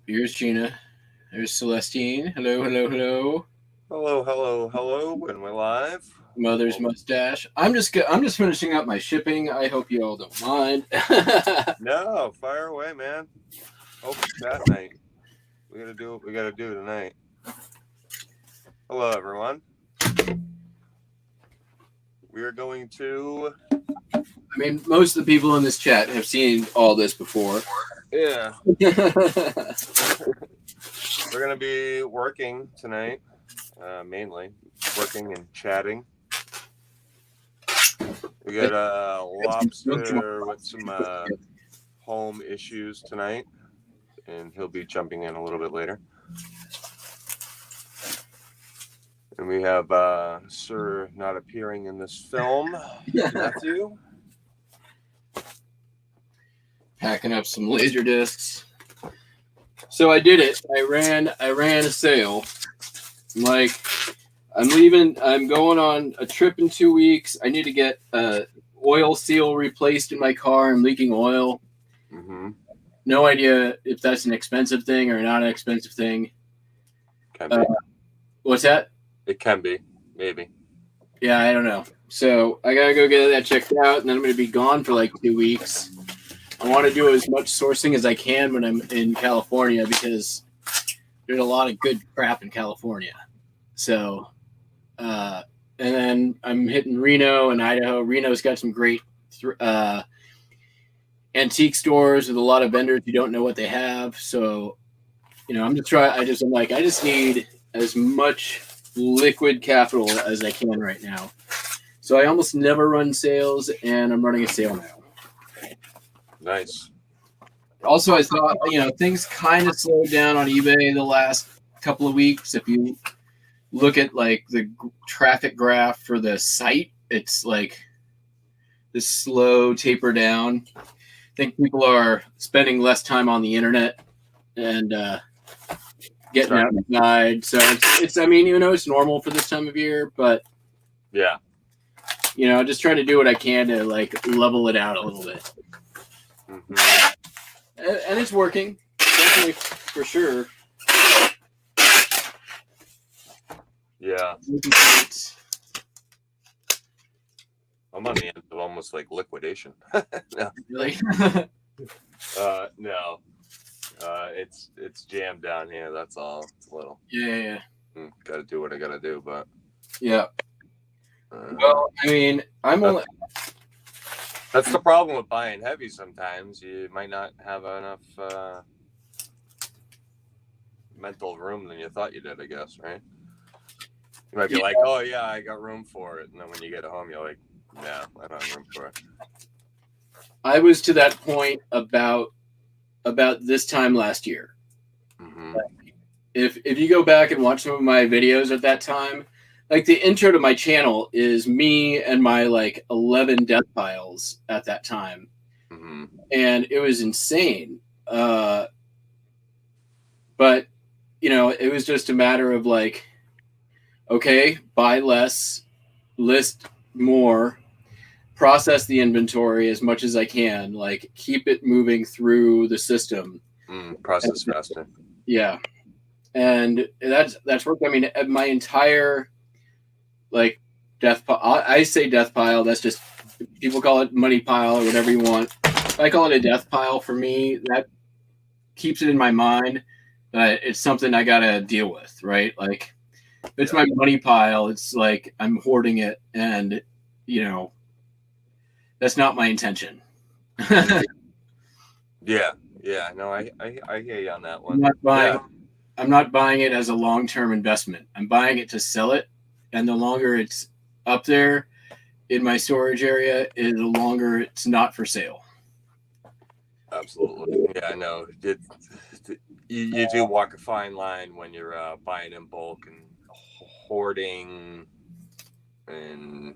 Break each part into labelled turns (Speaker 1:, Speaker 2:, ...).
Speaker 1: Here's Gina. There's Celestine. Hello, hello, hello.
Speaker 2: Hello, hello, hello, and we're live.
Speaker 1: Mother's mustache. I'm just finishing up my shipping. I hope you all don't mind.
Speaker 2: No, fire away, man. Hope it's that night. We gotta do what we gotta do tonight. Hello, everyone. We are going to.
Speaker 1: I mean, most of the people in this chat have seen all this before.
Speaker 2: Yeah. We're gonna be working tonight, mainly working and chatting. We got Lobster with some home issues tonight, and he'll be jumping in a little bit later. And we have Sir not appearing in this film, Matthew.
Speaker 1: Packing up some laser discs. So I did it. I ran a sale. I'm leaving. I'm going on a trip in 2 weeks. I need to get oil seal replaced in my car. I'm leaking oil.
Speaker 2: Mm-hmm.
Speaker 1: No idea if that's an expensive thing or not an expensive thing.
Speaker 2: Can be.
Speaker 1: What's that?
Speaker 2: It can be, maybe.
Speaker 1: Yeah, I don't know. So I gotta go get that checked out, and then I'm gonna be gone for like 2 weeks. I want to do as much sourcing as I can when I'm in California because there's a lot of good crap in California. So, and then I'm hitting Reno and Idaho. Reno's got some great antique stores with a lot of vendors who don't know what they have. So, I'm I just need as much liquid capital as I can right now. So I almost never run sales, and I'm running a sale now.
Speaker 2: Nice.
Speaker 1: Also, I thought, things kind of slowed down on eBay the last couple of weeks. If you look at like the traffic graph for the site, it's like this slow taper down. I think people are spending less time on the internet and getting outside. So it's it's normal for this time of year, but
Speaker 2: yeah,
Speaker 1: just trying to do what I can to like level it out a little bit.
Speaker 2: Mm-hmm.
Speaker 1: And it's working, definitely, for sure.
Speaker 2: Yeah. I'm on the end of almost like liquidation. No.
Speaker 1: Really?
Speaker 2: No. It's jammed down here. That's all. It's a little.
Speaker 1: Yeah.
Speaker 2: Got to do what I got to do, but.
Speaker 1: Yeah. Well,
Speaker 2: That's the problem with buying heavy sometimes. You might not have enough mental room than you thought you did, I guess, right? You might be like, oh, yeah, I got room for it. And then when you get home, you're like, no, I don't have room for it.
Speaker 1: I was to that point about this time last year.
Speaker 2: Mm-hmm.
Speaker 1: If you go back and watch some of my videos at that time, like the intro to my channel is me and my like 11 death piles at that time.
Speaker 2: Mm-hmm.
Speaker 1: And it was insane. But, it was just a matter of like, okay, buy less, list more, process the inventory as much as I can, like keep it moving through the system.
Speaker 2: Process faster.
Speaker 1: Yeah. And that's worked. I mean, my entire like death pile, I say death pile, that's just, people call it money pile or whatever you want. I call it a death pile. For me, that keeps it in my mind that it's something I gotta deal with, right? Like it's my money pile. It's like I'm hoarding it, and that's not my intention.
Speaker 2: Yeah. No, I hear you on that one.
Speaker 1: I'm not buying it as a long-term investment. I'm buying it to sell it, and the longer it's up there in my storage area, the longer it's not for sale.
Speaker 2: Absolutely. Yeah, I know. You do walk a fine line when you're buying in bulk and hoarding and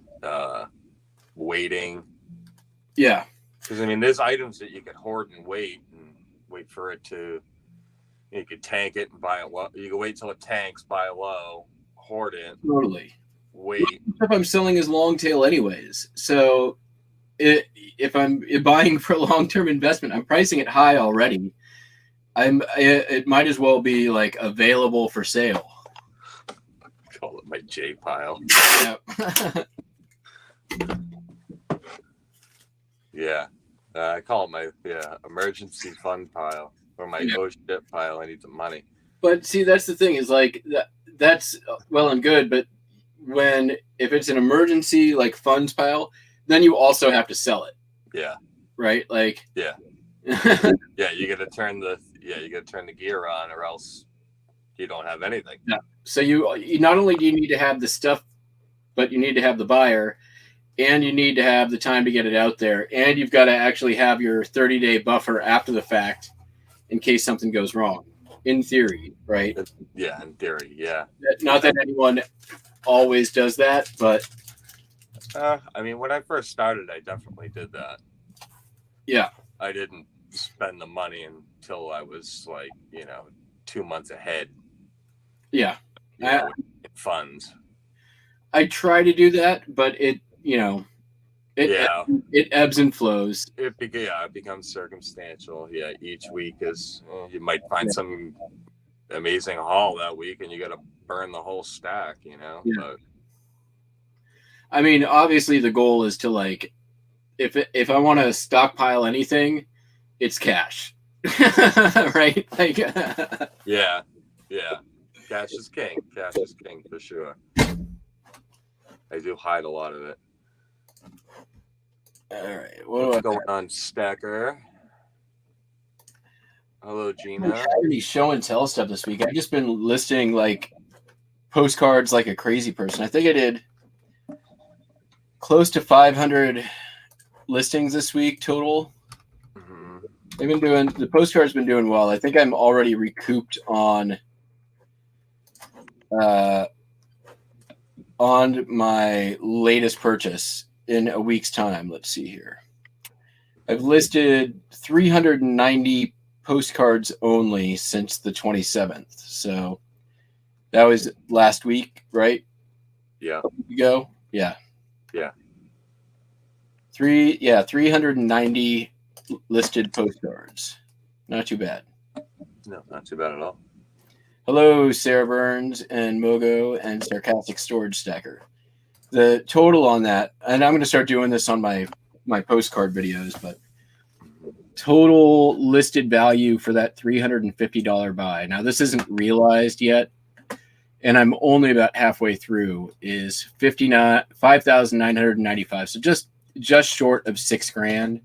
Speaker 2: waiting.
Speaker 1: Yeah.
Speaker 2: Because, there's items that you could hoard and wait for it to, you could tank it and buy it low. You can wait till it tanks, buy it low, hoard it.
Speaker 1: Totally.
Speaker 2: Wait.
Speaker 1: If I'm selling is long tail anyways. So if I'm buying for long-term investment, I'm pricing it high already. It might as well be like available for sale.
Speaker 2: Call it my J pile.
Speaker 1: Yep.
Speaker 2: Yeah. I call it my emergency fund pile or my oh shit pile. I need some money.
Speaker 1: But see, that's the thing is like that's well and good, but if it's an emergency like funds pile, then you also have to sell it.
Speaker 2: Yeah.
Speaker 1: Right? Like
Speaker 2: yeah. Yeah, you gotta turn the gear on or else you don't have anything.
Speaker 1: Yeah. So you not only do you need to have the stuff, but you need to have the buyer, and you need to have the time to get it out there, and you've got to actually have your 30-day buffer after the fact in case something goes wrong. In theory, right?
Speaker 2: Yeah, in theory, yeah.
Speaker 1: Not that anyone always does that, but
Speaker 2: I mean, when I first started, I definitely did that.
Speaker 1: Yeah.
Speaker 2: I didn't spend the money until I was like, 2 months ahead.
Speaker 1: Yeah.
Speaker 2: In funds.
Speaker 1: I try to do that, but it ebbs and flows.
Speaker 2: It becomes circumstantial. Yeah, each week is you might find some amazing haul that week, and you got to burn the whole stack. Yeah. But
Speaker 1: I mean, obviously, the goal is to like, if I want to stockpile anything, it's cash, right? Like,
Speaker 2: yeah, cash is king. Cash is king for sure. I do hide a lot of it.
Speaker 1: All right,
Speaker 2: what's going on, Stacker? Hello, Gina.
Speaker 1: I any show and tell stuff this week. I've just been listing like postcards like a crazy person. I think I did close to 500 listings this week total. The postcard's been doing well. I think I'm already recouped on my latest purchase in a week's time. Let's see here. I've listed 390 postcards only since the 27th. So that was last week, right?
Speaker 2: Yeah.
Speaker 1: A week ago? Yeah.
Speaker 2: Yeah.
Speaker 1: 390 listed postcards. Not too bad.
Speaker 2: No, not too bad at all.
Speaker 1: Hello, Sarah Burns and Mogo and Sarcastic Storage Stacker. The total on that, and I'm going to start doing this on my postcard videos, but total listed value for that $350 buy. Now, this isn't realized yet, and I'm only about halfway through, is $5,995. So just short of $6,000.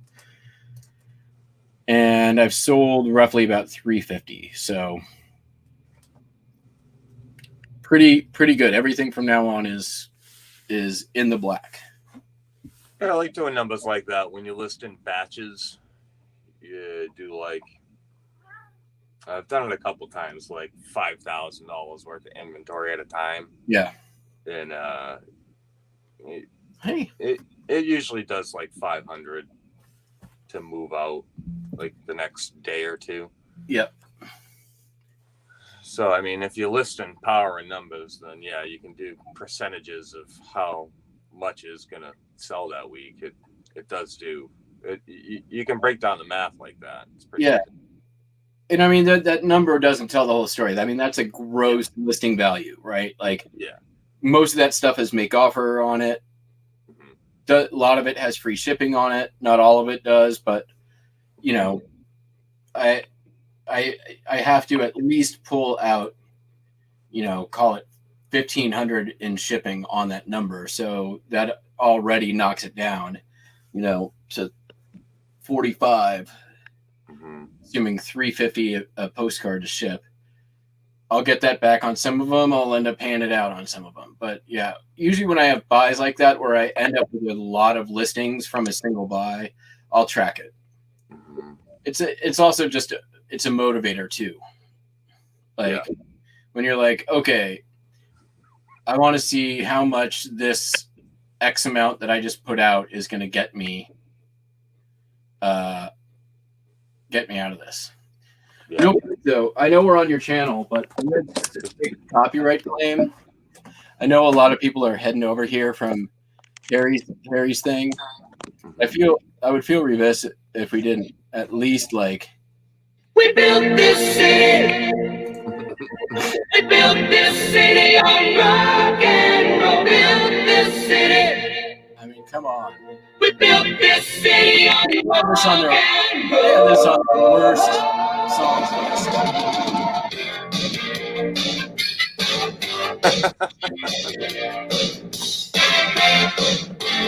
Speaker 1: And I've sold roughly about $350. So pretty good. Everything from now on is in the black.
Speaker 2: Yeah, I like doing numbers like that. When you list in batches, you do like, I've done it a couple times, like $5,000 worth of inventory at a time.
Speaker 1: Yeah.
Speaker 2: And it usually does like 500 to move out like the next day or two.
Speaker 1: Yep.
Speaker 2: So, I mean, if you list in power and numbers, then yeah, you can do percentages of how much is going to sell that week. It does do it. You can break down the math like that. It's pretty good.
Speaker 1: And I mean, that number doesn't tell the whole story. I mean, that's a gross listing value, right? Like, most of that stuff has make offer on it. A lot of it has free shipping on it. Not all of it does, but I have to at least pull out, call it 1,500 in shipping on that number. So that already knocks it down, to 45, assuming 350 a postcard to ship. I'll get that back on some of them. I'll end up paying it out on some of them. But yeah, usually when I have buys like that, where I end up with a lot of listings from a single buy, I'll track it. It's also just it's a motivator too. Like when you're like, okay, I want to see how much this X amount that I just put out is going to get me out of this.
Speaker 2: Yeah.
Speaker 1: Real quick, though, I know we're on your channel, but I'm going to take a copyright claim. I know a lot of people are heading over here from Harry's thing. I would feel remiss if we didn't at least like
Speaker 3: We built this city. We built this city on rock and roll. Built this city.
Speaker 1: I mean, come on.
Speaker 3: We built this city on rock and roll.
Speaker 1: They have this on the worst songs list.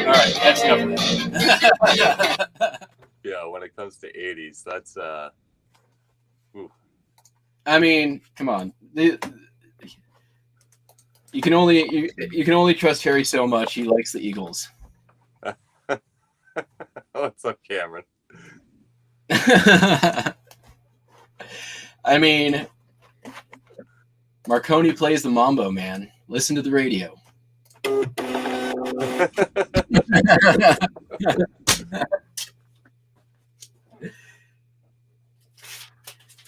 Speaker 1: All right, that's enough of that.
Speaker 2: Yeah, when it comes to 80s, that's
Speaker 1: I mean, come on. You can only trust Harry so much. He likes the Eagles.
Speaker 2: What's up, Cameron?
Speaker 1: I mean, Marconi plays the mambo, man. Listen to the radio.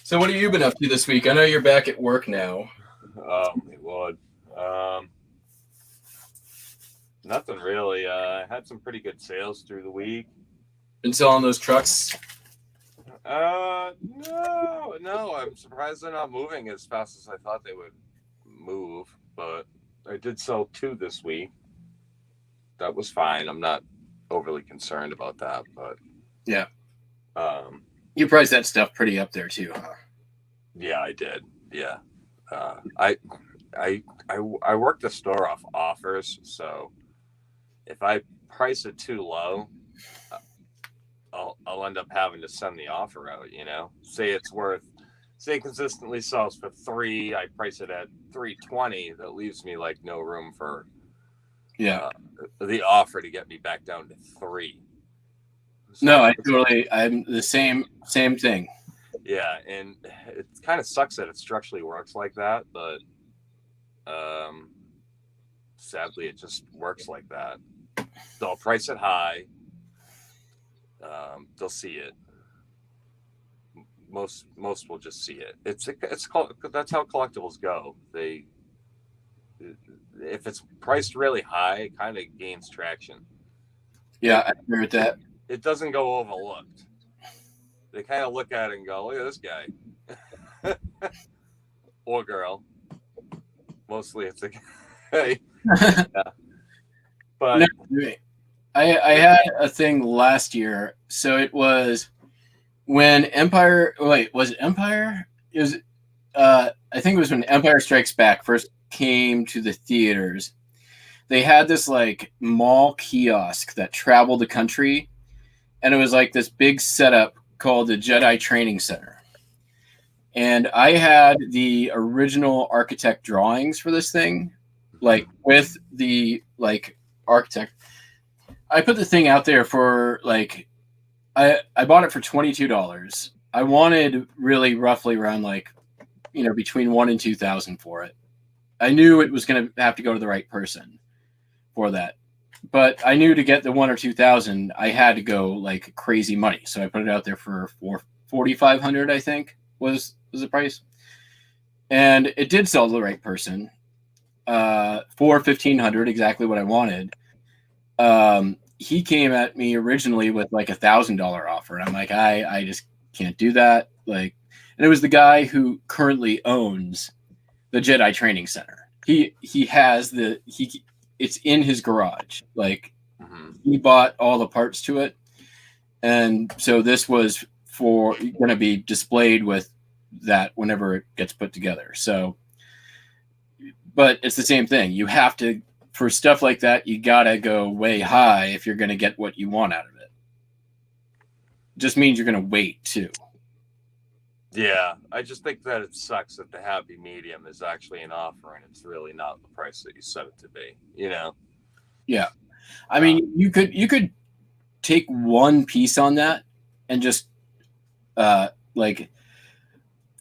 Speaker 1: So what have you been up to this week? I know you're back at work now.
Speaker 2: Oh my lord. Nothing really. I had some pretty good sales through the week.
Speaker 1: Been selling those trucks?
Speaker 2: No. I'm surprised they're not moving as fast as I thought they would move, but I did sell 2 this week. That was fine. I'm not overly concerned about that, but
Speaker 1: yeah. You priced that stuff pretty up there too, huh?
Speaker 2: Yeah, I did. Yeah. I work the store off offers, so if I price it too low, I'll end up having to send the offer out, you know. Say it consistently sells for 3, I price it at 320, that leaves me like no room for the offer to get me back down to 3. So,
Speaker 1: no, I'm the same thing.
Speaker 2: Yeah, and it kind of sucks that it structurally works like that, but sadly it just works like that. They'll price it high. They'll see it. Most will just see it. That's how collectibles go. If it's priced really high, it kind of gains traction.
Speaker 1: Yeah, I agree with that.
Speaker 2: It doesn't go overlooked. They kind of look at it and go, "Look at this guy," or girl. Mostly, it's a guy. Yeah. But
Speaker 1: no, I had a thing last year. So it was when Empire. Wait, was it Empire? It was. I think it was when Empire Strikes Back first came to the theaters. They had this like mall kiosk that traveled the country, and it was like this big setup called the Jedi Training Center. And I had the original architect drawings for this thing, like with the like architect. I put the thing out there for like, I bought it for $22. I wanted really roughly around like, between $1,000 and $2,000 for it. I knew it was going to have to go to the right person for that. But I knew to get the $1,000 or $2,000, I had to go like crazy money. So I put it out there for $4,500, I think was the price. And it did sell to the right person for $1,500, exactly what I wanted. He came at me originally with like $1,000 offer. And I'm like, I just can't do that. Like, and it was the guy who currently owns the Jedi Training Center. He has it's in his garage. Like, he bought all the parts to it. And so this was going to be displayed with that whenever it gets put together. So, but it's the same thing. You have to, for stuff like that, you got to go way high if you're going to get what you want out of it. Just means you're going to wait too.
Speaker 2: Yeah, I just think that it sucks that the happy medium is actually an offer and it's really not the price that you set it to be, Yeah.
Speaker 1: I mean, you could take one piece on that and just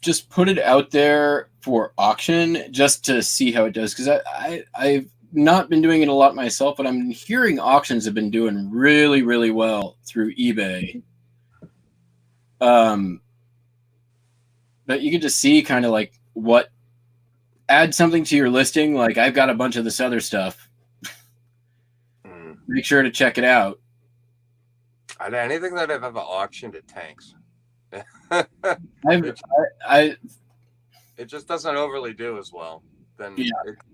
Speaker 1: just put it out there for auction just to see how it does. Because I've not been doing it a lot myself, but I'm hearing auctions have been doing really, really well through eBay. But you could just see kind of like add something to your listing. Like, I've got a bunch of this other stuff. Make sure to check it out.
Speaker 2: Anything that I've ever auctioned, it tanks. It just doesn't overly do as well. Then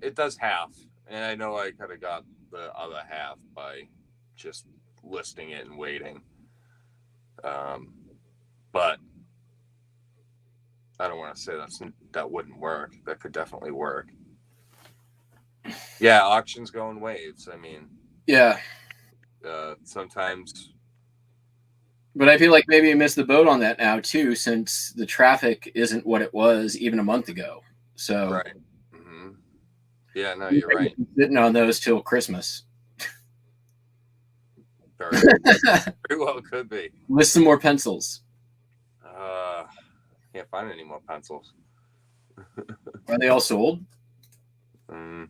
Speaker 2: it does half, and I know I could have got the other half by just listing it and waiting. But I don't want to say that wouldn't work. That could definitely work. Yeah, auctions go in waves. I mean,
Speaker 1: yeah.
Speaker 2: Sometimes.
Speaker 1: But I feel like maybe you missed the boat on that now too, since the traffic isn't what it was even a month ago. So
Speaker 2: right. Mm-hmm. Yeah, no, you're right.
Speaker 1: Sitting on those till Christmas.
Speaker 2: Very well could be.
Speaker 1: List some more pencils.
Speaker 2: Can't find any more pencils.
Speaker 1: Are they all sold? Or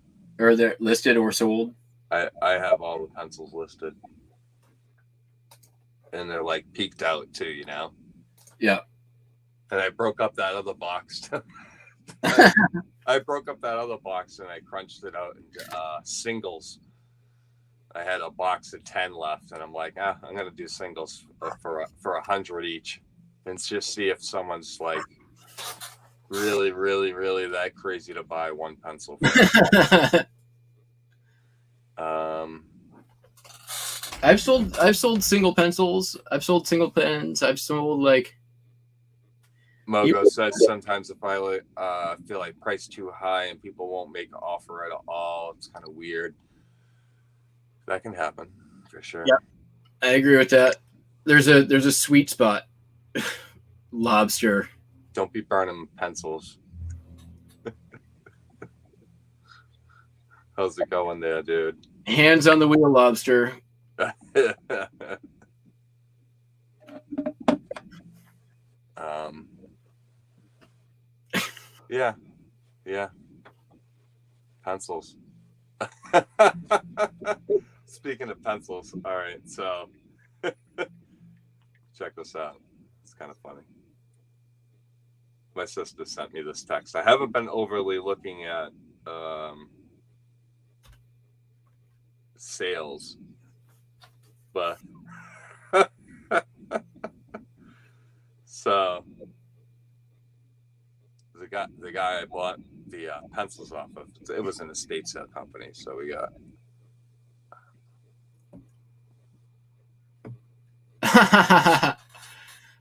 Speaker 1: they're listed or sold?
Speaker 2: I have all the pencils listed. And they're like peaked out too, you know?
Speaker 1: Yeah.
Speaker 2: And I broke up that other box. I broke up that other box and I crunched it out into singles. I had a box of 10 left, and I'm like, I'm going to do singles for 100 each and just see if someone's like really, really, really that crazy to buy one pencil.
Speaker 1: I've sold single pencils. I've sold single pens. I've sold like.
Speaker 2: Mogo says sometimes if I feel like price too high and people won't make an offer at all, it's kind of weird. That can happen for sure.
Speaker 1: Yeah, I agree with that. There's a sweet spot. Lobster.
Speaker 2: Don't be burning pencils. How's it going there, dude?
Speaker 1: Hands on the wheel, Lobster.
Speaker 2: Yeah. Pencils. Speaking of pencils, all right, so check this out. It's kind of funny. My sister sent me this text. I haven't been overly looking at sales, but so the guy I bought the pencils off of, it was an estate sale company, so we got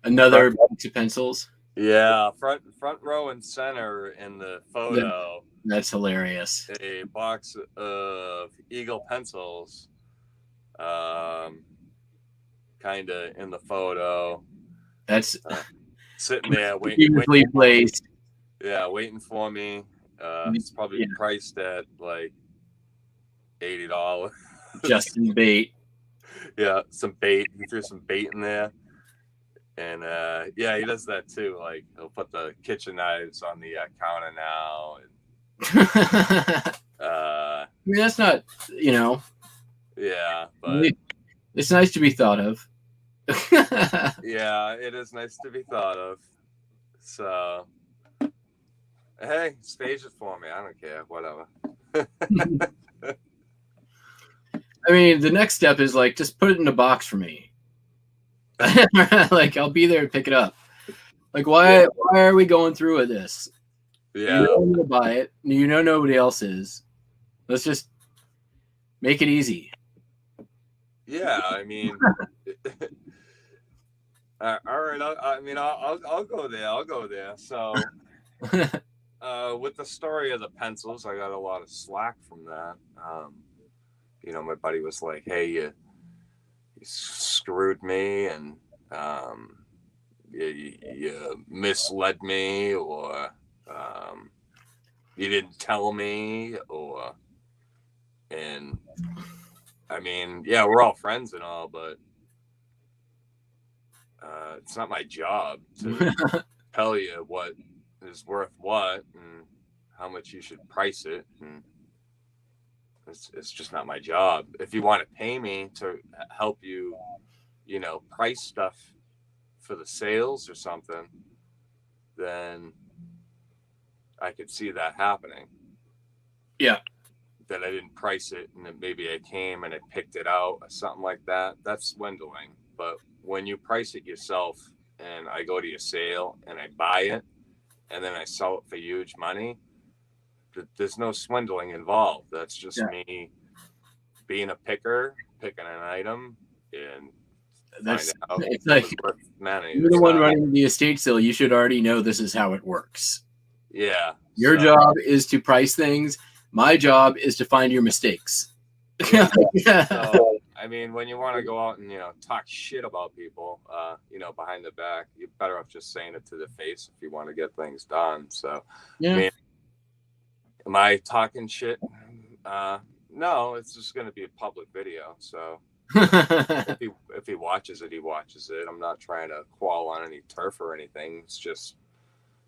Speaker 1: another bunch of pencils.
Speaker 2: Yeah, front row and center in the photo.
Speaker 1: That's hilarious.
Speaker 2: A box of Eagle pencils, kind of in the photo.
Speaker 1: That's
Speaker 2: sitting there waiting
Speaker 1: placed.
Speaker 2: Yeah, waiting for me. It's probably priced at like $80.
Speaker 1: Justin bait.
Speaker 2: Yeah, some bait. He threw some bait in there. And yeah, he does that too. Like he'll put the kitchen knives on the counter now. And,
Speaker 1: I mean, that's not,
Speaker 2: Yeah, but
Speaker 1: it's nice to be thought of.
Speaker 2: Yeah, it is nice to be thought of. So, hey, stage it for me. I don't care. Whatever.
Speaker 1: I mean, the next step is like just put it in a box for me. Like I'll be there to pick it up. Like why are we going through with this?
Speaker 2: Yeah,
Speaker 1: you don't need to buy it. You know nobody else is. Let's just make it easy.
Speaker 2: Yeah, I mean, all right. I'll go there. I'll go there. So, with the story of the pencils, I got a lot of slack from that. My buddy was like, "Hey, you screwed me, and you misled me, or you didn't tell me, and I mean, yeah, we're all friends and all, but it's not my job to tell you what is worth what and how much you should price it, and it's just not my job. If you want to pay me to help you, price stuff for the sales or something, then I could see that happening.
Speaker 1: Yeah.
Speaker 2: That I didn't price it, and then maybe I came and I picked it out or something like that. That's swindling. But when you price it yourself and I go to your sale and I buy it and then I sell it for huge money, there's no swindling involved. That's just me being a picker, picking an item, and
Speaker 1: That's
Speaker 2: find out
Speaker 1: it's like
Speaker 2: worth money.
Speaker 1: you're the one running the estate sale. You should already know this is how it works.
Speaker 2: Yeah.
Speaker 1: Your job is to price things. My job is to find your mistakes.
Speaker 2: Yeah. So, I mean, when you want to go out and, talk shit about people, behind the back, you're better off just saying it to the face if you want to get things done. So,
Speaker 1: yeah.
Speaker 2: I mean, am I talking shit? No, it's just going to be a public video. So if he watches it, he watches it. I'm not trying to quarrel on any turf or anything. It's just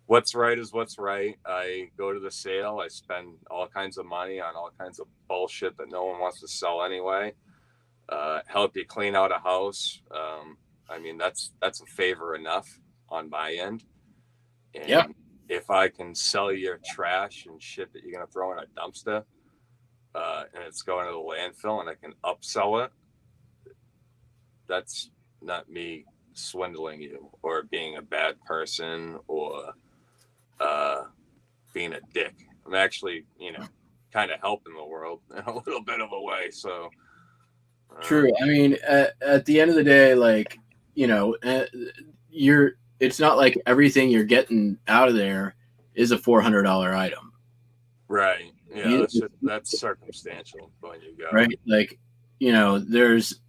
Speaker 2: what's right is what's right. I go to the sale. I spend all kinds of money on all kinds of bullshit that no one wants to sell anyway. Help you clean out a house. I mean, that's a favor enough on my end. And if I can sell your trash and shit that you're going to throw in a dumpster, and it's going to the landfill and I can upsell it, that's not me swindling you or being a bad person or being a dick. I'm actually, kind of helping the world in a little bit of a way. So
Speaker 1: true. I mean, at the end of the day, like, it's not like everything you're getting out of there is a $400 item.
Speaker 2: Right. Yeah. That's circumstantial when you go.
Speaker 1: Right. Like, there's,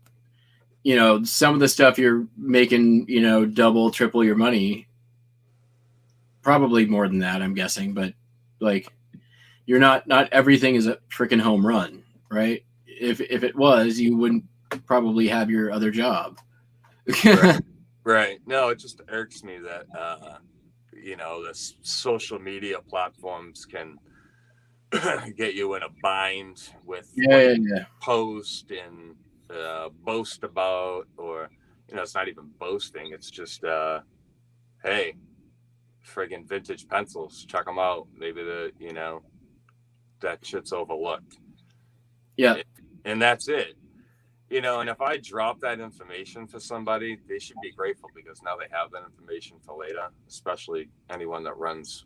Speaker 1: some of the stuff you're making, double, triple your money, probably more than that, I'm guessing, but like, you're not everything is a freaking home run, right? If it was, you wouldn't probably have your other job.
Speaker 2: Right. No, it just irks me that, the social media platforms can get you in a bind with post and boast about, or, it's not even boasting. It's just, hey, friggin' vintage pencils, check them out. Maybe that shit's overlooked.
Speaker 1: Yeah.
Speaker 2: And that's it. And if I drop that information for somebody, they should be grateful because now they have that information for later, especially anyone that runs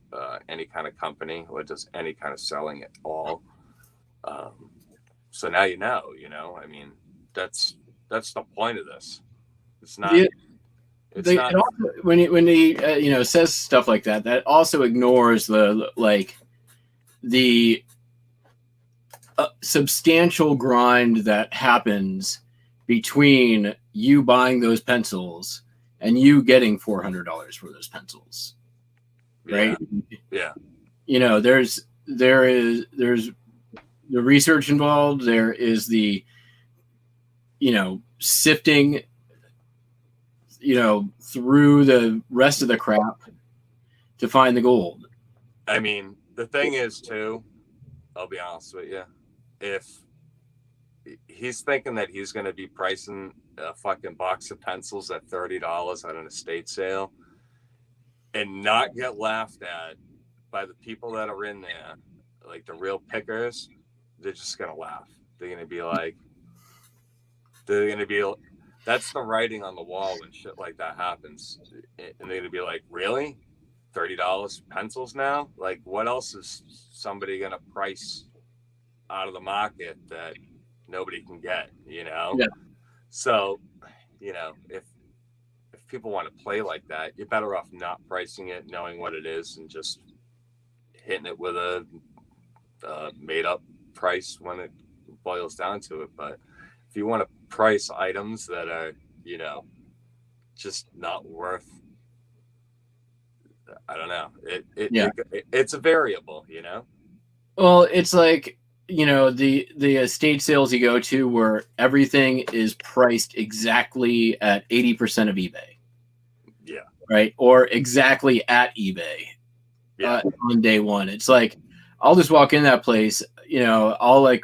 Speaker 2: any kind of company or does any kind of selling at all. So now I mean, that's the point of this. It's not.
Speaker 1: Yeah.
Speaker 2: It's not.
Speaker 1: Also, when he says stuff like that, that also ignores the substantial grind that happens between you buying those pencils and you getting $400 for those pencils, right?
Speaker 2: Yeah.
Speaker 1: There's the research involved. There is the sifting through the rest of the crap to find the gold.
Speaker 2: I mean, the thing is too, I'll be honest with you, if he's thinking that he's going to be pricing a fucking box of pencils at $30 at an estate sale and not get laughed at by the people that are in there, like the real pickers, they're just going to laugh. They're going to be like, that's the writing on the wall when shit like that happens. And they're going to be like, really? $30 pencils now? Like, what else is somebody going to price out of the market that nobody can get, Yeah. So, if people want to play like that, you're better off not pricing it, knowing what it is, and just hitting it with a made up price when it boils down to it. But if you want to price items that are, just not worth, I don't know. It's a variable,
Speaker 1: Well, it's like, the estate sales you go to where everything is priced exactly at 80% of eBay.
Speaker 2: Yeah.
Speaker 1: Right. Or exactly at eBay.
Speaker 2: Yeah.
Speaker 1: On day one. It's like, I'll just walk in that place, I'll I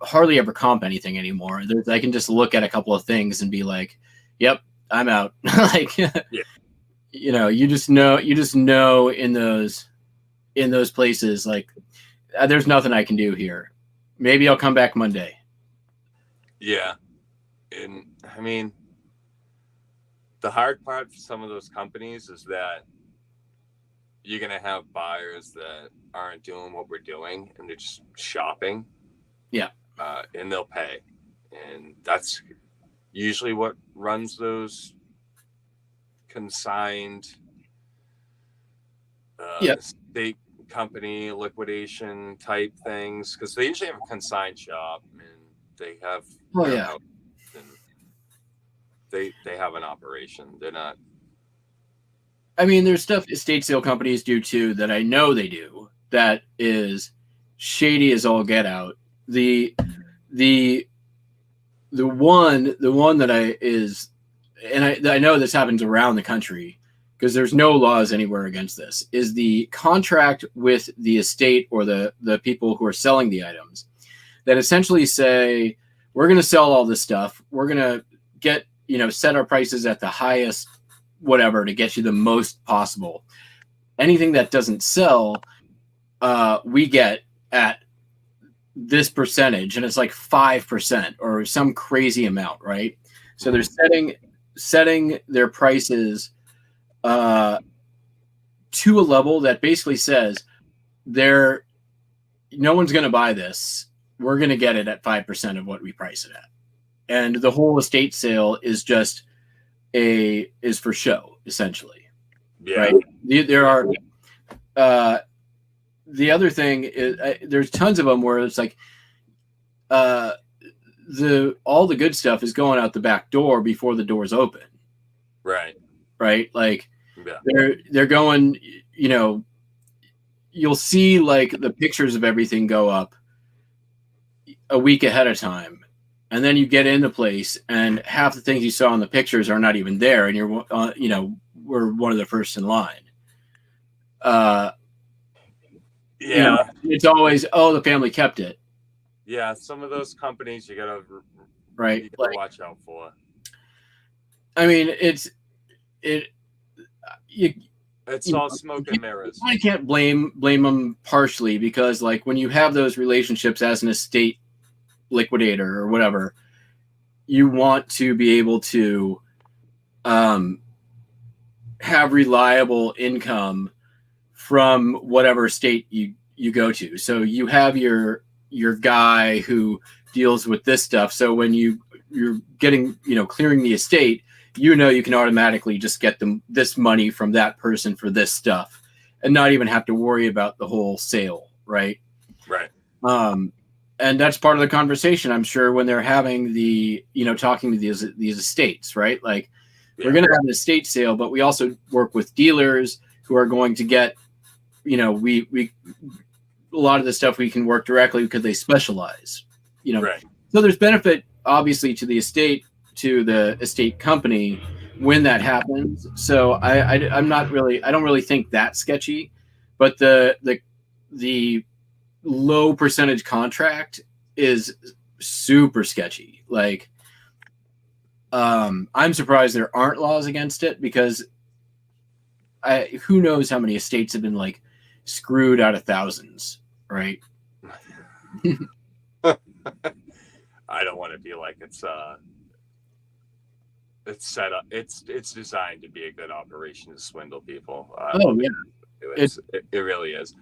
Speaker 1: hardly ever comp anything anymore. I can just look at a couple of things and be like, yep, I'm out. You just know in those places, like, there's nothing I can do here. Maybe I'll come back Monday.
Speaker 2: Yeah. And I mean, the hard part for some of those companies is that you're going to have buyers that aren't doing what we're doing and they're just shopping.
Speaker 1: Yeah.
Speaker 2: And they'll pay. And that's usually what runs those consigned state company liquidation type things, because they usually have a consigned shop and they have and they have an operation. They're not.
Speaker 1: I mean, there's stuff estate sale companies do too that I know they do that is shady as all get out. The one that I know this happens around the country because there's no laws anywhere against this, is the contract with the estate or the people who are selling the items that essentially say, we're going to sell all this stuff. We're going to get, set our prices at the highest whatever to get you the most possible. Anything that doesn't sell, we get at this percentage, and it's like 5% or some crazy amount, right? So they're setting their prices to a level that basically says no one's going to buy this. We're going to get it at 5% of what we price it at. And the whole estate sale is just is for show, essentially.
Speaker 2: Yeah.
Speaker 1: Right. There are the other thing is there's tons of them where it's like all the good stuff is going out the back door before the doors open.
Speaker 2: Right.
Speaker 1: Like they're going, you'll see like the pictures of everything go up a week ahead of time. And then you get in the place and half the things you saw in the pictures are not even there. And you're, we're one of the first in line. It's always, the family kept it.
Speaker 2: Yeah. Some of those companies you gotta watch out for.
Speaker 1: I mean, it's
Speaker 2: all smoke and mirrors.
Speaker 1: I can't blame them partially because like when you have those relationships as an estate liquidator or whatever, you want to be able to have reliable income from whatever state you go to. So you have your guy who deals with this stuff. So when you're getting, clearing the estate, you can automatically just get this money from that person for this stuff and not even have to worry about the whole sale. Right.
Speaker 2: Right.
Speaker 1: And that's part of the conversation, I'm sure, when they're having talking to these estates, right? Like we're going to have an estate sale, but we also work with dealers who are going to get, we a lot of the stuff we can work directly because they specialize,
Speaker 2: Right.
Speaker 1: So there's benefit obviously to the estate, to the estate company when that happens. So I don't really think that's sketchy, but the low percentage contract is super sketchy. Like, I'm surprised there aren't laws against it because who knows how many estates have been like screwed out of thousands, right?
Speaker 2: I don't want to be like it's set up. It's designed to be a good operation to swindle people. It really is.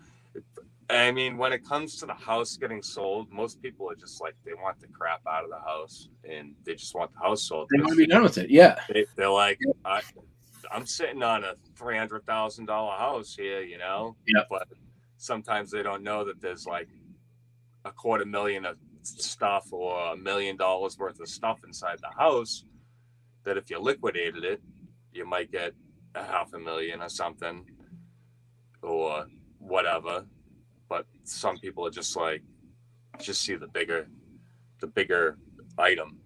Speaker 2: I mean, when it comes to the house getting sold, most people are just like, they want the crap out of the house and they just want the house sold.
Speaker 1: They want to be done with it. Yeah.
Speaker 2: They're like, I'm sitting on a $300,000 house here,
Speaker 1: Yeah.
Speaker 2: But sometimes they don't know that there's like $250,000 of stuff or $1 million worth of stuff inside the house that if you liquidated it, you might get $500,000 or something or whatever. But some people are just like, just see the bigger item,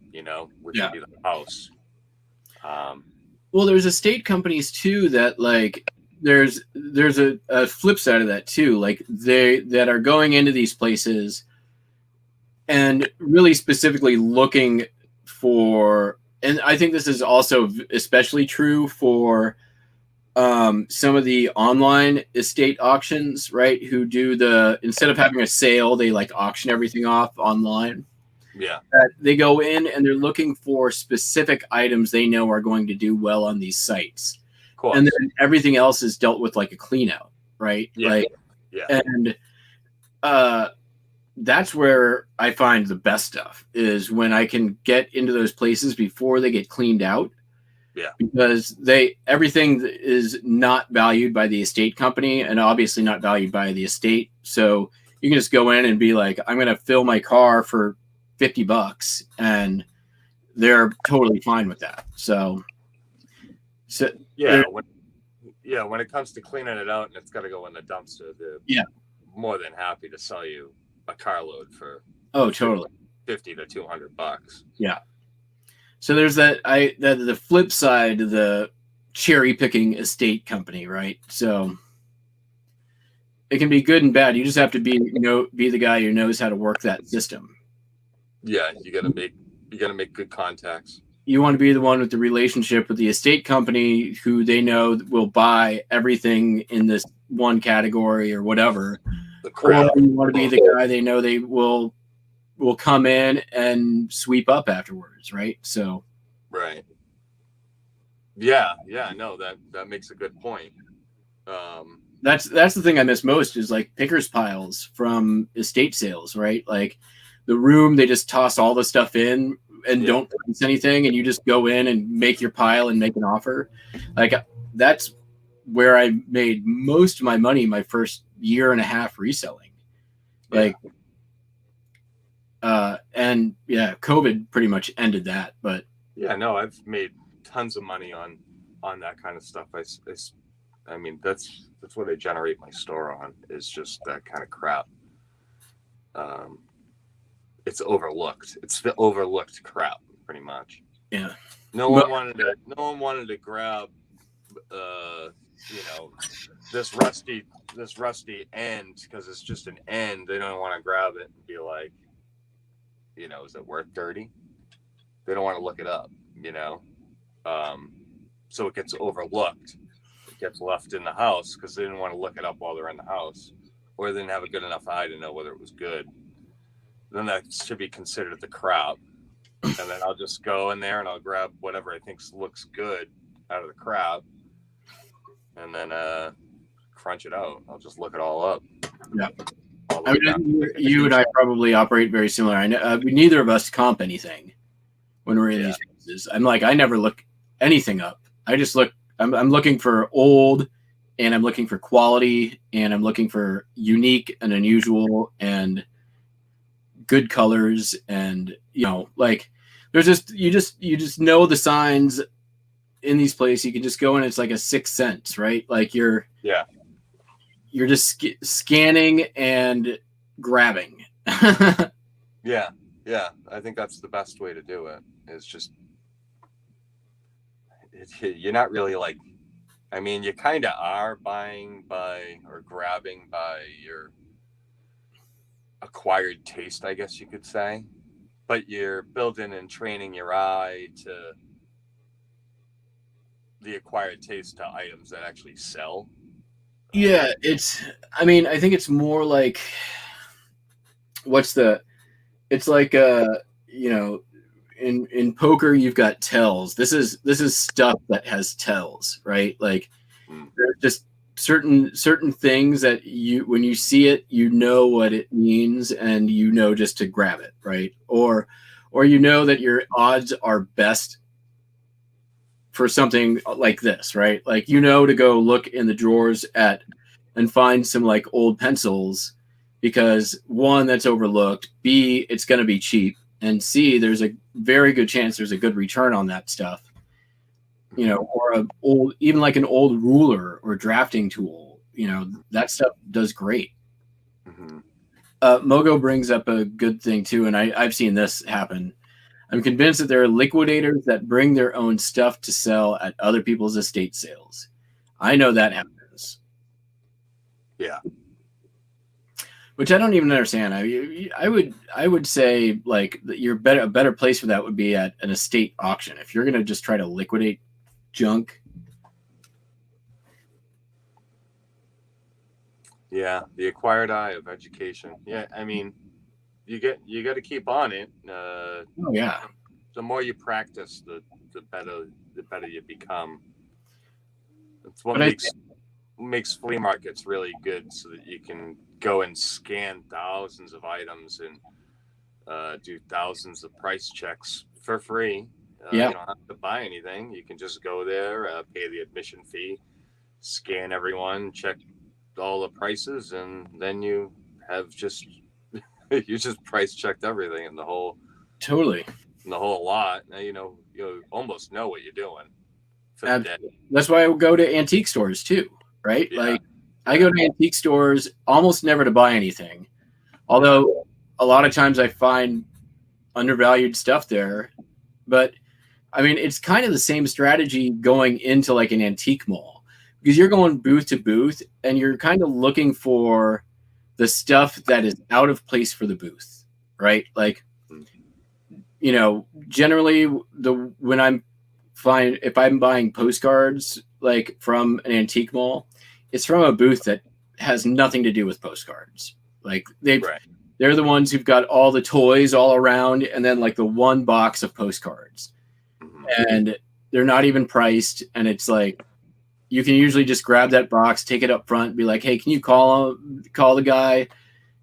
Speaker 2: which would be the house.
Speaker 1: Well, there's estate companies too that like there's a flip side of that too. Like that are going into these places and really specifically looking for, and I think this is also especially true for some of the online estate auctions, right? Who do instead of having a sale, they like auction everything off online.
Speaker 2: Yeah.
Speaker 1: That they go in and they're looking for specific items they know are going to do well on these sites.
Speaker 2: Of course.
Speaker 1: And then everything else is dealt with like a clean out, right?
Speaker 2: Yeah.
Speaker 1: Like,
Speaker 2: yeah.
Speaker 1: And that's where I find the best stuff is when I can get into those places before they get cleaned out.
Speaker 2: Yeah.
Speaker 1: Because everything is not valued by the estate company and obviously not valued by the estate. So you can just go in and be like, I'm going to fill my car for $50 and they're totally fine with that. So
Speaker 2: yeah. When it comes to cleaning it out and it's got to go in the dumpster, they're more than happy to sell you a carload for
Speaker 1: totally
Speaker 2: $50 to $200.
Speaker 1: Yeah. So there's the flip side of the cherry picking estate company, right? So it can be good and bad. You just have to be the guy who knows how to work that system.
Speaker 2: Yeah, you gotta make good contacts.
Speaker 1: You want to be the one with the relationship with the estate company who they know will buy everything in this one category or whatever. Or you want to be the guy they know they will come in and sweep up afterwards, right? So
Speaker 2: right. Yeah, no, that makes a good point.
Speaker 1: That's the thing I miss most is like pickers piles from estate sales, right? Like the room they just toss all the stuff in and don't price anything, and you just go in and make your pile and make an offer. Like that's where I made most of my money my first year and a half reselling. Like and COVID pretty much ended that, but
Speaker 2: I've made tons of money on that kind of stuff. I mean that's what I generate my store on is just that kind of crap. It's overlooked. It's the overlooked crap pretty much.
Speaker 1: Yeah.
Speaker 2: No one wanted to grab this rusty end because it's just an end. They don't want to grab it and be like, is it worth 30? They don't want to look it up, so it gets overlooked. It gets left in the house because they didn't want to look it up while they're in the house, or they didn't have a good enough eye to know whether it was good. Then that should be considered the crap. And then I'll just go in there and I'll grab whatever I think looks good out of the crap and then crunch it out. I'll just look it all up.
Speaker 1: Yeah. I mean, you and I probably operate very similar. I know neither of us comp anything when we're in these places. I'm like, I never look anything up. I just look. I'm looking for old, and I'm looking for quality, and I'm looking for unique and unusual and good colors, and like there's just you just know the signs in these places. You can just go in. It's like a sixth sense, right? Like you're just scanning and grabbing.
Speaker 2: Yeah. I think that's the best way to do it. Is just you're not really like. I mean, you kind of are buying by or grabbing by your acquired taste, I guess you could say, but you're building and training your eye to the acquired taste to items that actually sell.
Speaker 1: Yeah, I think it's more like it's like in poker you've got tells. This is stuff that has tells, right? Like there's just certain things that when you see it, what it means, and just to grab it, right? Or that your odds are best for something like this, right? Like to go look in the drawers and find some like old pencils because one, that's overlooked, B, it's going to be cheap, and C, there's a very good chance there's a good return on that stuff. Or even like an old ruler or drafting tool, that stuff does great.
Speaker 2: Mm-hmm.
Speaker 1: Mogo brings up a good thing too, and I've seen this happen. I'm convinced that there are liquidators that bring their own stuff to sell at other people's estate sales. I know that happens.
Speaker 2: Yeah.
Speaker 1: Which I don't even understand. I would say like a better place for that would be at an estate auction. If you're going to just try to liquidate junk.
Speaker 2: Yeah, the acquired eye of education. Yeah, I mean, you got to keep on it.
Speaker 1: Oh yeah,
Speaker 2: The more you practice, the better you become. That's what makes flea markets really good, so that you can go and scan thousands of items and do thousands of price checks for free. You don't have to buy anything. You can just go there, pay the admission fee, scan everyone, check all the prices, and then you have just you just price checked everything in the whole lot. Now you almost know what you're doing for the day.
Speaker 1: That's why I would go to antique stores too, right?
Speaker 2: Yeah.
Speaker 1: Like I go to antique stores almost never to buy anything, although a lot of times I find undervalued stuff there. But I mean, it's kind of the same strategy going into like an antique mall, because you're going booth to booth and you're kind of looking for the stuff that is out of place for the booth, right? Like, generally if I'm buying postcards like from an antique mall, it's from a booth that has nothing to do with postcards. Like they're the ones who've got all the toys all around and then like the one box of postcards. And they're not even priced, and it's like you can usually just grab that box, take it up front, be like, "Hey, can you call the guy,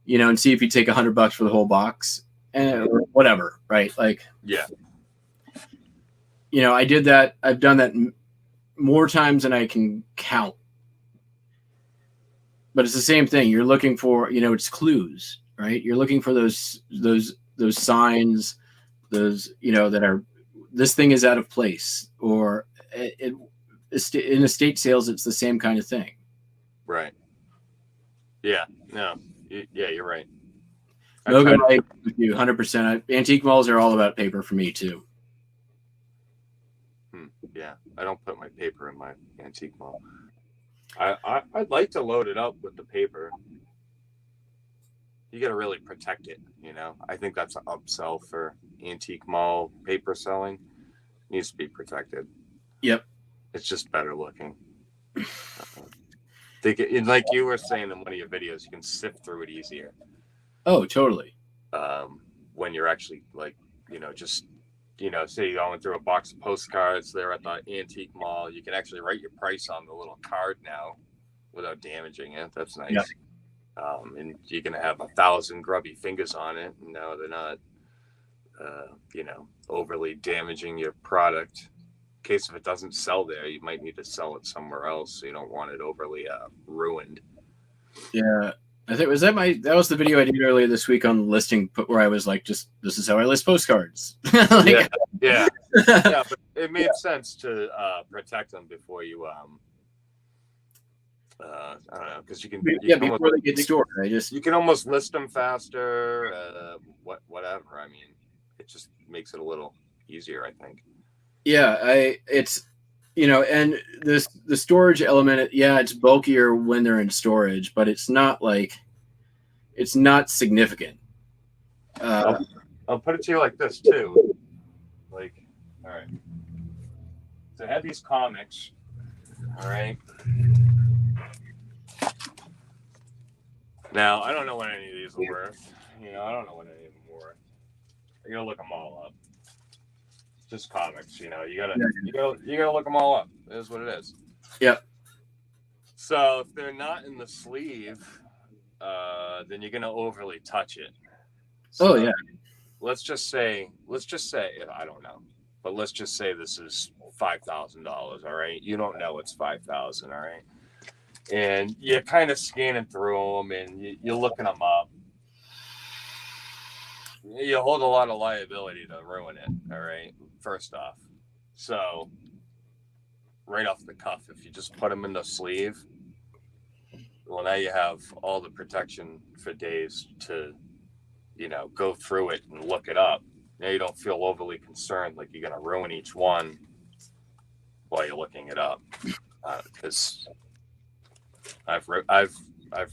Speaker 1: and see if he'd take $100 for the whole box, and or whatever, right?" Like, I did that. I've done that more times than I can count. But it's the same thing. You're looking for, it's clues, right? You're looking for those signs, those that are. This thing is out of place, or in estate sales, it's the same kind of thing.
Speaker 2: Right. Yeah. No. Yeah, you're right.
Speaker 1: Logan, I agree with you 100%. Antique malls are all about paper for me too.
Speaker 2: Yeah, I don't put my paper in my antique mall. I'd like to load it up with the paper. You got to really protect it, I think that's an upsell for antique mall paper selling. It needs to be protected.
Speaker 1: Yep.
Speaker 2: It's just better looking. Like you were saying in one of your videos, you can sift through it easier.
Speaker 1: Oh, totally.
Speaker 2: When you're actually like, just, say you're going through a box of postcards there at the antique mall, you can actually write your price on the little card now without damaging it. That's nice. Yep. And you're going to have 1,000 grubby fingers on it. No, they're not, overly damaging your product. In case if it doesn't sell there, you might need to sell it somewhere else. So you don't want it overly ruined.
Speaker 1: Yeah. I think that was the video I did earlier this week on listing, where I was like, this is how I list postcards.
Speaker 2: Yeah, but it made sense to protect them before you I don't know, because you can
Speaker 1: before they get stored.
Speaker 2: You can almost list them faster. Whatever. I mean, it just makes it a little easier, I think.
Speaker 1: Yeah, it's and the storage element. Yeah, it's bulkier when they're in storage, but it's not significant.
Speaker 2: I'll put it to you like this too. Like, all right. So I had these comics. All right. Now, I don't know what any of these are worth. I don't know what any of them are worth. I gotta look them all up. Just comics, you gotta look them all up. It is what it is.
Speaker 1: Yep.
Speaker 2: So if they're not in the sleeve, then you're gonna overly touch it. So
Speaker 1: yeah.
Speaker 2: Let's just say I don't know, but let's just say this is $5,000. All right, you don't know it's $5,000. All right. And you're kind of scanning through them and you're looking them up. You hold a lot of liability to ruin it, all right, first off. So, right off the cuff, if you just put them in the sleeve, well, now you have all the protection for days to, go through it and look it up. Now you don't feel overly concerned like you're going to ruin each one while you're looking it up. Because I've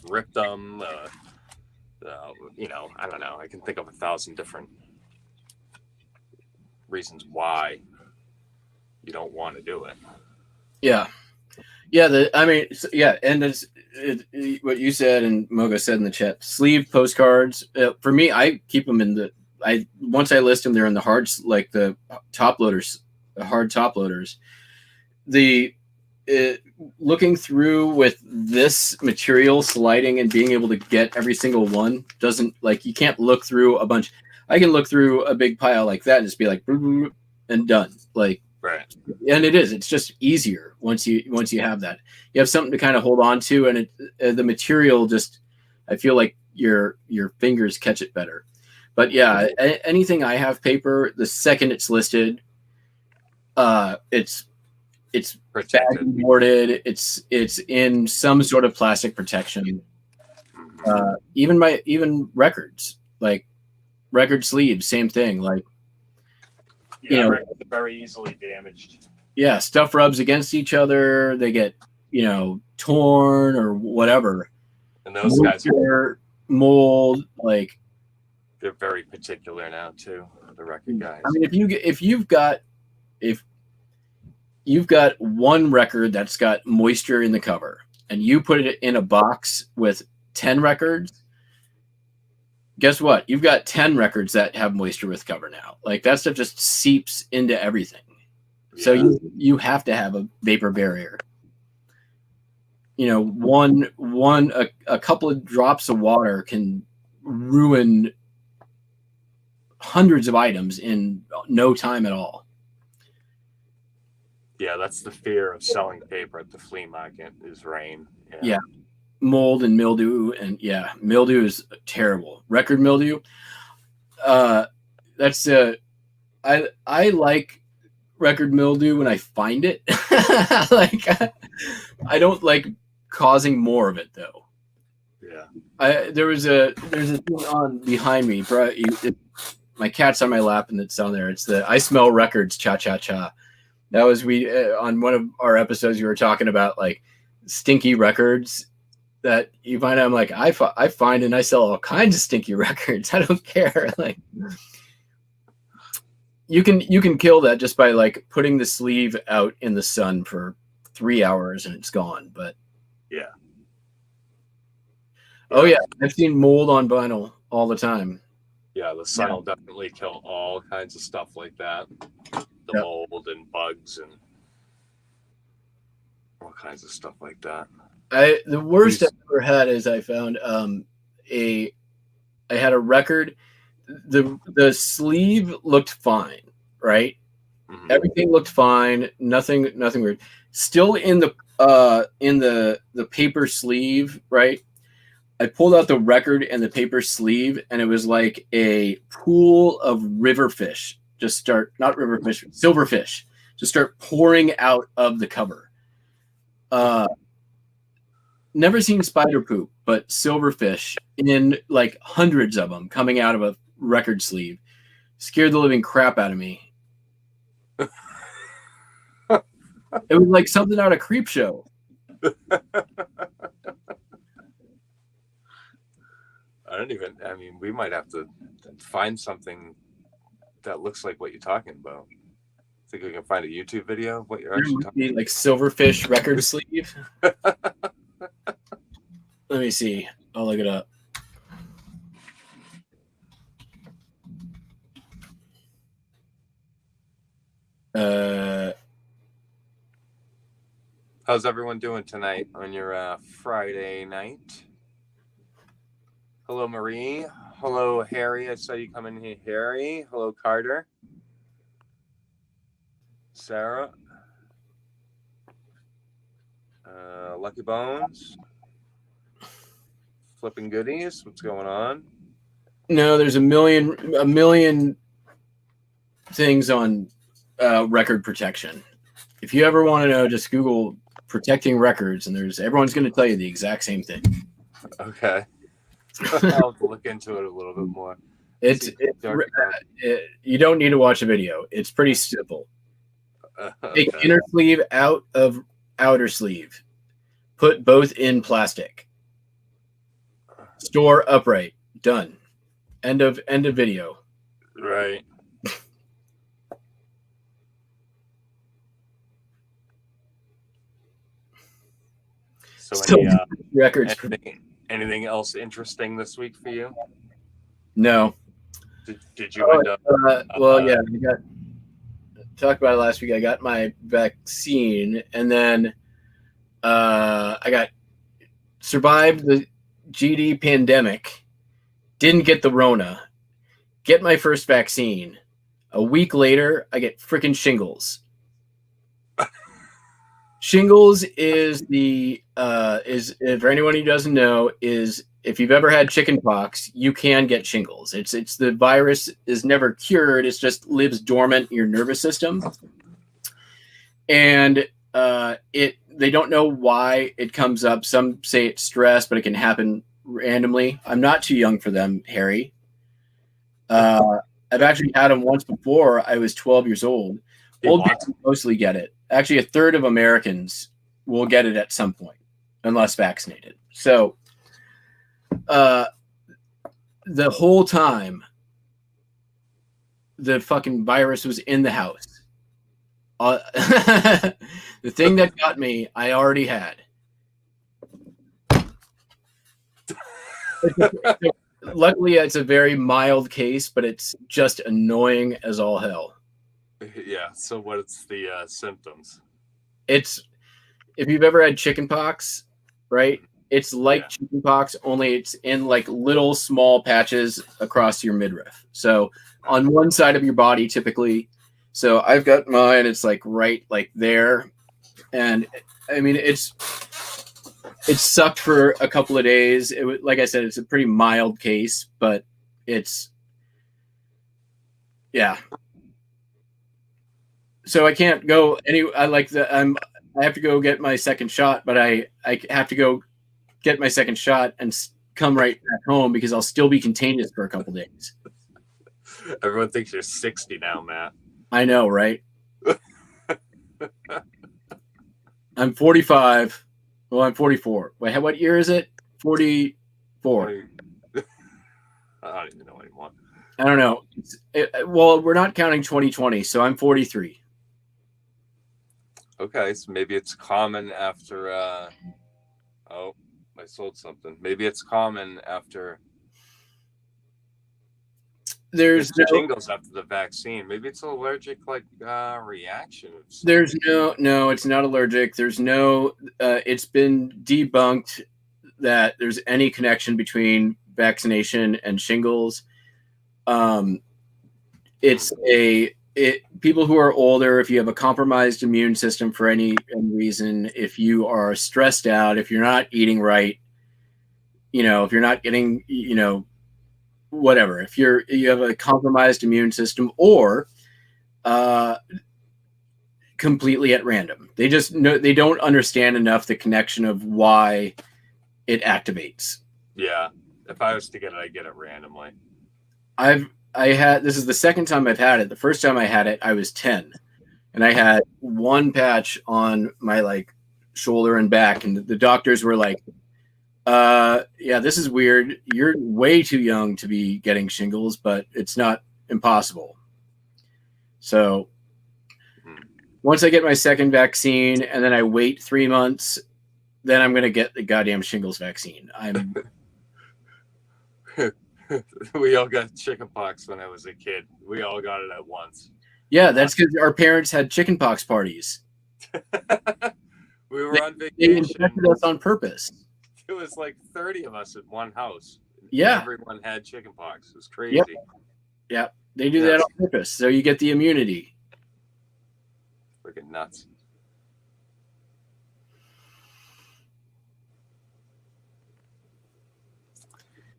Speaker 2: ripped them. I don't know. I can think of 1,000 different reasons why you don't want to do it.
Speaker 1: Yeah, Yeah, and what you said and Mogo said in the chat. Sleeve postcards. For me, I keep them in once I list them, they're in the hards, like the top loaders, the hard top loaders. Looking through with this material, sliding and being able to get every single one doesn't, like, you can't look through a bunch. I can look through a big pile like that and just be like, and done. Like,
Speaker 2: right.
Speaker 1: And it's just easier once you have that. You have something to kind of hold on to, and the material just, I feel like your fingers catch it better. But yeah, anything I have paper, the second it's listed, it's
Speaker 2: Protected.
Speaker 1: boarded. It's in some sort of plastic protection. Even records, like record sleeves, same thing. Like,
Speaker 4: records are very easily damaged.
Speaker 1: Yeah, stuff rubs against each other. They get torn or whatever.
Speaker 2: And those guys
Speaker 1: are mold, like,
Speaker 2: they're very particular now too. The record guys.
Speaker 1: I mean, if you've got one record that's got moisture in the cover, and you put it in a box with 10 records, guess what? You've got 10 records that have moisture with cover now. Like, that stuff just seeps into everything. Yeah. So you have to have a vapor barrier. A couple of drops of water can ruin hundreds of items in no time at all.
Speaker 2: Yeah, that's the fear of selling paper at the flea market is rain.
Speaker 1: Yeah. Mold and mildew, and mildew is terrible. Record mildew. I like record mildew when I find it. Like, I don't like causing more of it though.
Speaker 2: Yeah.
Speaker 1: There's a thing on behind me, bro. My cat's on my lap and it's on there. It's the I Smell Records cha cha cha. That was on one of our episodes you were talking about, like, stinky records that you find out. I'm like, I find and I sell all kinds of stinky records. I don't care. Like, you can kill that just by, like, putting the sleeve out in the sun for 3 hours and it's gone. But
Speaker 2: yeah.
Speaker 1: Oh yeah, I've seen mold on vinyl all the time.
Speaker 2: Yeah, the sun will definitely kill all kinds of stuff like that. The mold and bugs and all kinds of stuff like that.
Speaker 1: The worst I've ever had is I found I had a record. The sleeve looked fine, right? Mm-hmm. Everything looked fine. Nothing weird. Still in the paper sleeve, right? I pulled out the record and the paper sleeve, and it was like a pool of silverfish just start pouring out of the cover. Never seen spider poop, but silverfish in, like, hundreds of them coming out of a record sleeve. Scared the living crap out of me. It was like something out of Creepshow.
Speaker 2: We might have to find something that looks like what you're talking about. Think we can find a YouTube video of what you're actually talking about?
Speaker 1: Like silverfish record sleeve? Let me see. I'll look it up.
Speaker 2: How's everyone doing tonight on your Friday night? Hello, Marie. Hello, Harry. I saw you come in here, Harry. Hello, Carter. Sarah. Lucky Bones. Flipping Goodies. What's going on?
Speaker 1: No, there's a million things on record protection. If you ever want to know, just Google protecting records, and everyone's going to tell you the exact same thing.
Speaker 2: Okay. I'll have to look into it a little bit more.
Speaker 1: You don't need to watch a video. It's pretty simple.
Speaker 2: Okay.
Speaker 1: Take inner sleeve out of outer sleeve. Put both in plastic. Store upright. Done. End of video.
Speaker 2: Right. So any
Speaker 1: records.
Speaker 2: anything else interesting this week for you?
Speaker 1: No.
Speaker 2: Did you end up?
Speaker 1: Well, yeah, we got talked about it last week. I got my vaccine, and then I got survived the GD pandemic. Didn't get the Rona. Get my first vaccine. A week later, I get freaking shingles. Shingles is for anyone who doesn't know, is if you've ever had chickenpox, you can get shingles. It's the virus is never cured. It just lives dormant in your nervous system, and they don't know why it comes up. Some say it's stress, but it can happen randomly. I'm not too young for them, Harry. I've actually had them once before. I was 12 years old. Old people mostly get it. Actually, a third of Americans will get it at some point, unless vaccinated. So the whole time, the fucking virus was in the house. The thing that got me, I already had. Luckily, it's a very mild case, but it's just annoying as all hell.
Speaker 2: Yeah. So what's the symptoms?
Speaker 1: It's if you've ever had chickenpox, right? It's like chickenpox, only it's in like little small patches across your midriff. So on one side of your body, typically. So I've got mine. It's like right like there, and I mean it sucked for a couple of days. It was, like I said, it's a pretty mild case, but it's yeah. So I can't go I have to go get my second shot, but I have to go get my second shot and come right back home because I'll still be contagious for a couple days.
Speaker 2: Everyone thinks you're 60 now, Matt.
Speaker 1: I know, right? I'm 45. Well, I'm 44. Wait, what year is it? 44.
Speaker 2: I don't even know anymore.
Speaker 1: I don't know. Well, we're not counting 2020, so I'm 43.
Speaker 2: Okay, so maybe it's common after. I sold something. Maybe it's common after.
Speaker 1: There's
Speaker 2: shingles after the vaccine. Maybe it's an allergic reaction.
Speaker 1: There's no, it's not allergic. There's no. It's been debunked that there's any connection between vaccination and shingles. People who are older, if you have a compromised immune system for any reason, if you are stressed out, if you're not eating right, if you're not getting, whatever, if you have a compromised immune system or completely at random, they don't understand enough the connection of why it activates.
Speaker 2: Yeah. If I was to get it, I get it randomly.
Speaker 1: This is the second time I've had it. The first time I had it, I was 10, and I had one patch on my shoulder and back, and the doctors were like, yeah, this is weird. You're way too young to be getting shingles, but it's not impossible. So once I get my second vaccine and then I wait 3 months, then I'm going to get the goddamn shingles vaccine.
Speaker 2: We all got chickenpox when I was a kid. We all got it at once.
Speaker 1: Yeah, that's because our parents had chickenpox parties.
Speaker 2: We were on vacation.
Speaker 1: They infected us on purpose.
Speaker 2: It was like 30 of us at one house.
Speaker 1: Yeah.
Speaker 2: Everyone had chickenpox. It was crazy.
Speaker 1: Yeah. They do that on purpose. So you get the immunity.
Speaker 2: Freaking nuts.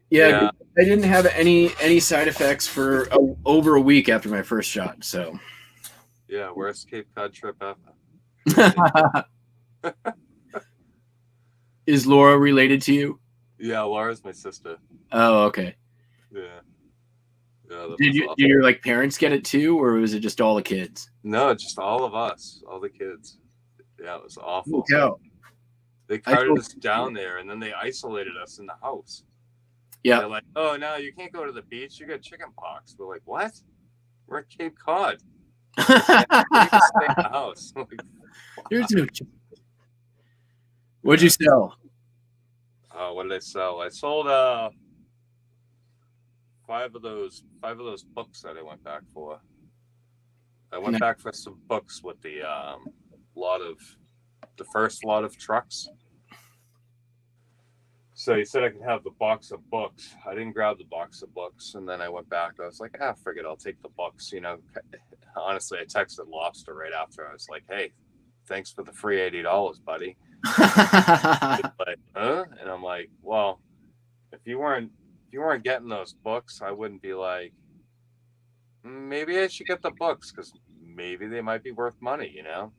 Speaker 1: Yeah. I didn't have any side effects for over a week after my first shot. So.
Speaker 2: Yeah. Worst Cape Cod trip ever.
Speaker 1: Is Laura related to you?
Speaker 2: Yeah, Laura's my sister.
Speaker 1: Oh, okay.
Speaker 2: Yeah.
Speaker 1: Did your parents get it too, or was it just all the kids?
Speaker 2: No, just all of us, all the kids. Yeah, it was awful.
Speaker 1: Okay.
Speaker 2: They carted us down there, and then they isolated us in the house.
Speaker 1: Yeah.
Speaker 2: They're like, "Oh, no, you can't go to the beach. You got chickenpox." We're like, "What? We're at Cape Cod. We can stay in the house."
Speaker 1: What'd you sell?
Speaker 2: what did I sell? I sold five of those books that I went back for. I went back for some books with the first lot of trucks. So he said I could have the box of books. I didn't grab the box of books, and then I went back. I was like, forget it, I'll take the books. You know, honestly, I texted Lobster right after. I was like, hey, thanks for the free $80, buddy. Like, huh? And I'm like, well, if you weren't getting those books, I wouldn't be like, maybe I should get the books because maybe they might be worth money. You know,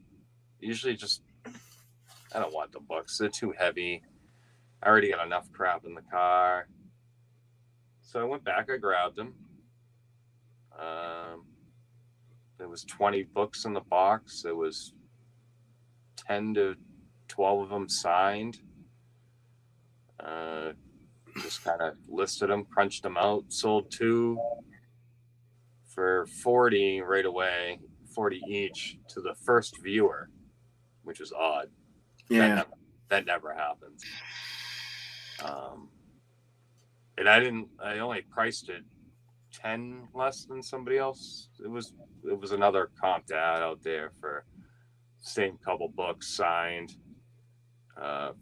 Speaker 2: usually just I don't want the books. They're too heavy. I already got enough crap in the car. So I went back, I grabbed them. There was 20 books in the box. There was 10 to 12 of them signed. Just kind of listed them, crunched them out, sold 2 for 40 right away, 40 each to the first viewer, which is odd.
Speaker 1: Yeah.
Speaker 2: That never happens. And I only priced it 10 less than somebody else. It was another comp dad out there for same couple books signed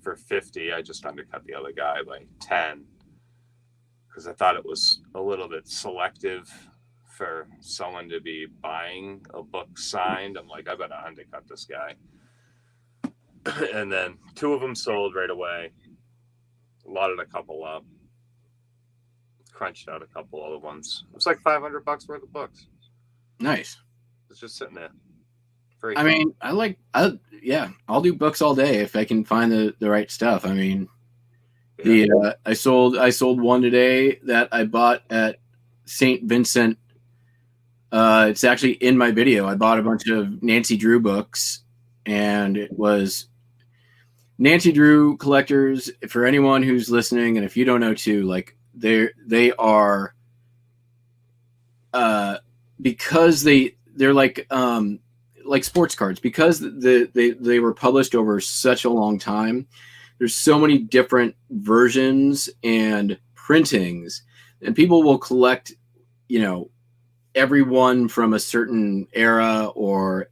Speaker 2: for 50. I just undercut the other guy by 10 because I thought it was a little bit selective for someone to be buying a book signed. I'm like, I better undercut this guy. And then 2 of them sold right away. Lotted a couple up, crunched out a couple other ones. It was like $500 worth of books.
Speaker 1: Nice.
Speaker 2: It's just sitting there.
Speaker 1: I mean, I'll do books all day if I can find the right stuff. I mean, I sold one today that I bought at St. Vincent. It's actually in my video. I bought a bunch of Nancy Drew books, and it was Nancy Drew collectors. For anyone who's listening, and if you don't know too, like they are because they're like sports cards, because they were published over such a long time. There's so many different versions and printings, and people will collect, every one from a certain era or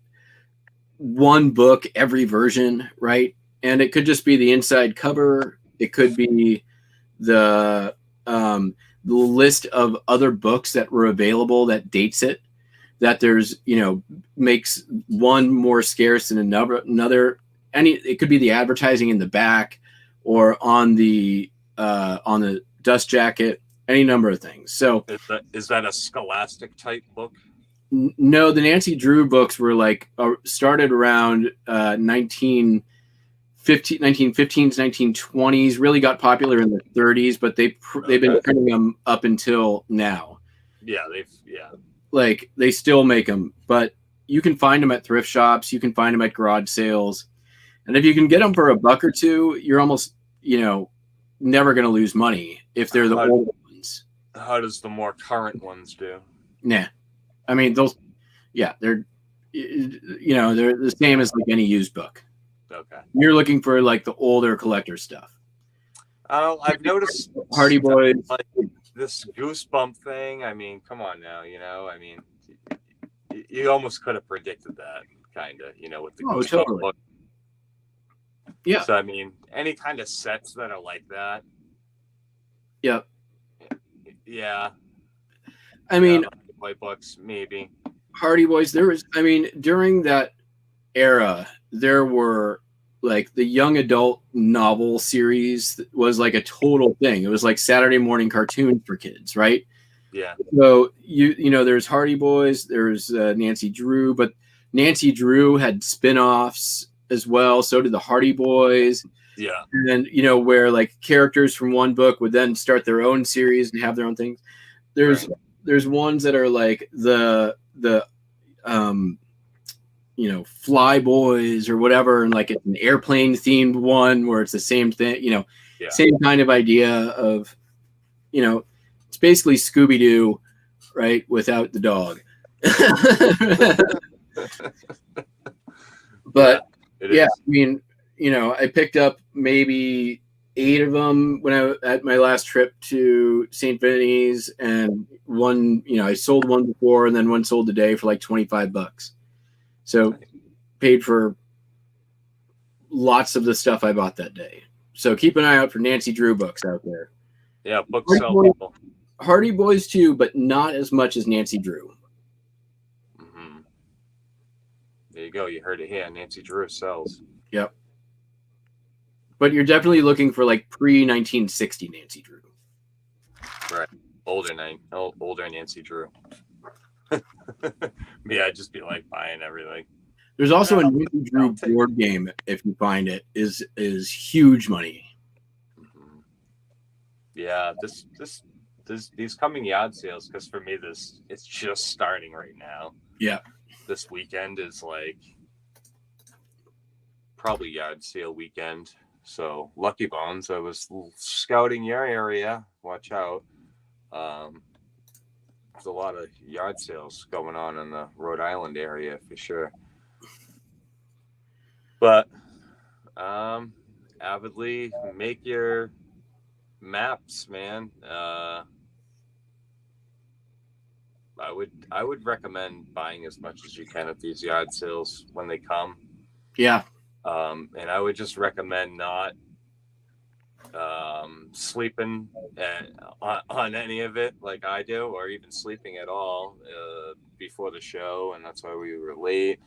Speaker 1: one book, every version, right? And it could just be the inside cover. It could be the list of other books that were available that dates it, that there's, makes one more scarce than another. It could be the advertising in the back or on the dust jacket, any number of things. So
Speaker 2: is that a Scholastic type book?
Speaker 1: No, the Nancy Drew books were started around 1915s, 1920s, really got popular in the 30s, but they've been printing them up until now.
Speaker 2: Yeah,
Speaker 1: they still make them, but you can find them at thrift shops, you can find them at garage sales, and if you can get them for $1 or $2, you're almost never going to lose money if they're the old ones.
Speaker 2: How does the more current ones do?
Speaker 1: Nah, I mean they're they're the same as like any used book.
Speaker 2: Okay.
Speaker 1: You're looking for like the older collector stuff.
Speaker 2: I've noticed
Speaker 1: Hardy Boys,
Speaker 2: like this Goosebump thing. I mean, come on now, I mean, you almost could have predicted that, kind of, with the Goosebump
Speaker 1: totally.
Speaker 2: book.
Speaker 1: Yeah.
Speaker 2: So I mean, any kind of sets that are like that.
Speaker 1: Yep.
Speaker 2: Yeah.
Speaker 1: I mean,
Speaker 2: white books, maybe.
Speaker 1: Hardy Boys. During that era, there were like the young adult novel series was like a total thing. It was like Saturday morning cartoons for kids, right?
Speaker 2: Yeah.
Speaker 1: So there's Hardy Boys, there's Nancy Drew, but Nancy Drew had spin-offs as well. So did the Hardy Boys.
Speaker 2: Yeah.
Speaker 1: And where like characters from one book would then start their own series and have their own things. There's ones that are like the Fly Boys or whatever, and like it's an airplane themed one where it's the same thing, same kind of idea of, it's basically Scooby-Doo, right? Without the dog. But I mean, I picked up maybe 8 of them when I at my last trip to St. Vinny's, and one, I sold one before, and then one sold today for like $25. So paid for lots of the stuff I bought that day. So keep an eye out for Nancy Drew books out there.
Speaker 2: Yeah, books sell people.
Speaker 1: Hardy Boys too, but not as much as Nancy Drew.
Speaker 2: Mm-hmm. There you go. You heard it here. Nancy Drew sells.
Speaker 1: Yep. But you're definitely looking for like pre-1960 Nancy Drew.
Speaker 2: Right. Older Nancy Drew. Me, I'd just be like buying everything.
Speaker 1: There's also a Nancy Drew board game, if you find it, is huge money.
Speaker 2: Mm-hmm. Yeah, these coming yard sales, because for me it's just starting right now.
Speaker 1: Yeah.
Speaker 2: This weekend is like probably yard sale weekend. So Lucky Bones, I was scouting your area. Watch out. There's a lot of yard sales going on in the Rhode Island area for sure. But avidly make your maps, man. I would recommend buying as much as you can at these yard sales when they come.
Speaker 1: Yeah.
Speaker 2: And I would just recommend not sleeping on any of it like I do, or even sleeping at all before the show, and that's why we were late.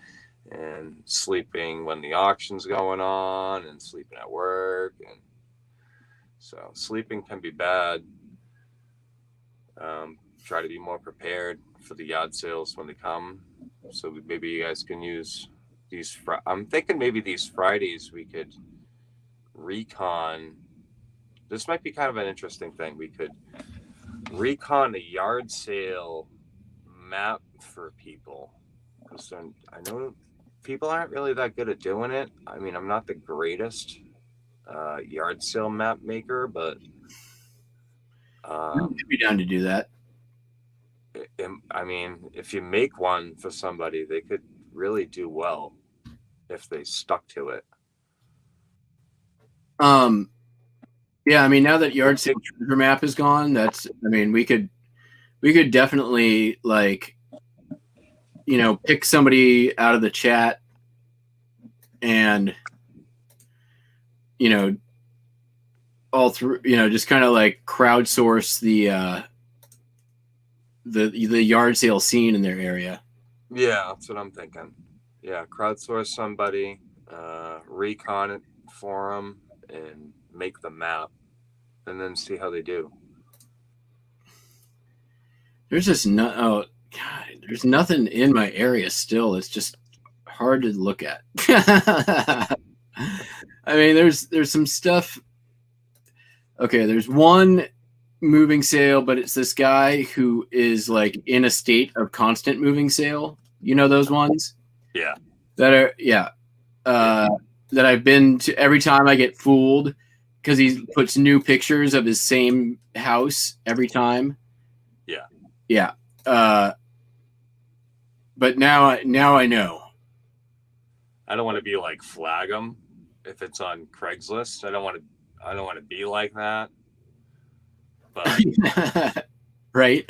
Speaker 2: And sleeping when the auction's going on, and sleeping at work, and so sleeping can be bad. Try to be more prepared for the yard sales when they come. So maybe you guys can use these. I'm thinking maybe these Fridays we could recon. This might be kind of an interesting thing. We could recon a yard sale map for people, because I know people aren't really that good at doing it. I mean, I'm not the greatest yard sale map maker, but
Speaker 1: I'd be down to do that.
Speaker 2: I mean, if you make one for somebody, they could really do well if they stuck to it.
Speaker 1: Yeah, I mean, now that yard sale treasure map is gone, we could definitely, like, pick somebody out of the chat and, all through, just kind of like crowdsource the yard sale scene in their area.
Speaker 2: Yeah, that's what I'm thinking. Yeah, crowdsource somebody, recon it for them, and make the map, and then see how they do.
Speaker 1: There's just there's nothing in my area still. It's just hard to look at. I mean, there's some stuff. Okay, there's one moving sale, but it's this guy who is like in a state of constant moving sale. You know those ones?
Speaker 2: Yeah.
Speaker 1: That I've been to every time. I get fooled because he puts new pictures of his same house every time.
Speaker 2: Yeah.
Speaker 1: Yeah. But now I know.
Speaker 2: I don't want to be like flag them if it's on Craigslist. I don't want to be like that. But
Speaker 1: right.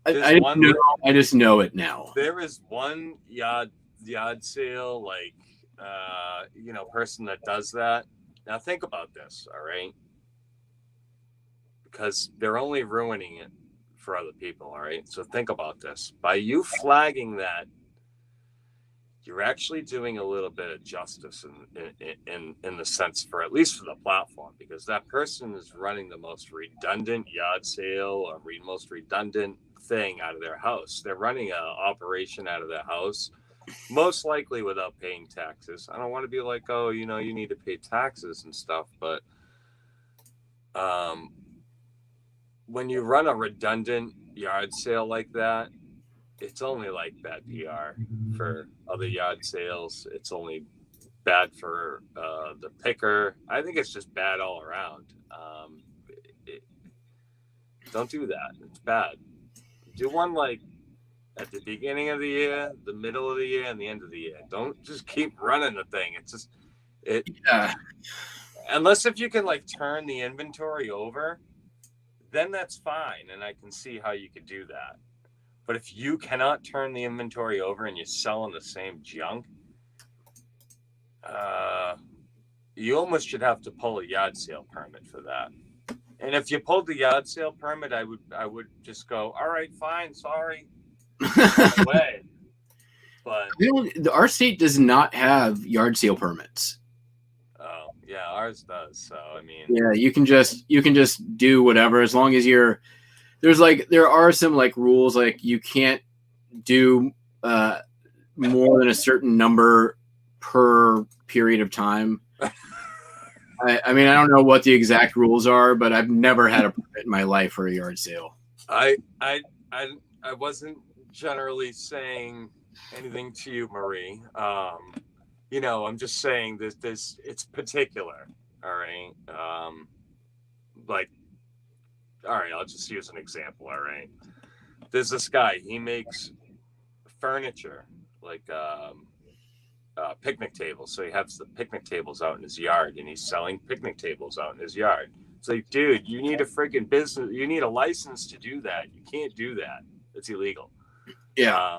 Speaker 1: I just know it now.
Speaker 2: There is one yard sale, like person that does that. Now think about this, all right? Because they're only ruining it for other people, all right? So think about this. By you flagging that, you're actually doing a little bit of justice in the sense, for at least for the platform, because that person is running the most redundant yard sale or most redundant thing out of their house. They're running an operation out of their house, most likely without paying taxes. I don't want to be like, oh, you need to pay taxes and stuff, but when you run a redundant yard sale like that, it's only like bad PR for other yard sales. It's only bad for the picker. I think it's just bad all around. Don't do that. It's bad. Do one like at the beginning of the year, the middle of the year, and the end of the year. Don't just keep running the thing. It's just
Speaker 1: Yeah.
Speaker 2: unless if you can like turn the inventory over, then that's fine, and I can see how you could do that. But if you cannot turn the inventory over and you're selling the same junk, you almost should have to pull a yard sale permit for that. And if you pulled the yard sale permit, I would just go, all right, fine, sorry, way. But
Speaker 1: our state does not have yard sale permits.
Speaker 2: Oh yeah, ours does. So I mean,
Speaker 1: yeah, you can just do whatever as long as you're. There are some like rules, like you can't do more than a certain number per period of time. I mean, I don't know what the exact rules are, but I've never had a permit in my life for a yard sale.
Speaker 2: I wasn't generally saying anything to you, Marie. I'm just saying this it's particular. All right. All right, I'll just use an example. All right. There's this guy, he makes furniture like picnic tables. So he has the picnic tables out in his yard, and he's selling picnic tables out in his yard. It's like, dude, you need a freaking business. You need a license to do that. You can't do that. It's illegal.
Speaker 1: Yeah.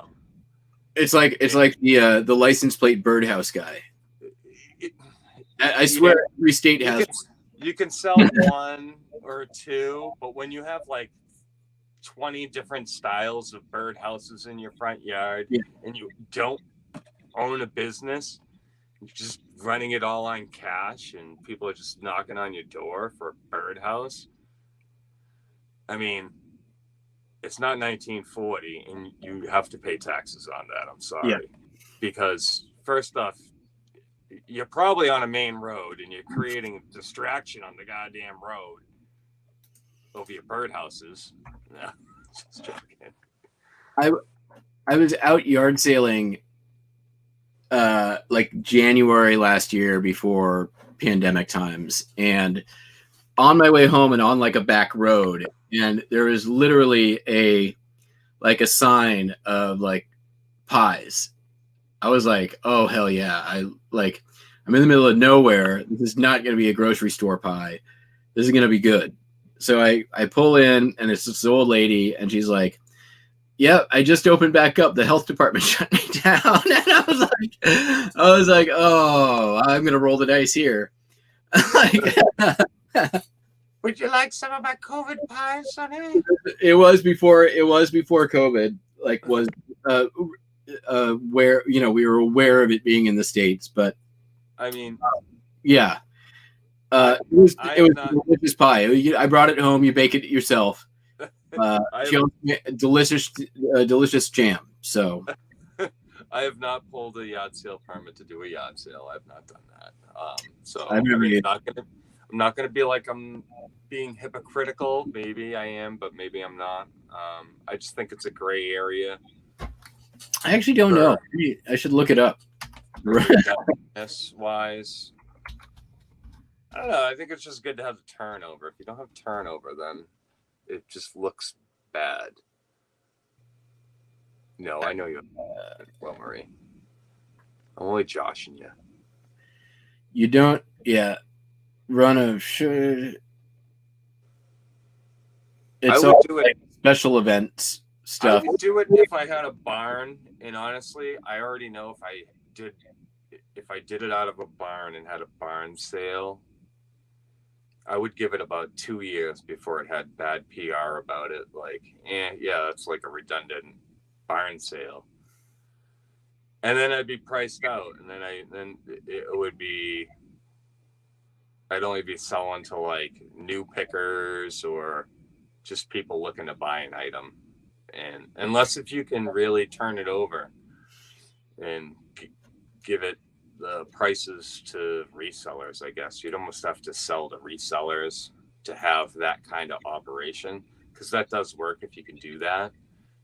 Speaker 1: It's like the license plate birdhouse guy. I swear every state has.
Speaker 2: You can sell one or two, but when you have like 20 different styles of birdhouses in your front yard, and you don't own a business, you're just running it all on cash, and people are just knocking on your door for a birdhouse. I mean, it's not 1940, and you have to pay taxes on that. I'm sorry, because first off, you're probably on a main road, and you're creating a distraction on the goddamn road over your birdhouses. No, just joking.
Speaker 1: I was out yard sailing like January last year before pandemic times, and on my way home and on like a back road, and there was literally a sign of like pies. I was like, oh hell yeah. I'm in the middle of nowhere. This is not going to be a grocery store pie. This is going to be good. So I pull in, and it's this old lady, and she's like, yeah, I just opened back up. The health department shut me down. And I was like, oh, I'm going to roll the dice here.
Speaker 2: Would you like some of my COVID pies, Sonny?
Speaker 1: It was before COVID, where, we were aware of it being in the States, but
Speaker 2: I mean,
Speaker 1: yeah. It was delicious pie. I brought it home. You bake it yourself. Delicious jam. So
Speaker 2: I have not pulled a yard sale permit to do a yard sale. I've not done that. I'm not going to be like I'm being hypocritical. Maybe I am, but maybe I'm not. I just think it's a gray area.
Speaker 1: I actually don't know. I should look it up.
Speaker 2: Wise. I don't know. I think it's just good to have the turnover. If you don't have turnover, then it just looks bad. No, I know you. Well, Marie. I'm only joshing you.
Speaker 1: You don't, run a show. It's all do it. Special events stuff.
Speaker 2: I would do it if I had a barn, and honestly, I already know if I did it out of a barn and had a barn sale, I would give it about 2 years before it had bad PR about it. Like, it's like a redundant barn sale. And then I'd be priced out, and then it would be, I'd only be selling to like new pickers or just people looking to buy an item. And unless if you can really turn it over and give it the prices to resellers, I guess you'd almost have to sell to resellers to have that kind of operation, because that does work. If you can do that,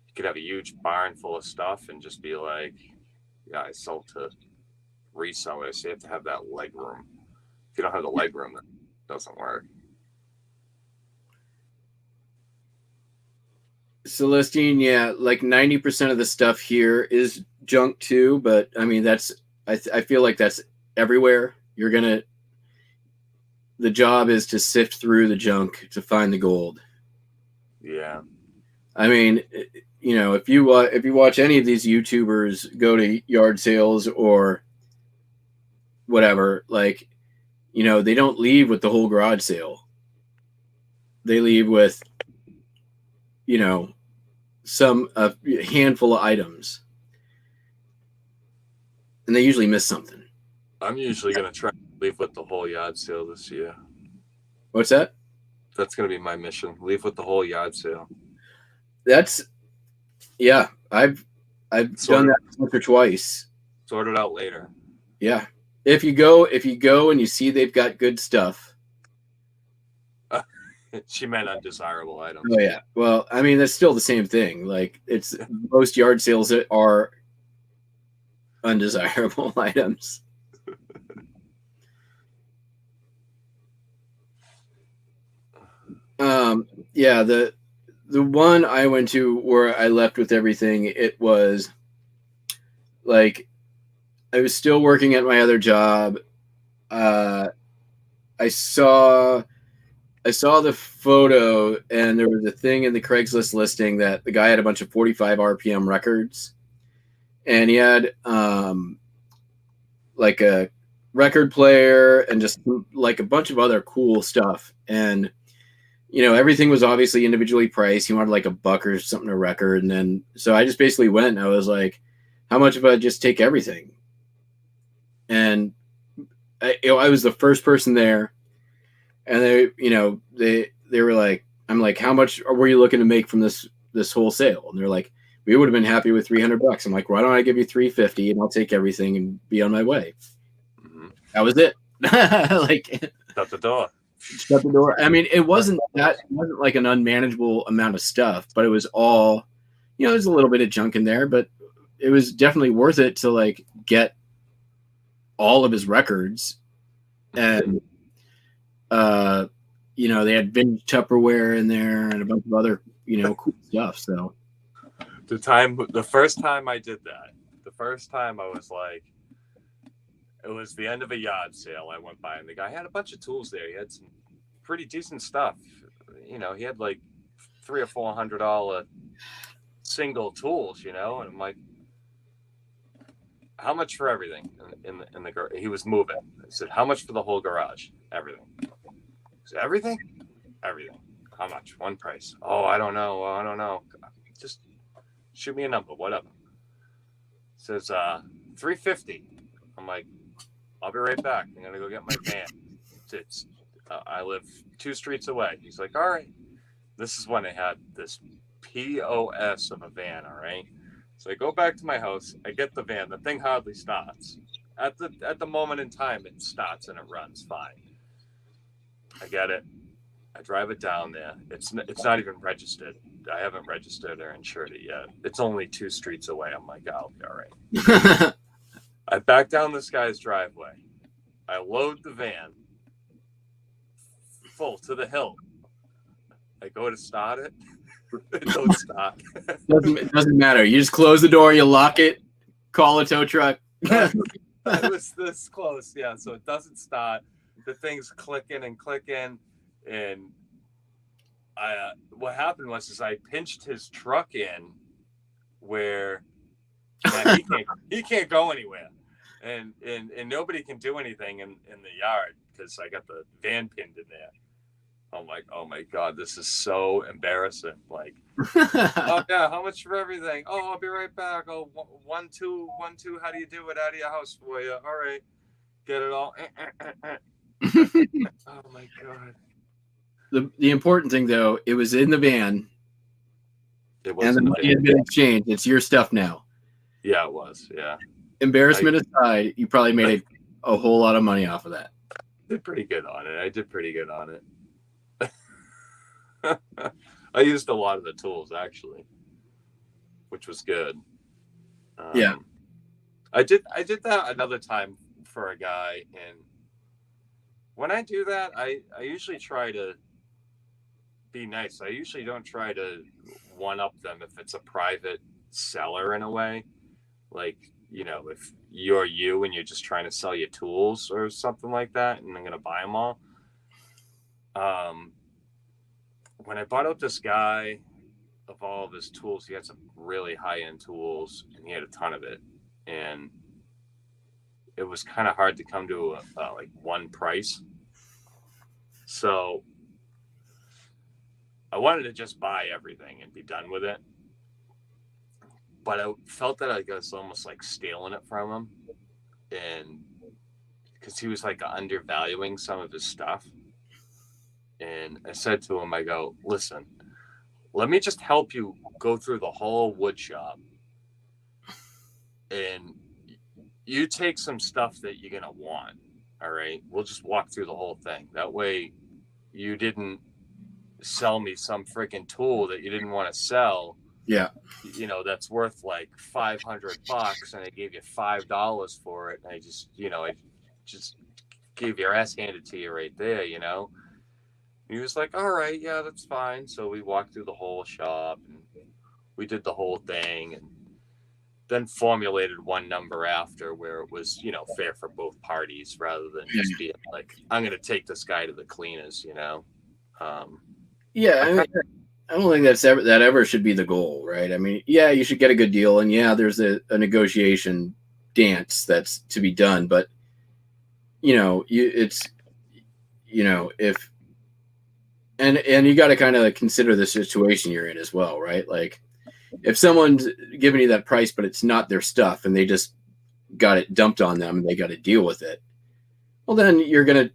Speaker 2: you could have a huge barn full of stuff and just be like, I sell to resellers. So you have to have that leg room. If you don't have the leg room, that doesn't work.
Speaker 1: Celestine, like 90% of the stuff here is junk too, but I mean, I feel like that's everywhere. You're gonna, the job is to sift through the junk to find the gold.
Speaker 2: Yeah.
Speaker 1: I mean, you know, if you watch any of these YouTubers go to yard sales or whatever, like, you know, they don't leave with the whole garage sale. They leave with, you know, a handful of items, and they usually miss something.
Speaker 2: I'm usually going to try to leave with the whole yard sale this year.
Speaker 1: What's that?
Speaker 2: That's going to be my mission. Leave with the whole yard sale.
Speaker 1: That's, yeah, I've done that once or twice.
Speaker 2: Sort it out later.
Speaker 1: Yeah. If you go and you see they've got good stuff.
Speaker 2: She meant undesirable items.
Speaker 1: Oh yeah. Well, I mean, that's still the same thing. Like, it's most yard sales that are undesirable items. Yeah, the one I went to where I left with everything, it was like I was still working at my other job. I saw the photo, and there was a thing in the Craigslist listing that the guy had a bunch of 45 RPM records, and he had like a record player and just like a bunch of other cool stuff. And you know, everything was obviously individually priced. He wanted like $1 or something a record. And then, so I just basically went and I was like, how much if I just take everything? And I was the first person there. And they were like, I'm like, how much were you looking to make from this whole sale? And they're like, we would have been happy with $300. I'm like, why don't I give you $350 and I'll take everything and be on my way.
Speaker 2: Mm-hmm.
Speaker 1: That was it. Like,
Speaker 2: shut the door.
Speaker 1: Shut the door. I mean, it wasn't like an unmanageable amount of stuff, but it was all, you know, there's a little bit of junk in there, but it was definitely worth it to like get all of his records. And you know, they had vintage Tupperware in there and a bunch of other, you know, cool stuff. So
Speaker 2: the first time I did that, I was like, it was the end of a yard sale. I went by and the guy had a bunch of tools there. He had some pretty decent stuff. You know, he had like $300 or $400 single tools, you know, and I'm like, how much for everything in the garage? He was moving. I said, how much for the whole garage? Everything. He said, everything? Everything. How much? One price. Oh, I don't know. Just shoot me a number, whatever. It says $350. I'm like, I'll be right back. I'm gonna go get my van. I live 2 streets away. He's like, all right. This is when I had this POS of a van. All right. So I go back to my house. I get the van. The thing hardly starts. At the moment in time, it starts and it runs fine. I get it. I drive it down there. It's not even registered. I haven't registered or insured it yet. It's only 2 streets away. I'm like, I'll be all right. I back down this guy's driveway. I load the van full to the hill. I go to start it. It don't start.
Speaker 1: It doesn't matter. You just close the door, you lock it, call a tow truck.
Speaker 2: It was this close, yeah. So it doesn't start. The thing's clicking, and what happened was I pinched his truck in where he can't go anywhere, and nobody can do anything in the yard because I got the van pinned in there. I'm like, oh my God, this is so embarrassing. Like, oh yeah, how much for everything? Oh, I'll be right back. Oh, 1 2 1 2. How do you do it out of your house for you? All right, get it all. Oh my God.
Speaker 1: The important thing though, it was in the van.
Speaker 2: It was
Speaker 1: and the money had been exchanged. It's your stuff now.
Speaker 2: Yeah, it was. Yeah.
Speaker 1: Embarrassment aside, you probably made a whole lot of money off of that.
Speaker 2: Did pretty good on it. I did pretty good on it. I used a lot of the tools actually, which was good.
Speaker 1: Yeah.
Speaker 2: I did that another time for a guy, and when I do that, I usually try to be nice. I usually don't try to one up them if it's a private seller in a way. Like, you know, if you're you and you're just trying to sell your tools or something like that, and I'm going to buy them all, when I bought out this guy of all of his tools, he had some really high-end tools, and he had a ton of it, and it was kind of hard to come to like one price. So I wanted to just buy everything and be done with it, but I felt that I was almost like stealing it from him, and because he was like undervaluing some of his stuff. And I said to him, I go, listen, let me just help you go through the whole wood shop, and you take some stuff that you're going to want. All right. We'll just walk through the whole thing. That way you didn't sell me some freaking tool that you didn't want to sell.
Speaker 1: Yeah.
Speaker 2: You know, that's worth like $500, and I gave you $5 for it. And I just gave your ass handed to you right there, you know? He was like, all right, yeah, that's fine. So we walked through the whole shop, and we did the whole thing, and then formulated one number after where it was, you know, fair for both parties, rather than just being like, I'm going to take this guy to the cleaners, you know?
Speaker 1: Yeah, I mean, I don't think that ever should be the goal, right? I mean, yeah, you should get a good deal, and yeah, there's a negotiation dance that's to be done, but you know, if and you got to kind of consider the situation you're in as well, right? Like, if someone's giving you that price, but it's not their stuff, and they just got it dumped on them, and they got to deal with it, well, then you're gonna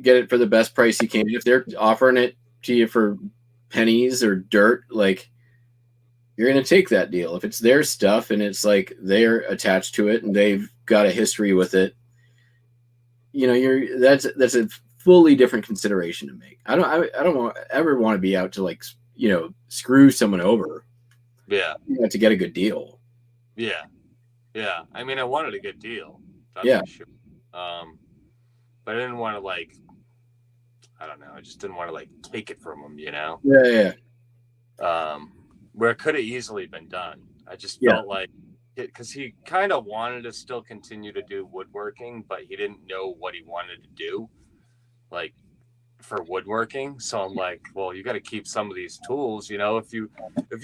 Speaker 1: get it for the best price you can. If they're offering it to you for pennies or dirt, like, you're going to take that deal. If it's their stuff and it's like they're attached to it and they've got a history with it, you know, that's a fully different consideration to make. I don't ever want to be out to, like, you know, screw someone over.
Speaker 2: Yeah.
Speaker 1: You have to get a good deal.
Speaker 2: Yeah. Yeah. I mean, I wanted a good deal. That's
Speaker 1: yeah.
Speaker 2: For sure. But I didn't want to, like, I don't know. I just didn't want to, like, take it from him, you know?
Speaker 1: Yeah.
Speaker 2: Where it could have easily been done. I just felt like it, because he kind of wanted to still continue to do woodworking, but he didn't know what he wanted to do, like, for woodworking. So I'm like, well, you got to keep some of these tools, you know? If you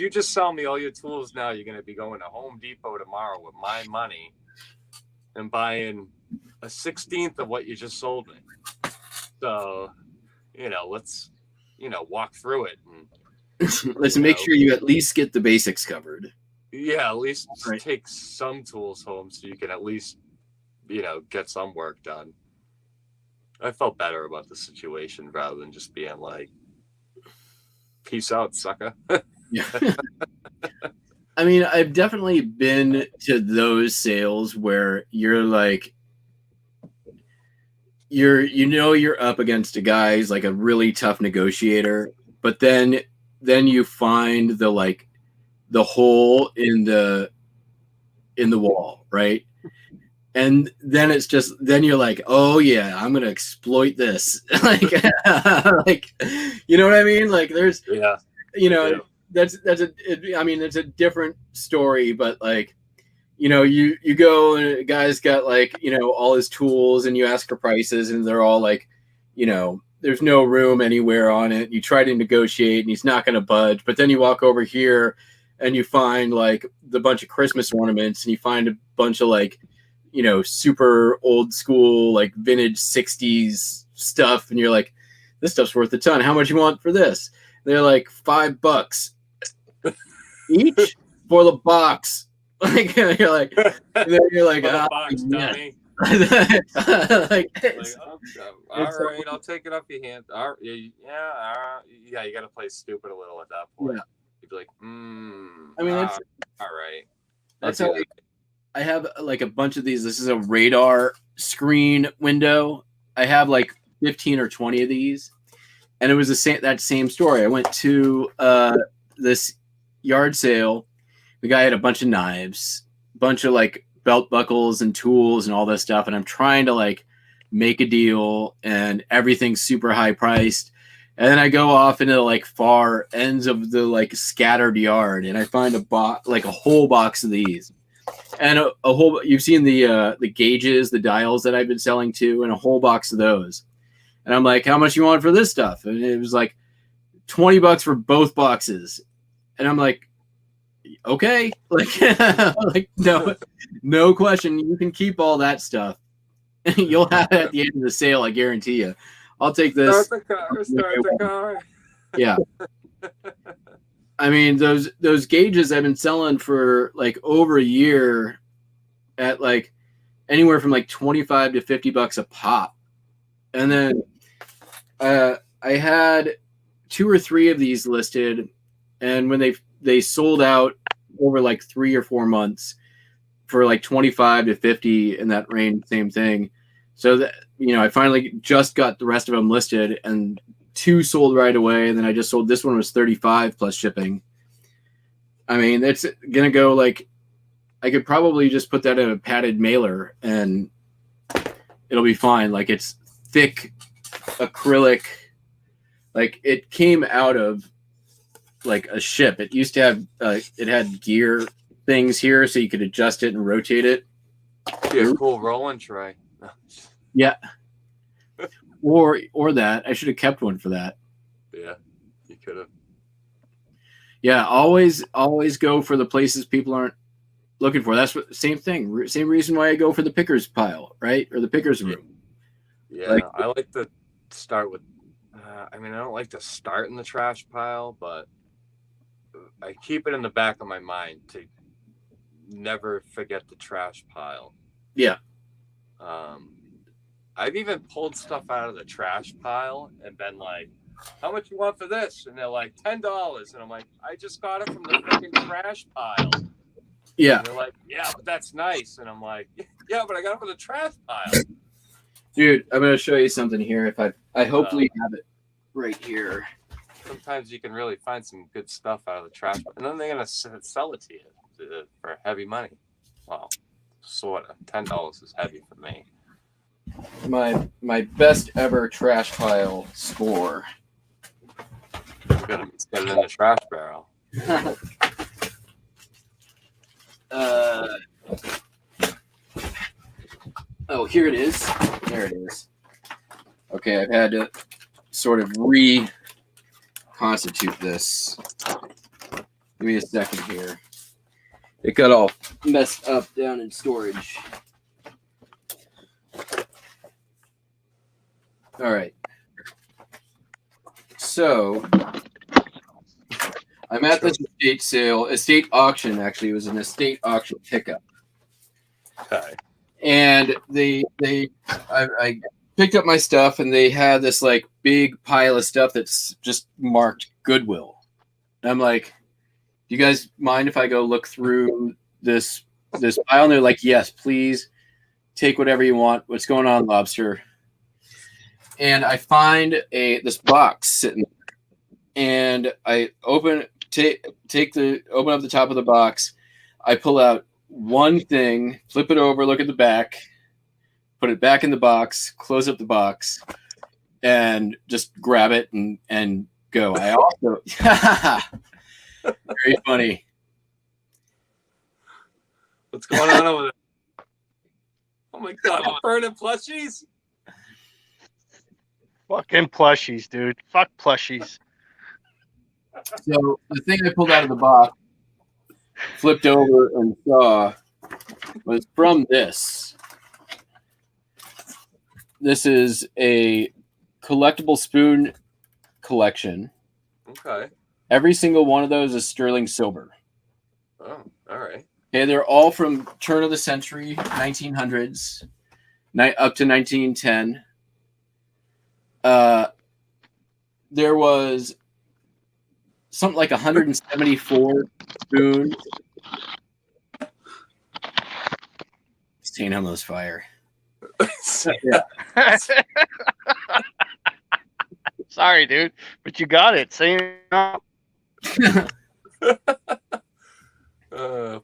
Speaker 2: just sell me all your tools now, you're going to be going to Home Depot tomorrow with my money and buying a 16th of what you just sold me. So, you know, let's, you know, walk through it. And,
Speaker 1: let's make sure you at least get the basics covered.
Speaker 2: Yeah, at least take some tools home so you can at least, you know, get some work done. I felt better about the situation rather than just being like, peace out, sucker.
Speaker 1: Yeah. I mean, I've definitely been to those sales where you're like, you're up against a guy who's like a really tough negotiator, but then you find the hole in the wall, right? And then it's just, then you're like, oh yeah, I'm gonna exploit this. like you know what I mean? Like, there's, you know, that's it's a different story, but like, you know, you go and a guy's got, like, you know, all his tools, and you ask for prices, and they're all like, you know, there's no room anywhere on it. You try to negotiate, and he's not going to budge. But then you walk over here, and you find like the bunch of Christmas ornaments, and you find a bunch of, like, you know, super old school, like vintage 60s stuff, and you're like, this stuff's worth a ton. How much you want for this? They're like $5 each for the box. Like, you're like,
Speaker 2: box, dummy.
Speaker 1: like,
Speaker 2: all right, I'll take it off your hand. All right, yeah, you got to play stupid a little at that point. Yeah. You'd be like, I mean, that's all right.
Speaker 1: That's how I have like a bunch of these. This is a radar screen window. I have like 15 or 20 of these, and it was that same story. I went to this yard sale. The guy had a bunch of knives, a bunch of like belt buckles and tools and all this stuff. And I'm trying to like make a deal, and everything's super high priced. And then I go off into the like far ends of the like scattered yard, and I find like a whole box of these, and a whole, you've seen the gauges, the dials that I've been selling to, and a whole box of those. And I'm like, how much you want for this stuff? And it was like $20 for both boxes. And I'm like, okay, like no question. You can keep all that stuff. You'll have it at the end of the sale. I guarantee you. I'll take this.
Speaker 2: Start the car.
Speaker 1: Yeah. I mean, those gauges I've been selling for like over a year at like anywhere from like $25 to $50 a pop. And then I had 2 or 3 of these listed, and when they sold out over like 3 or 4 months for like 25 to 50 in that range, same thing. So that, I finally just got the rest of them listed, and 2 sold right away, and then I just sold this one was 35 plus shipping. I mean, it's gonna go like I could probably just put that in a padded mailer and it'll be fine. Like it's thick acrylic, like it came out of like a ship. It used to have it had gear things here so you could adjust it and rotate it.
Speaker 2: Yeah, cool rolling tray.
Speaker 1: Yeah. Or that. I should have kept one for that.
Speaker 2: Yeah, you could have.
Speaker 1: Yeah, always go for the places people aren't looking for. That's what same thing. Same reason why I go for the pickers pile, right? Or the pickers room.
Speaker 2: Yeah, I like to start with. I don't like to start in the trash pile, but I keep it in the back of my mind to never forget the trash pile.
Speaker 1: Yeah.
Speaker 2: I've even pulled stuff out of the trash pile and been like, how much you want for this? And they're like, $10. And I'm like, I just got it from the freaking trash pile.
Speaker 1: Yeah.
Speaker 2: And they're like, yeah, but that's nice. And I'm like, yeah, but I got it from the trash pile.
Speaker 1: Dude, I'm going to show you something here. If I hopefully have it right here.
Speaker 2: Sometimes you can really find some good stuff out of the trash pile. And then they're going to sell it to you for heavy money. Well, sort of. $10 is heavy for me.
Speaker 1: My best ever trash pile score.
Speaker 2: Get it in the trash barrel.
Speaker 1: Oh, here it is. There it is. Okay, I've had to sort of reconstitute this. Give me a second here. It got all messed up down in storage. All right. So I'm at this estate auction. Actually, it was an estate auction pickup.
Speaker 2: Okay.
Speaker 1: And I picked up my stuff, and they had this like big pile of stuff that's just marked Goodwill. And I'm like, do you guys mind if I go look through this pile? And they're like, yes, please take whatever you want. What's going on, Lobster? And I find this box sitting there, and I open up the top of the box. I pull out one thing, flip it over, look at the back, put it back in the box, close up the box, and just grab it and go. I also very funny.
Speaker 2: What's going on over there? Oh my god, burning plushies.
Speaker 5: Fucking plushies, dude. Fuck plushies.
Speaker 1: So the thing I pulled out of the box, flipped over and saw was from this. This is a collectible spoon collection.
Speaker 2: Okay.
Speaker 1: Every single one of those is sterling silver.
Speaker 2: Oh, all right.
Speaker 1: Okay, they're all from turn of the century, 1900s, up to 1910. There was something like 174 spoons. St. Elmo's fire.
Speaker 5: Yeah. Sorry, dude, but you got it. Say no.
Speaker 1: That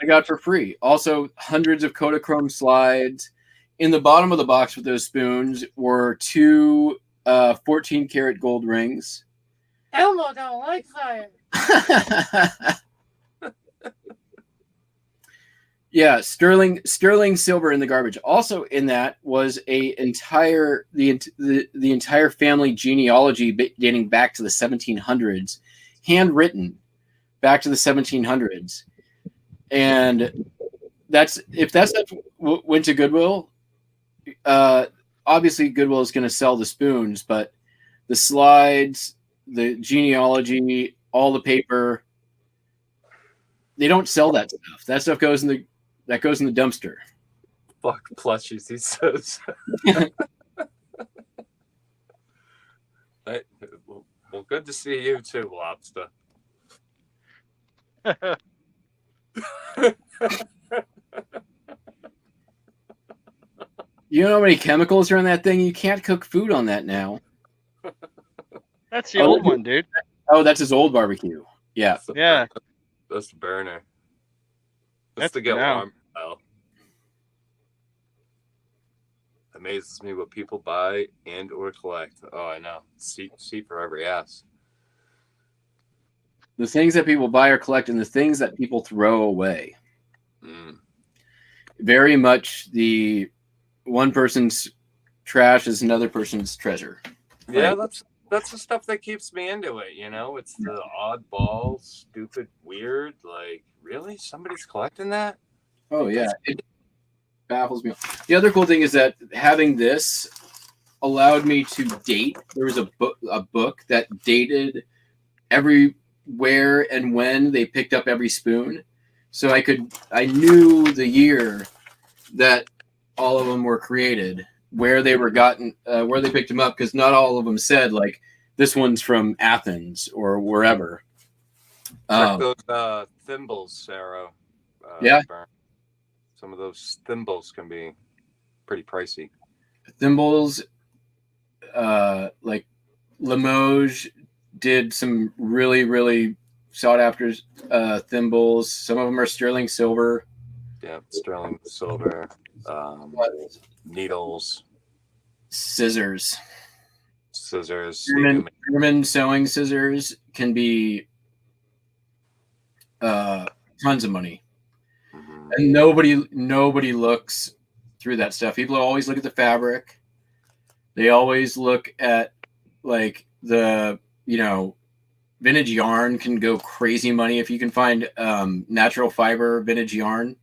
Speaker 1: I got for free. Also, hundreds of Kodachrome slides. In the bottom of the box with those spoons were 2 14-karat gold rings.
Speaker 6: Elmo don't like fire.
Speaker 1: Yeah, sterling silver in the garbage. Also in that was the entire family genealogy dating back to the 1700s, handwritten back to the 1700s. And if that stuff went to Goodwill, obviously Goodwill is going to sell the spoons, but the slides, the genealogy, all the paper, they don't sell that stuff. That stuff goes in the dumpster.
Speaker 2: Fuck plushies, he says. Well, good to see you too, Lobster.
Speaker 1: You know how many chemicals are in that thing? You can't cook food on that now.
Speaker 5: That's the old one, dude.
Speaker 1: Oh, that's his old barbecue. Yeah.
Speaker 5: Yeah.
Speaker 2: That's the burner.
Speaker 5: That's
Speaker 2: to get
Speaker 5: now.
Speaker 2: warm. Oh. Amazes me what people buy and or collect. Oh, I know. See for every ass.
Speaker 1: The things that people buy or collect and the things that people throw away. Very much the one person's trash is another person's treasure.
Speaker 2: Yeah, that's the stuff that keeps me into it, you know? It's the oddball, stupid, weird, like, really? Somebody's collecting that?
Speaker 1: Oh, yeah. It baffles me. The other cool thing is that having this allowed me to date. There was a book that dated where and when they picked up every spoon. So I knew the year that all of them were created, where they were where they picked them up, because not all of them said like this one's from Athens or wherever.
Speaker 2: Check those thimbles, Sarah.
Speaker 1: Yeah.
Speaker 2: Some of those thimbles can be pretty pricey.
Speaker 1: Thimbles, like Limoges did some really, really sought after thimbles. Some of them are sterling silver.
Speaker 2: Yeah, sterling silver. Needles,
Speaker 1: scissors.
Speaker 2: German
Speaker 1: sewing scissors can be tons of money, and nobody looks through that stuff. People always look at the fabric. They always look at like the vintage yarn can go crazy money if you can find natural fiber vintage yarn.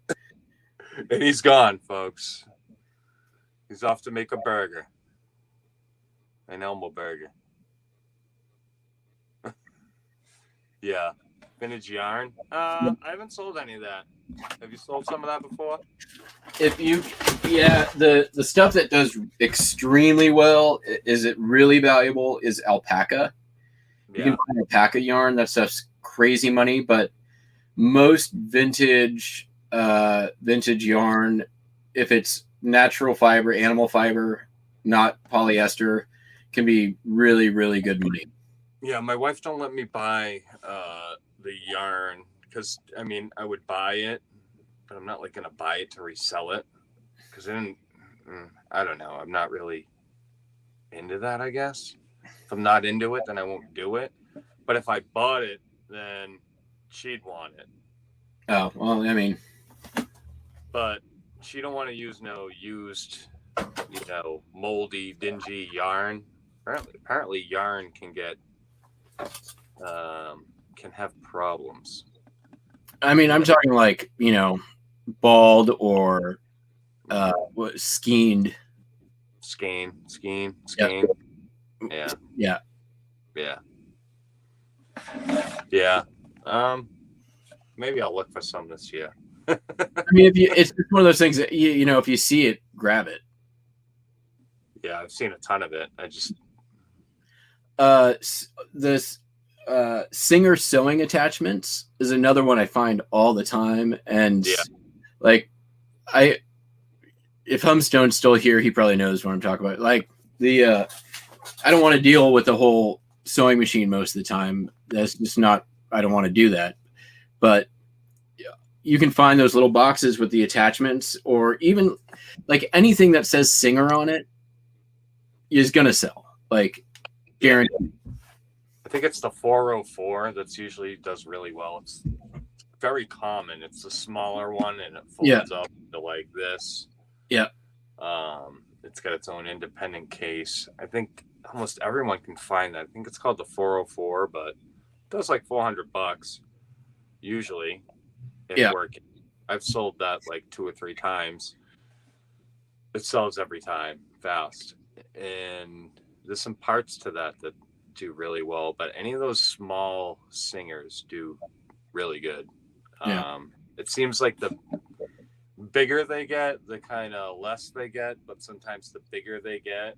Speaker 2: And he's gone, folks. He's off to make a burger. An Elmo burger. Yeah. Vintage yarn. I haven't sold any of that. Have you sold some of that before?
Speaker 1: The stuff that does extremely well, is it really valuable, is alpaca. You can find alpaca yarn. That stuff's crazy money, but most vintage yarn, if it's natural fiber, animal fiber, not polyester, can be really, really good money.
Speaker 2: Yeah, my wife don't let me buy the yarn because I would buy it, but I'm not like gonna buy it to resell it because then I don't know. I'm not really into that. I guess if I'm not into it, then I won't do it. But if I bought it, then she'd want it. Oh
Speaker 1: well,
Speaker 2: but she don't want to use no used, moldy, dingy yarn. Apparently yarn can get can have problems.
Speaker 1: I'm talking like bald or skeened.
Speaker 2: Skein. Yeah. Maybe I'll look for some this year.
Speaker 1: It's one of those things that if you see it, grab it.
Speaker 2: Yeah, I've seen a ton of it. I just
Speaker 1: this Singer sewing attachments is another one I find all the time, and if Humstone's still here, he probably knows what I'm talking about. Like I don't want to deal with the whole sewing machine most of the time. That's just not. I don't want to do that, but you can find those little boxes with the attachments, or even like anything that says Singer on it is gonna sell. Like guaranteed.
Speaker 2: I think it's the 404 that's usually does really well. It's very common. It's a smaller one and it folds up to like this.
Speaker 1: Yeah.
Speaker 2: It's got its own independent case. I think almost everyone can find that. I think it's called the 404, but it does like $400 usually if working. I've sold that like 2 or 3 times. It sells every time fast. And there's some parts to that do really well, but any of those small singers do really good. It seems like the bigger they get, the kind of less they get, but sometimes the bigger they get,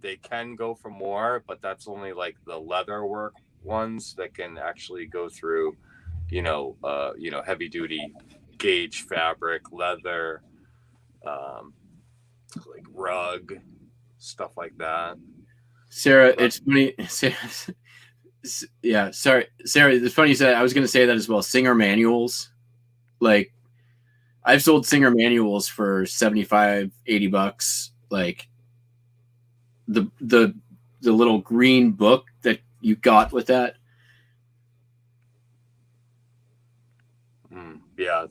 Speaker 2: they can go for more, but that's only like the leather work ones that can actually go through, heavy duty gauge fabric, leather, like rug, stuff like that.
Speaker 1: Sarah, it's funny. Yeah, sorry, Sarah. It's funny you said. I was going to say that as well. Singer manuals, like I've sold Singer manuals for $75-$80. Like the little green book that you got with that.
Speaker 2: Yeah.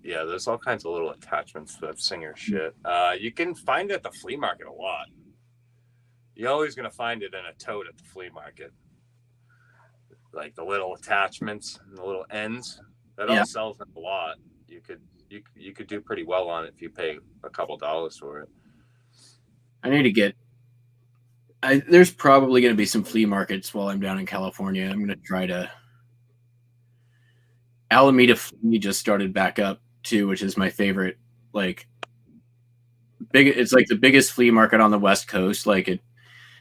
Speaker 2: There's all kinds of little attachments to that Singer shit. You can find it at the flea market a lot. You're always going to find it in a tote at the flea market. Like the little attachments and the little ends, that all sells a lot. You could do pretty well on it if you pay a couple dollars for it.
Speaker 1: I need to get. There's probably going to be some flea markets while I'm down in California. I'm going to try to. Alameda Flea just started back up too, which is my favorite. Like it's like the biggest flea market on the West Coast. Like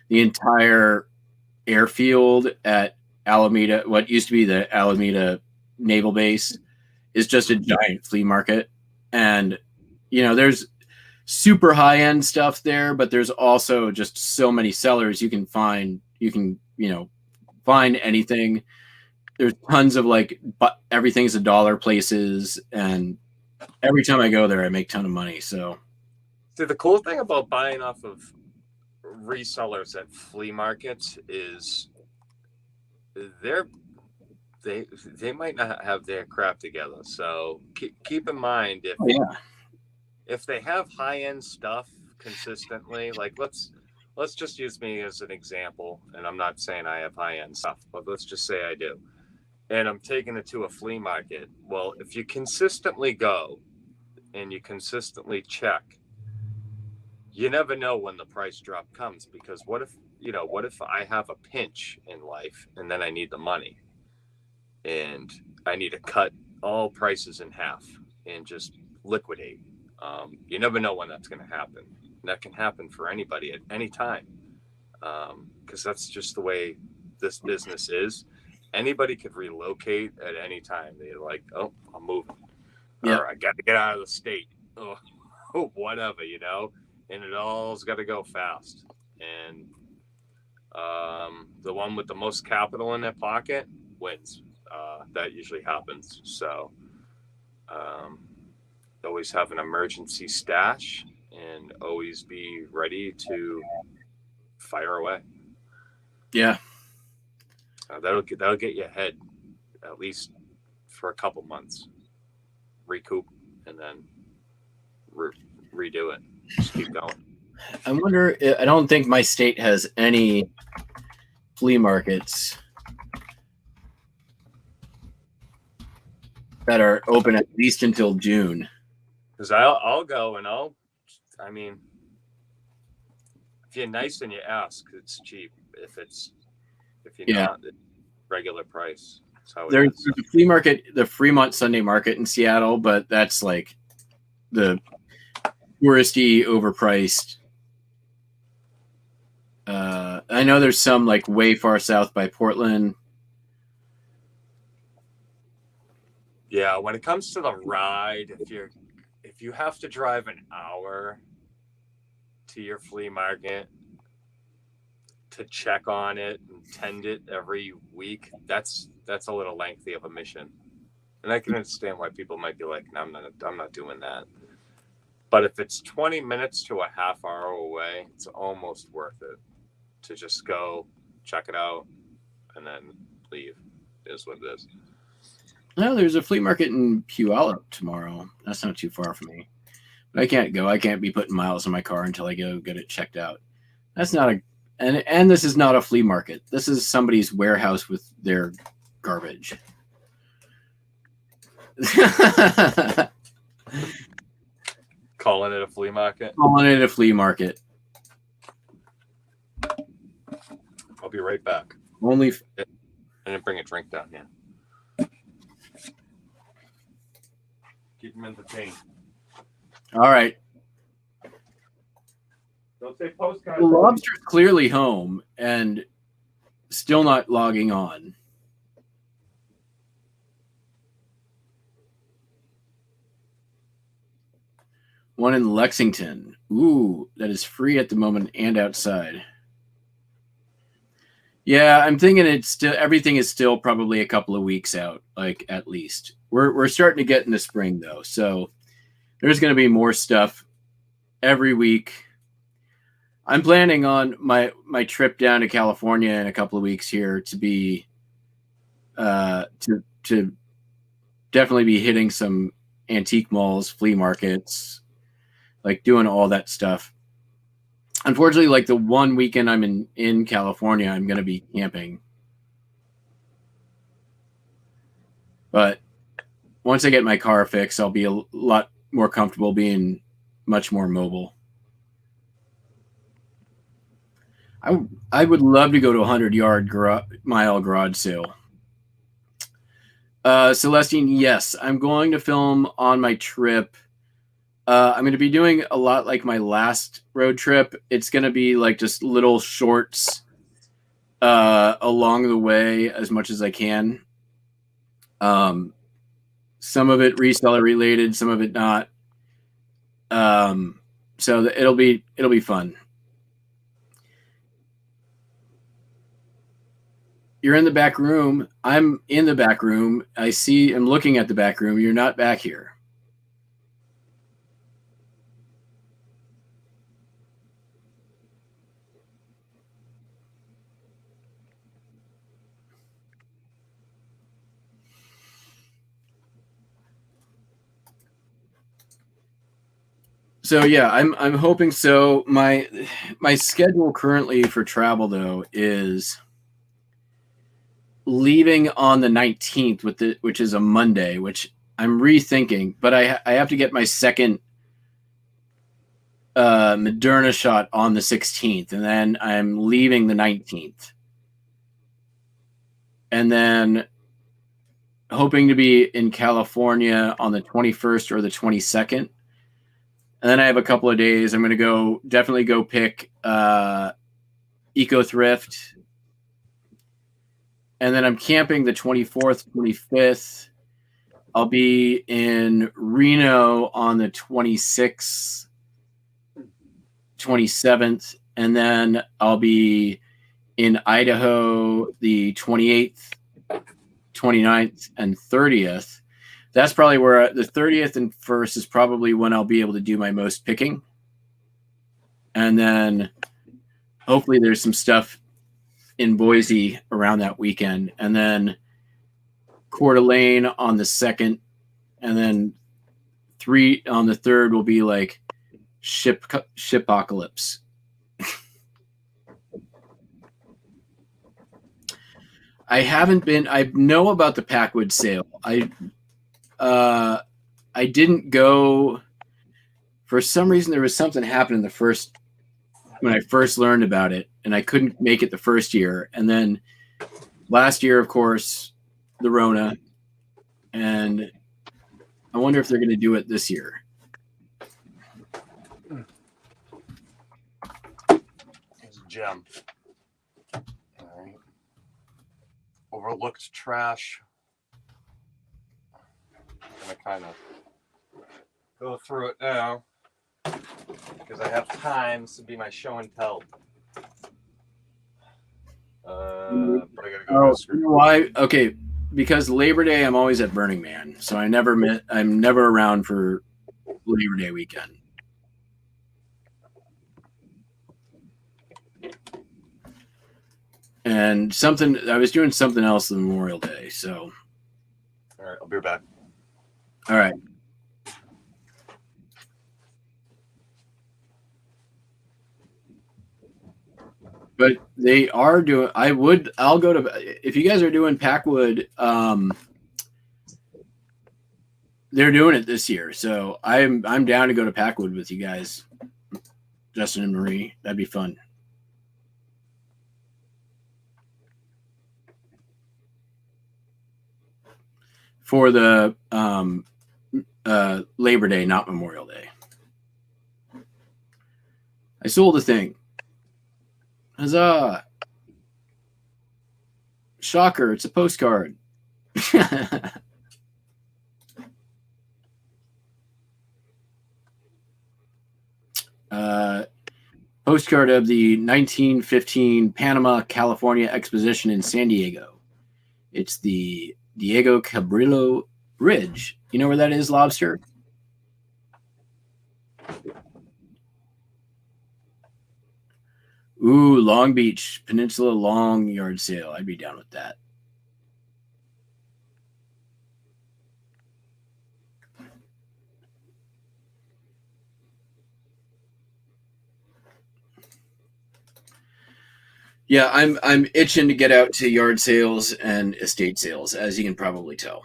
Speaker 1: the entire airfield at Alameda, what used to be the Alameda Naval Base, is just a giant flea market. And, there's super high end stuff there, but there's also just so many sellers you can find anything. There's tons of but everything's $1 places. And every time I go there, I make a ton of money. So
Speaker 2: the cool thing about buying off of resellers at flea markets is they might not have their crap together. So keep in mind if they have high-end stuff consistently, like let's just use me as an example, and I'm not saying I have high-end stuff, but let's just say I do, and I'm taking it to a flea market. Well, if you consistently go and you consistently check, you never know when the price drop comes, because what if I have a pinch in life and then I need the money and I need to cut all prices in half and just liquidate. You never know when that's going to happen. And that can happen for anybody at any time, because that's just the way this business is. Anybody could relocate at any time. They're like, oh, I'm moving. Or I got to get out of the state. Oh, whatever, and it all's got to go fast. And the one with the most capital in their pocket wins. That usually happens. So always have an emergency stash and always be ready to fire away.
Speaker 1: Yeah.
Speaker 2: That'll get you ahead at least for a couple months. Recoup and then redo it. Just keep going.
Speaker 1: I wonder. I don't think my state has any flea markets that are open at least until June.
Speaker 2: Because I'll go and if you're nice and you ask, it's cheap. If you're not, it's regular price. That's how
Speaker 1: There's the flea market, the Fremont Sunday Market in Seattle, but that's like the touristy, overpriced. I know there's some like way far south by Portland.
Speaker 2: Yeah, when it comes to the ride, if you have to drive an hour to your flea market to check on it and tend it every week, that's a little lengthy of a mission. And I can understand why people might be like, no, I'm not doing that. But if it's 20 minutes to a half hour away, it's almost worth it to just go check it out and then leave. Is what it is.
Speaker 1: No, there's a flea market in Puyallup tomorrow. That's not too far from me. But I can't go. I can't be putting miles on my car until I go get it checked out. That's not a and this is not a flea market. This is somebody's warehouse with their garbage.
Speaker 2: Calling it a flea market.
Speaker 1: Calling it a flea market.
Speaker 2: I'll be right back.
Speaker 1: Only
Speaker 2: I didn't bring a drink down here. Keep them entertained.
Speaker 1: all right.
Speaker 2: Don't say postcard.
Speaker 1: The Lobster's clearly home and still not logging on. One in Lexington. Ooh, that is free at the moment and outside. Yeah, I'm thinking it's still everything is still probably a couple of weeks out, like at least. We're starting to get in the spring though, so there's going to be more stuff every week. I'm planning on my trip down to California in a couple of weeks here to be to definitely be hitting some antique malls, flea markets, like doing all that stuff. Unfortunately, like the one weekend I'm in California, I'm going to be camping. But once I get my car fixed, I'll be a lot more comfortable being much more mobile. I would love to go to a 100-mile garage sale. Celestine, yes, I'm going to film on my trip. I'm going to be doing a lot like my last road trip. It's going to be like just little shorts along the way as much as I can. Some of it reseller related, some of it not. So it'll be fun. You're in the back room. I'm in the back room. I'm looking at the back room. You're not back here. So yeah, I'm hoping so. My schedule currently for travel though is leaving on the 19th which is a Monday, which I'm rethinking, but I have to get my second Moderna shot on the 16th, and then I'm leaving the 19th. And then hoping to be in California on the 21st or the 22nd. And then I have a couple of days. I'm going to definitely go pick Eco Thrift. And then I'm camping the 24th, 25th. I'll be in Reno on the 26th, 27th. And then I'll be in Idaho the 28th, 29th, and 30th. That's probably where the 30th and 1st is probably when I'll be able to do my most picking. And then hopefully there's some stuff in Boise around that weekend, and then Coeur d'Alene on the 2nd, and then 3 on the 3rd will be like Shipocalypse. I know about the Packwood sale. I didn't go for some reason. There was something happening when I first learned about it, and I couldn't make it the first year. And then last year, of course, the Rona, and I wonder if they're going to do it this year.
Speaker 2: It's a gem. All right. Overlooked trash. I'm going to kind of go through it now because I have time to be my show and tell. But I gotta go.
Speaker 1: Why? Okay, because Labor Day I'm always at Burning Man, so I'm never around for Labor Day weekend. And I was doing something else on Memorial Day, so
Speaker 2: All right, I'll be back.
Speaker 1: All right. But they are doing. I'll go to. If you guys are doing Packwood, they're doing it this year, so I'm down to go to Packwood with you guys, Justin and Marie. That'd be fun. For the Labor Day, not Memorial Day. I sold a thing. Huzzah! Shocker! It's a postcard. Postcard of the 1915 Panama, California Exposition in San Diego. It's the Diego Cabrillo Bridge. You know where that is, Lobster? Ooh, Long Beach Peninsula Long Yard Sale. I'd be down with that. Yeah, I'm itching to get out to yard sales and estate sales, as you can probably tell.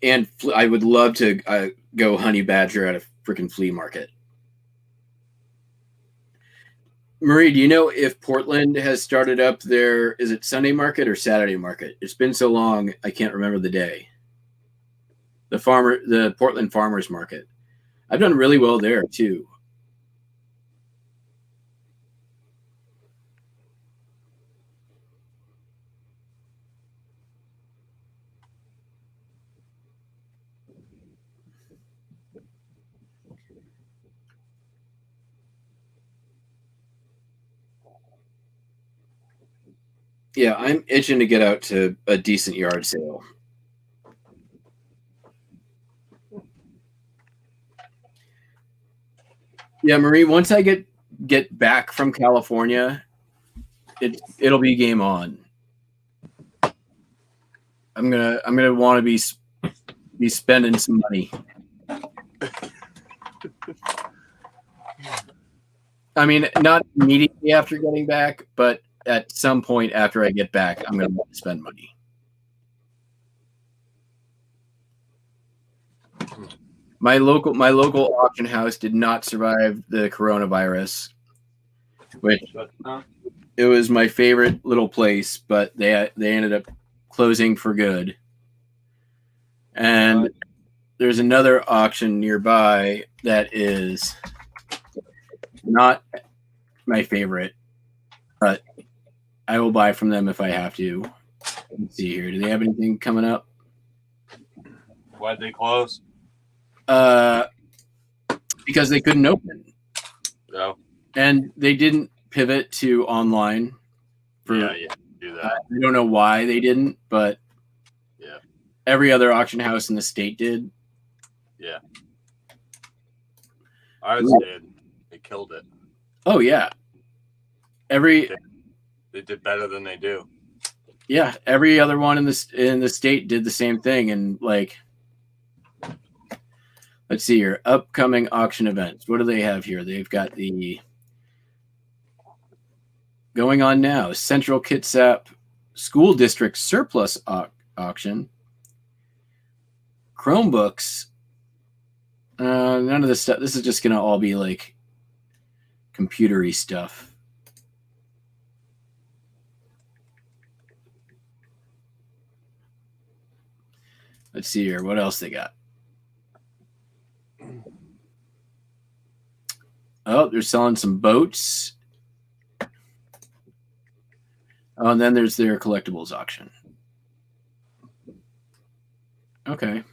Speaker 1: And I would love to go honey badger at a freaking flea market. Marie, do you know if Portland has started up their, is it Sunday market or Saturday market? It's been so long, I can't remember the day. The Portland Farmers Market. I've done really well there too. Yeah, I'm itching to get out to a decent yard sale. Yeah, Marie, once I get back from California, it'll be game on. I'm gonna want to be spending some money. I mean, not immediately after getting back, but at some point after I get back, I'm gonna want to spend money. My local auction house did not survive the coronavirus, which it was my favorite little place, but they ended up closing for good. And there's another auction nearby that is not my favorite, but I will buy from them if I have to. Let's see here. Do they have anything coming up?
Speaker 2: Why'd they close?
Speaker 1: Because they couldn't open.
Speaker 2: No.
Speaker 1: And they didn't pivot to online.
Speaker 2: Yeah, do that.
Speaker 1: I don't know why they didn't, but
Speaker 2: yeah,
Speaker 1: every other auction house in the state did.
Speaker 2: Yeah. Ours did. They killed it.
Speaker 1: Oh yeah.
Speaker 2: They did better than they do.
Speaker 1: Yeah, every other one in the state did the same thing, and like, let's see here, upcoming auction events. What do they have here? They've got the going on now, Central Kitsap School District Surplus Auction. Chromebooks. None of this stuff. This is just going to all be like computery stuff. Let's see here. What else they got? Oh, they're selling some boats. Oh, and then there's their collectibles auction. Okay.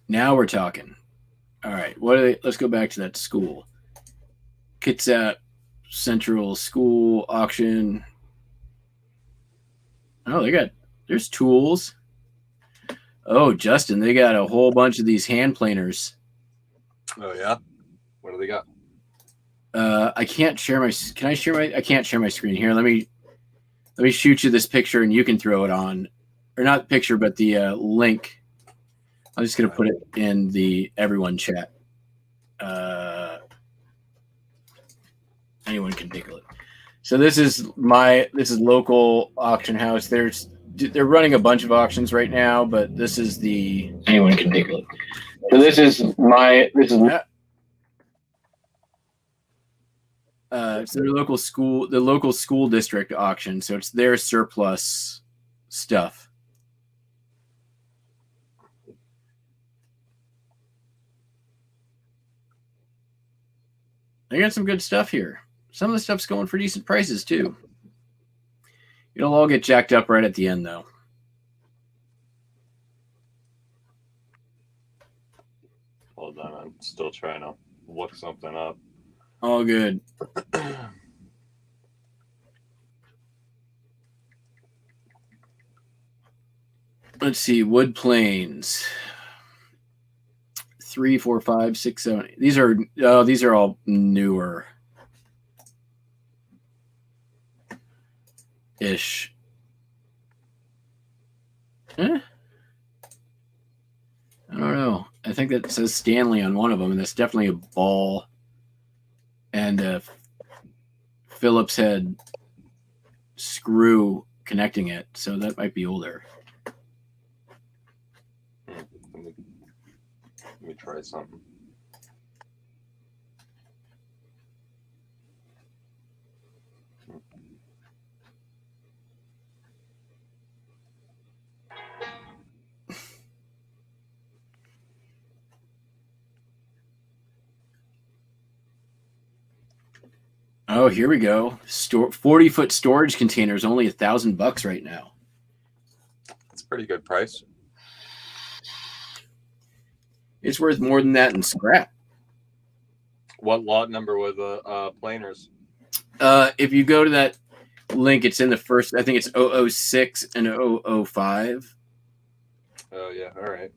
Speaker 1: Now we're talking. All right. Let's go back to that school. Kitsap Central School Auction. Oh, there's tools. Oh, Justin, they got a whole bunch of these hand planers.
Speaker 2: Oh yeah. What do they got?
Speaker 1: I can't share my. Can I share my? I can't share my screen here. Let me Let me shoot you this picture and you can throw it on, or not picture, but the link. I'm just going to put it in the everyone chat. Anyone can take a look. So this is local auction house. They're running a bunch of auctions right now, but this is the anyone can take a look. So this is it's their local school, the local school district auction. So it's their surplus stuff. They got some good stuff here. Some of the stuff's going for decent prices too. It'll all get jacked up right at the end though.
Speaker 2: Hold on, I'm still trying to look something up.
Speaker 1: All good. Let's see. Wood Plains. 3, 4, 5, 6, 7. These are all newer ish. I don't know. I think that says Stanley on one of them, and that's definitely a ball and a Phillips head screw connecting it. So that might be older.
Speaker 2: Let me try something.
Speaker 1: Oh, here we go. 40-foot storage containers, only $1,000 right now.
Speaker 2: That's a pretty good price.
Speaker 1: It's worth more than that in scrap.
Speaker 2: What lot number were the planers?
Speaker 1: If you go to that link, it's in the first. I think it's 006 and 005.
Speaker 2: Oh yeah, all right.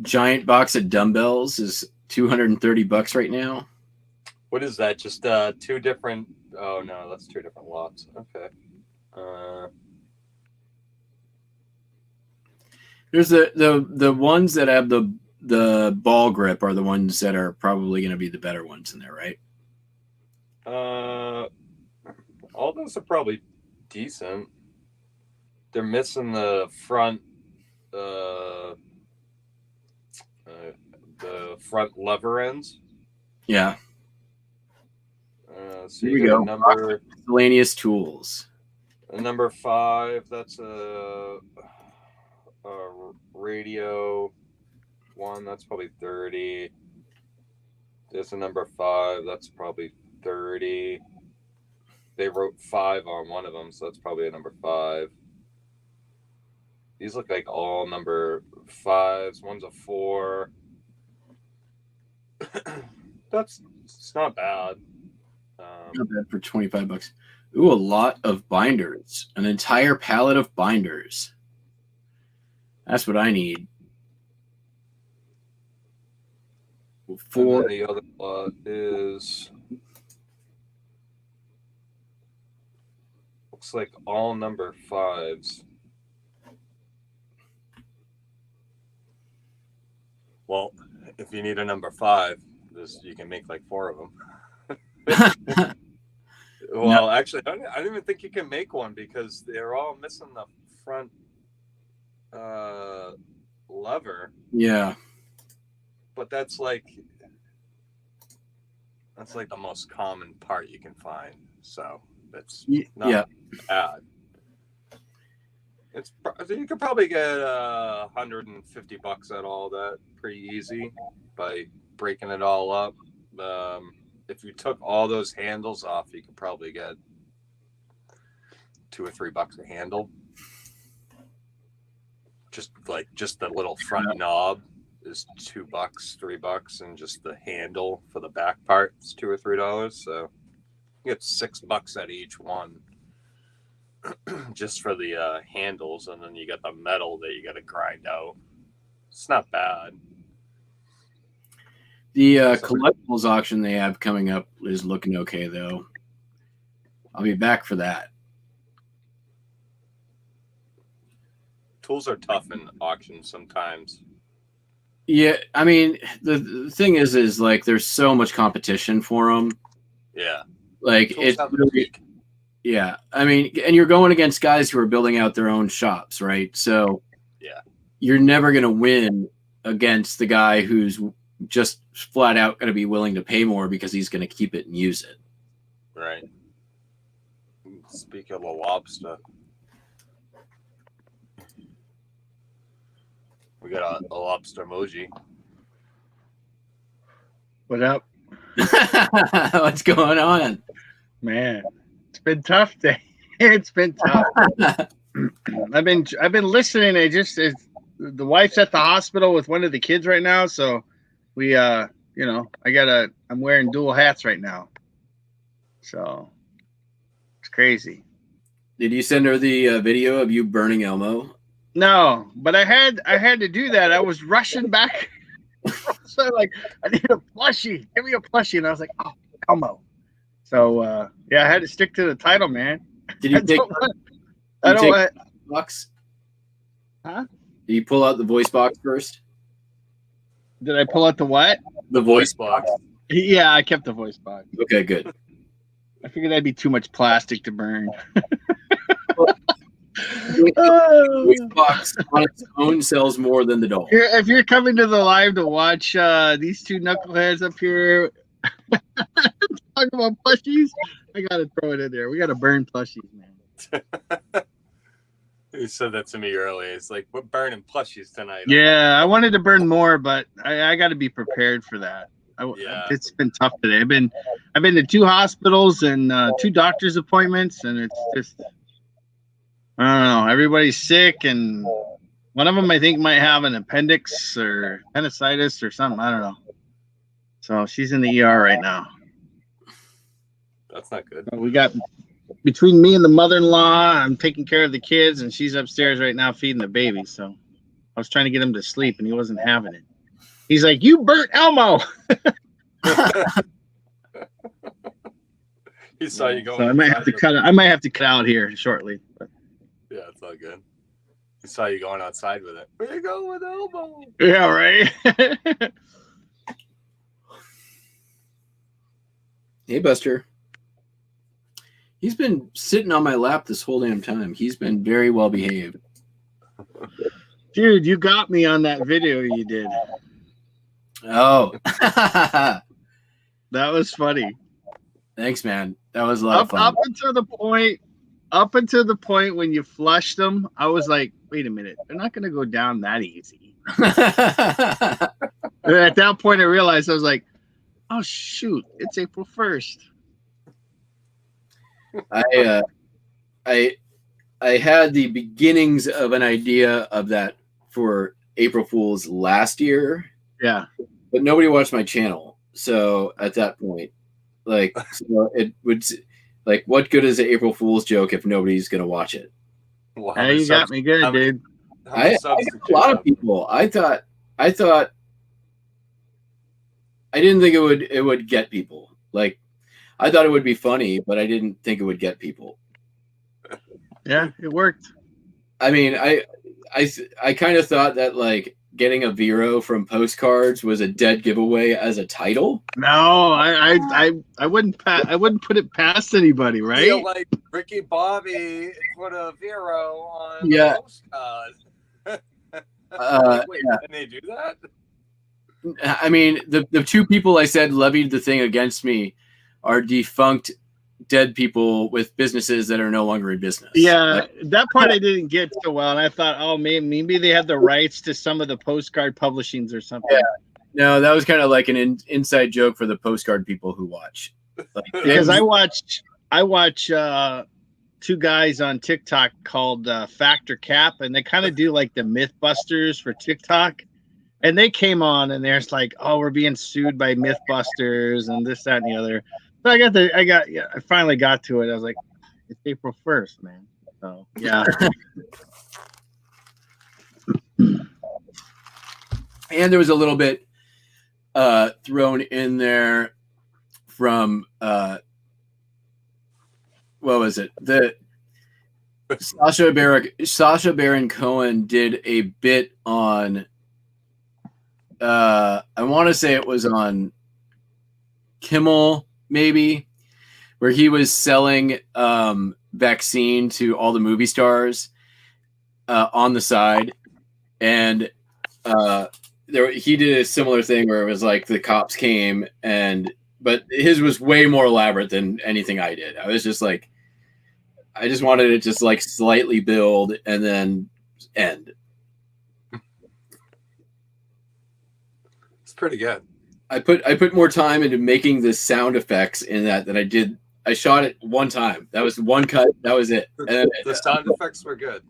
Speaker 1: Giant box of dumbbells is $230 right now.
Speaker 2: What is that? Just two different. Oh no, that's two different lots. Okay.
Speaker 1: There's the ones that have the ball grip are the ones that are probably going to be the better ones in there, right?
Speaker 2: All those are probably decent. They're missing the front, the front lever ends.
Speaker 1: Yeah.
Speaker 2: So
Speaker 1: here we go.
Speaker 2: Number
Speaker 1: miscellaneous tools.
Speaker 2: Number 5. That's a radio one. That's probably 30. There's a number 5. That's probably 30. They wrote 5 on one of them, so that's probably a number 5. These look like all number 5s. One's a 4. It's not bad.
Speaker 1: Not bad for $25. Ooh, a lot of binders. An entire pallet of binders. That's what I need.
Speaker 2: The other lot is looks like all number 5s. Well, if you need a number 5, you can make like 4 of them. Well, no. Actually, I don't even think you can make one because they're all missing the front lever.
Speaker 1: Yeah.
Speaker 2: But that's like the most common part you can find. So that's not bad. You could probably get $150 at all that pretty easy by breaking it all up. If you took all those handles off, you could probably get $2 or $3 a handle. Just the little front knob is $2, $3, and just the handle for the back part is $2 or $3. So you get $6 at each one, just for the handles, and then you got the metal that you got to grind out. It's not bad.
Speaker 1: The collectibles auction they have coming up is looking okay, though. I'll be back for that.
Speaker 2: Tools are tough in auctions sometimes.
Speaker 1: Yeah, I mean, the thing is like there's so much competition for them.
Speaker 2: Yeah.
Speaker 1: Like
Speaker 2: Tools
Speaker 1: it's
Speaker 2: have
Speaker 1: really,
Speaker 2: peak.
Speaker 1: yeah. I mean, and you're going against guys who are building out their own shops, right? So
Speaker 2: Yeah.
Speaker 1: you're never going to win against the guy who's just flat out going to be willing to pay more because he's going to keep it and use it.
Speaker 2: Right. Speak of the lobster. We got a lobster emoji.
Speaker 6: What up,
Speaker 1: What's going on?
Speaker 6: man? It's been tough day. It's been tough. I've been listening. The wife's at the hospital with one of the kids right now, so we I'm wearing dual hats right now. So it's crazy.
Speaker 1: Did you send her the video of you burning Elmo?
Speaker 6: No, but I had to do that. I was rushing back. So like, I need a plushie. Give me a plushie. And I was like, oh, Elmo. So yeah, I had to stick to the title, man.
Speaker 1: Did you
Speaker 6: I
Speaker 1: take
Speaker 6: don't want.
Speaker 1: the box?
Speaker 6: Huh?
Speaker 1: Did you pull out the voice box first?
Speaker 6: Did I pull out the what?
Speaker 1: The voice box.
Speaker 6: Yeah, I kept the voice box.
Speaker 1: Okay, good.
Speaker 6: I figured that'd be too much plastic to burn.
Speaker 1: The voice box on its own sells more than the doll.
Speaker 6: If you're coming to the live to watch these two knuckleheads up here talk about plushies, I gotta throw it in there. We gotta burn plushies, man.
Speaker 2: You said that to me earlier. It's like we're burning plushies tonight.
Speaker 6: Yeah, I wanted to burn more, but I got to be prepared for that.
Speaker 2: Yeah.
Speaker 6: It's been tough today. I've been to 2 hospitals and 2 doctor's appointments, and it's just I don't know. Everybody's sick, and one of them I think might have an appendix or appendicitis or something. I don't know. So she's in the ER right now.
Speaker 2: That's not good.
Speaker 6: So we got between me and the mother-in-law, I'm taking care of the kids, and she's upstairs right now feeding the baby. So I was trying to get him to sleep, and he wasn't having it. He's like, "You burnt Elmo."
Speaker 2: He saw you going.
Speaker 6: So I might have to cut. I might have to cut out here shortly. But.
Speaker 2: Yeah, it's all good. He saw you going outside with it. Where you going with Elmo?
Speaker 6: Yeah, right.
Speaker 1: Hey, Buster. He's been sitting on my lap this whole damn time. He's been very well behaved.
Speaker 6: Dude, you got me on that video you did.
Speaker 1: Oh.
Speaker 6: That was funny.
Speaker 1: Thanks, man. That was a lot of fun.
Speaker 6: Up until the point when you flushed them, I was like, wait a minute, they're not gonna go down that easy. And at that point I realized I was like, oh shoot, it's April 1st.
Speaker 1: I had the beginnings of an idea of that for April Fool's last year.
Speaker 6: Yeah.
Speaker 1: But nobody watched my channel. So at that point, like, so it would, like, what good is an April Fool's joke if nobody's going to watch it?
Speaker 2: Well,
Speaker 6: Hey, you got me good, dude.
Speaker 1: I got a lot of people. I thought I didn't think it would get people. Like, I thought it would be funny, but I didn't think it would get people.
Speaker 6: Yeah, it worked.
Speaker 1: I mean, I kind of thought that like getting a Vero from Postcards was a dead giveaway as a title.
Speaker 6: No, I wouldn't put it past anybody, right?
Speaker 2: Feel like Ricky Bobby put a Vero on
Speaker 1: Yeah.
Speaker 2: the postcard. Wait,
Speaker 1: yeah.
Speaker 2: can they do that?
Speaker 1: I mean, the 2 people I said levied the thing against me are defunct dead people with businesses that are no longer in business.
Speaker 6: Yeah, that part I didn't get so well, and I thought, oh, maybe they had the rights to some of the postcard publishings or something.
Speaker 1: Yeah. No, that was kind of like an inside joke for the postcard people who watch. Like,
Speaker 6: Because I watch 2 guys on TikTok called Factor Cap, and they kind of do like the Mythbusters for TikTok. And they came on, and they're like, "Oh, we're being sued by Mythbusters and this, that, and the other." So I finally got to it. I was like, "It's April 1st, man." So, So, yeah.
Speaker 2: All
Speaker 1: And there was a little bit thrown in there from what was it? The Sacha Baron Cohen did a bit on I want to say it was on Kimmel, maybe, where he was selling vaccine to all the movie stars on the side, and he did a similar thing where it was like the cops came, but his was way more elaborate than anything I did. I was just like, I just wanted it just like slightly build and then end.
Speaker 2: It's pretty good.
Speaker 1: I put more time into making the sound effects in that than I did. I shot it one time. That was one cut. That was it.
Speaker 2: The sound effects were good.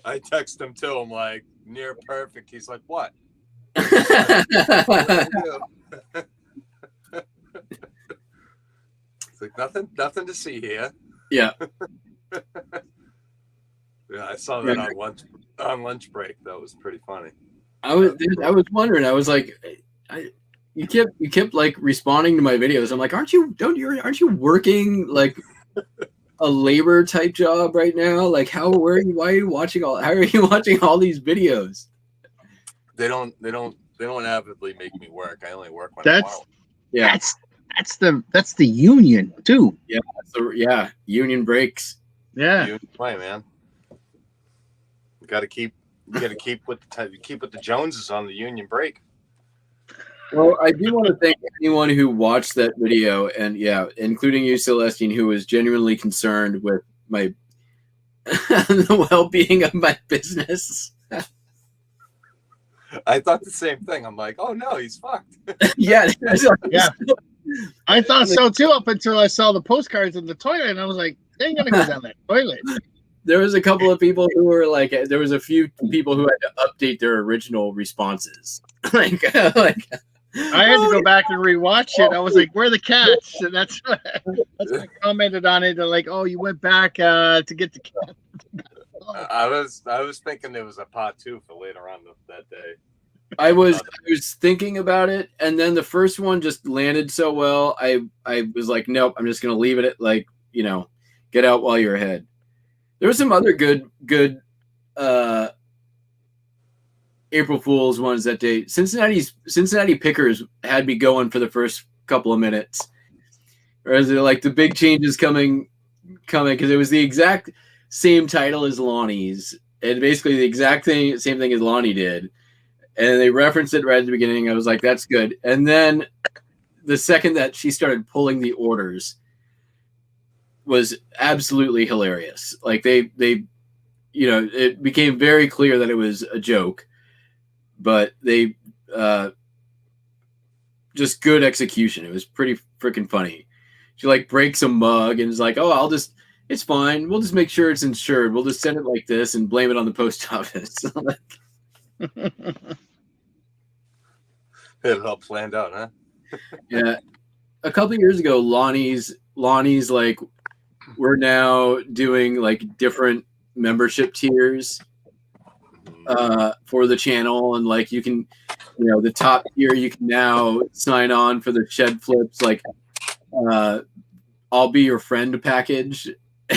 Speaker 2: I text him too. I'm like, near perfect. He's like, what? It's like nothing to see here.
Speaker 1: Yeah.
Speaker 2: Yeah, I saw that on lunch break. That was pretty funny.
Speaker 1: I was wondering. I was like, you kept like responding to my videos. I'm like, aren't you working like a labor type job right now? Like, why are you watching all these videos?
Speaker 2: They don't avidly make me work. I only work when
Speaker 6: That's
Speaker 2: I want.
Speaker 1: Yeah.
Speaker 6: That's the union too.
Speaker 1: Yeah. Union breaks.
Speaker 6: Yeah.
Speaker 2: You play, man. You got to keep with the Joneses on the union break.
Speaker 1: Well, I do want to thank anyone who watched that video, and including you, Celestine, who was genuinely concerned with my the well-being of my business.
Speaker 2: I thought the same thing. I'm like, oh no, he's fucked.
Speaker 1: Yeah.
Speaker 6: I thought so too up until I saw the postcards in the toilet, and I was like, they ain't gonna go down that toilet.
Speaker 1: There was a couple of people who were like, there was a few people who had to update their original responses. like
Speaker 6: I had to go back and rewatch it. I was like, where are the cats? And that's what I commented on it. They're like, oh, you went back to get the cat.
Speaker 2: I was thinking there was a part 2 for later on that day.
Speaker 1: I was thinking about it, and then the first one just landed so well. I was like, nope, I'm just gonna leave it at like, get out while you're ahead. There were some other good April Fool's ones that day. Cincinnati Pickers had me going for the first couple of minutes. Or is it like the big changes coming because it was the exact same title as Lonnie's, and basically the exact same thing as Lonnie did. And they referenced it right at the beginning. I was like, that's good. And then the second that she started pulling the orders was absolutely hilarious. Like they it became very clear that it was a joke, but they just good execution. It was pretty freaking funny. She like breaks a mug and is like, oh, it's fine. We'll just make sure it's insured. We'll just send it like this and blame it on the post office.
Speaker 2: It all planned out, huh?
Speaker 1: Yeah. A couple of years ago, Lonnie's like, we're now doing like different membership tiers for the channel, and like you can, the top tier you can now sign on for the shed flips, like I'll be your friend package,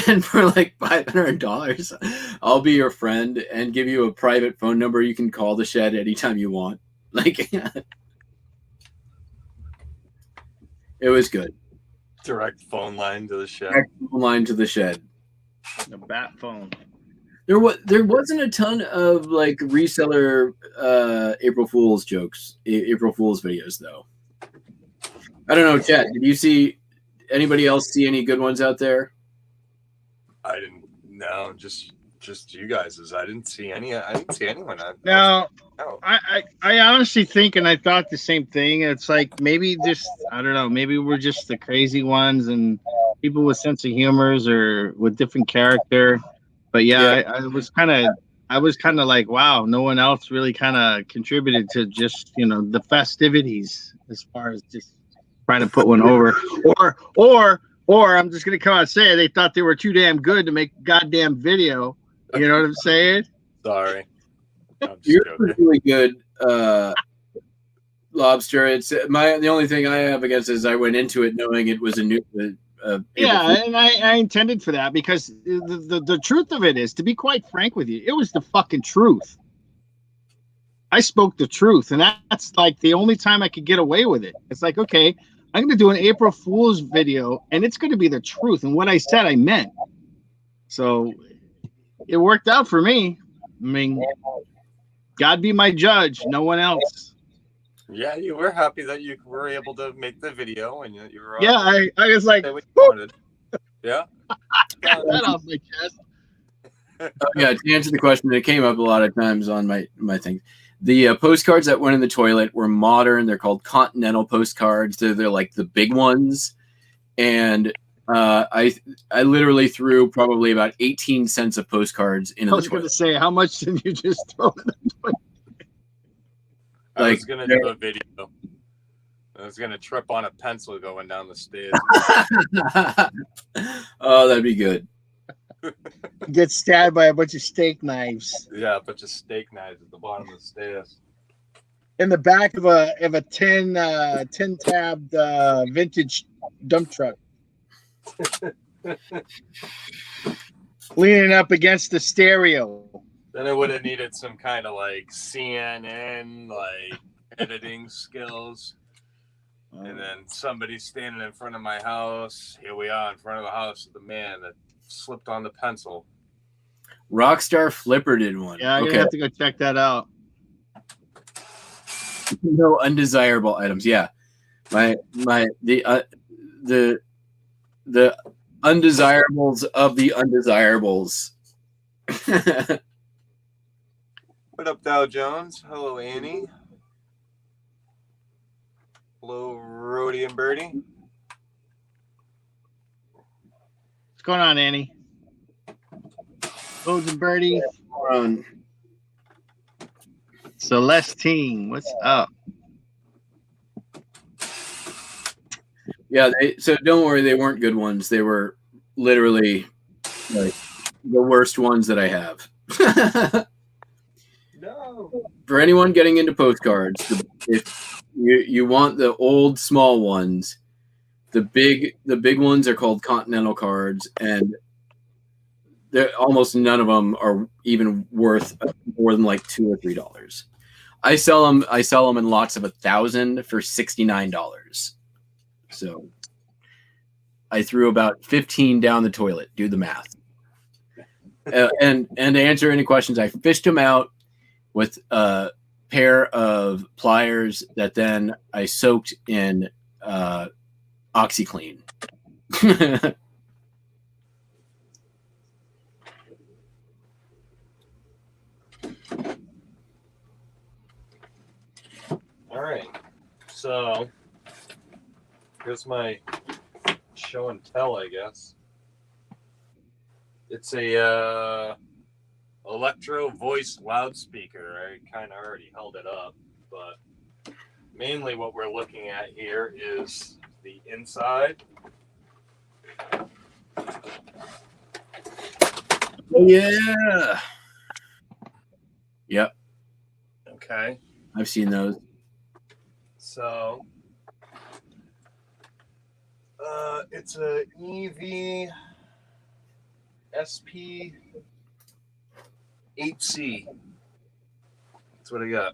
Speaker 1: and for like $500 I'll be your friend and give you a private phone number you can call the shed anytime you want. Like it was good.
Speaker 2: Direct phone line to the shed.
Speaker 1: Direct phone line to the shed.
Speaker 6: The bat phone.
Speaker 1: There wasn't a ton of like reseller April Fool's jokes, April Fool's videos though. I don't know, Chat. Did you see anybody else see any good ones out there?
Speaker 2: I didn't. No, just you guys. I didn't see any. I didn't see anyone.
Speaker 6: No. I honestly think, and I thought the same thing. It's like maybe just, I don't know, maybe we're just the crazy ones and people with sense of humors or with different character. But yeah. I was kind of like, wow, no one else really kind of contributed to just, the festivities as far as just trying to put one over. Or I'm just going to come out and say it, they thought they were too damn good to make goddamn video. You know what I'm saying?
Speaker 2: Sorry. I'm just
Speaker 1: Yours
Speaker 2: joking.
Speaker 1: was really good, Lobster. It's the only thing I have against it is I went into it knowing it was a new.
Speaker 6: Yeah, and I intended for that because the truth of it is, to be quite frank with you, it was the fucking truth. I spoke the truth, and that's like the only time I could get away with it. It's like, okay, I'm going to do an April Fool's video, and it's going to be the truth, and what I said, I meant. So it worked out for me. I mean, God be my judge, no one else.
Speaker 2: Yeah, you were happy that you were able to make the video and you were.
Speaker 6: Yeah, I was like,
Speaker 2: say what you wanted. Yeah.
Speaker 6: got that off my chest.
Speaker 1: Yeah, to answer the question, it came up a lot of times on my thing. The postcards that went in the toilet were modern. They're called Continental postcards. They're like the big ones, and I literally threw probably about 18 cents of postcards into
Speaker 6: I
Speaker 1: the
Speaker 6: was going to
Speaker 1: toilet.
Speaker 6: say, how much did you just throw in the toilet?
Speaker 2: I
Speaker 1: Like,
Speaker 2: was gonna do a video. I was gonna trip on a pencil going down the stairs.
Speaker 1: Oh, that'd be good.
Speaker 6: Get stabbed by a bunch of steak knives
Speaker 2: Yeah, a bunch of steak knives at the bottom of the stairs.
Speaker 6: in the back of a tin tabbed vintage dump truck, leaning up against the stereo.
Speaker 2: Then I would have needed some kind of like CNN, like editing skills. And then somebody standing in front of my house. Here we are in front of the house of the man that slipped on the pencil.
Speaker 1: Rockstar Flipper did one.
Speaker 6: Yeah, I'm gonna have to go check that out.
Speaker 1: No undesirable items. Yeah, the undesirables of the undesirables.
Speaker 2: What up, Dow Jones? Hello, Annie. Hello, Rhodey and Birdie.
Speaker 6: What's going on, Annie? Rose and Birdie. Celestine, what's up?
Speaker 1: Yeah, so don't worry, they weren't good ones. They were literally like the worst ones that I have.
Speaker 2: No.
Speaker 1: For anyone getting into postcards, if you want the old small ones, the big ones are called Continental cards, and almost none of them are even worth more than like $2 or $3. I sell them in lots of 1,000 for $69. So I threw about 15 down the toilet. Do the math. And to answer any questions, I fished them out with a pair of pliers that then I soaked in OxyClean.
Speaker 2: All right. So here's my show and tell, I guess. It's a electro voice loudspeaker. I kind of already held it up, but mainly what we're looking at here is the inside.
Speaker 1: Yeah. Yep.
Speaker 2: Okay.
Speaker 1: I've seen those.
Speaker 2: So it's a EV SP 8C. That's what I got.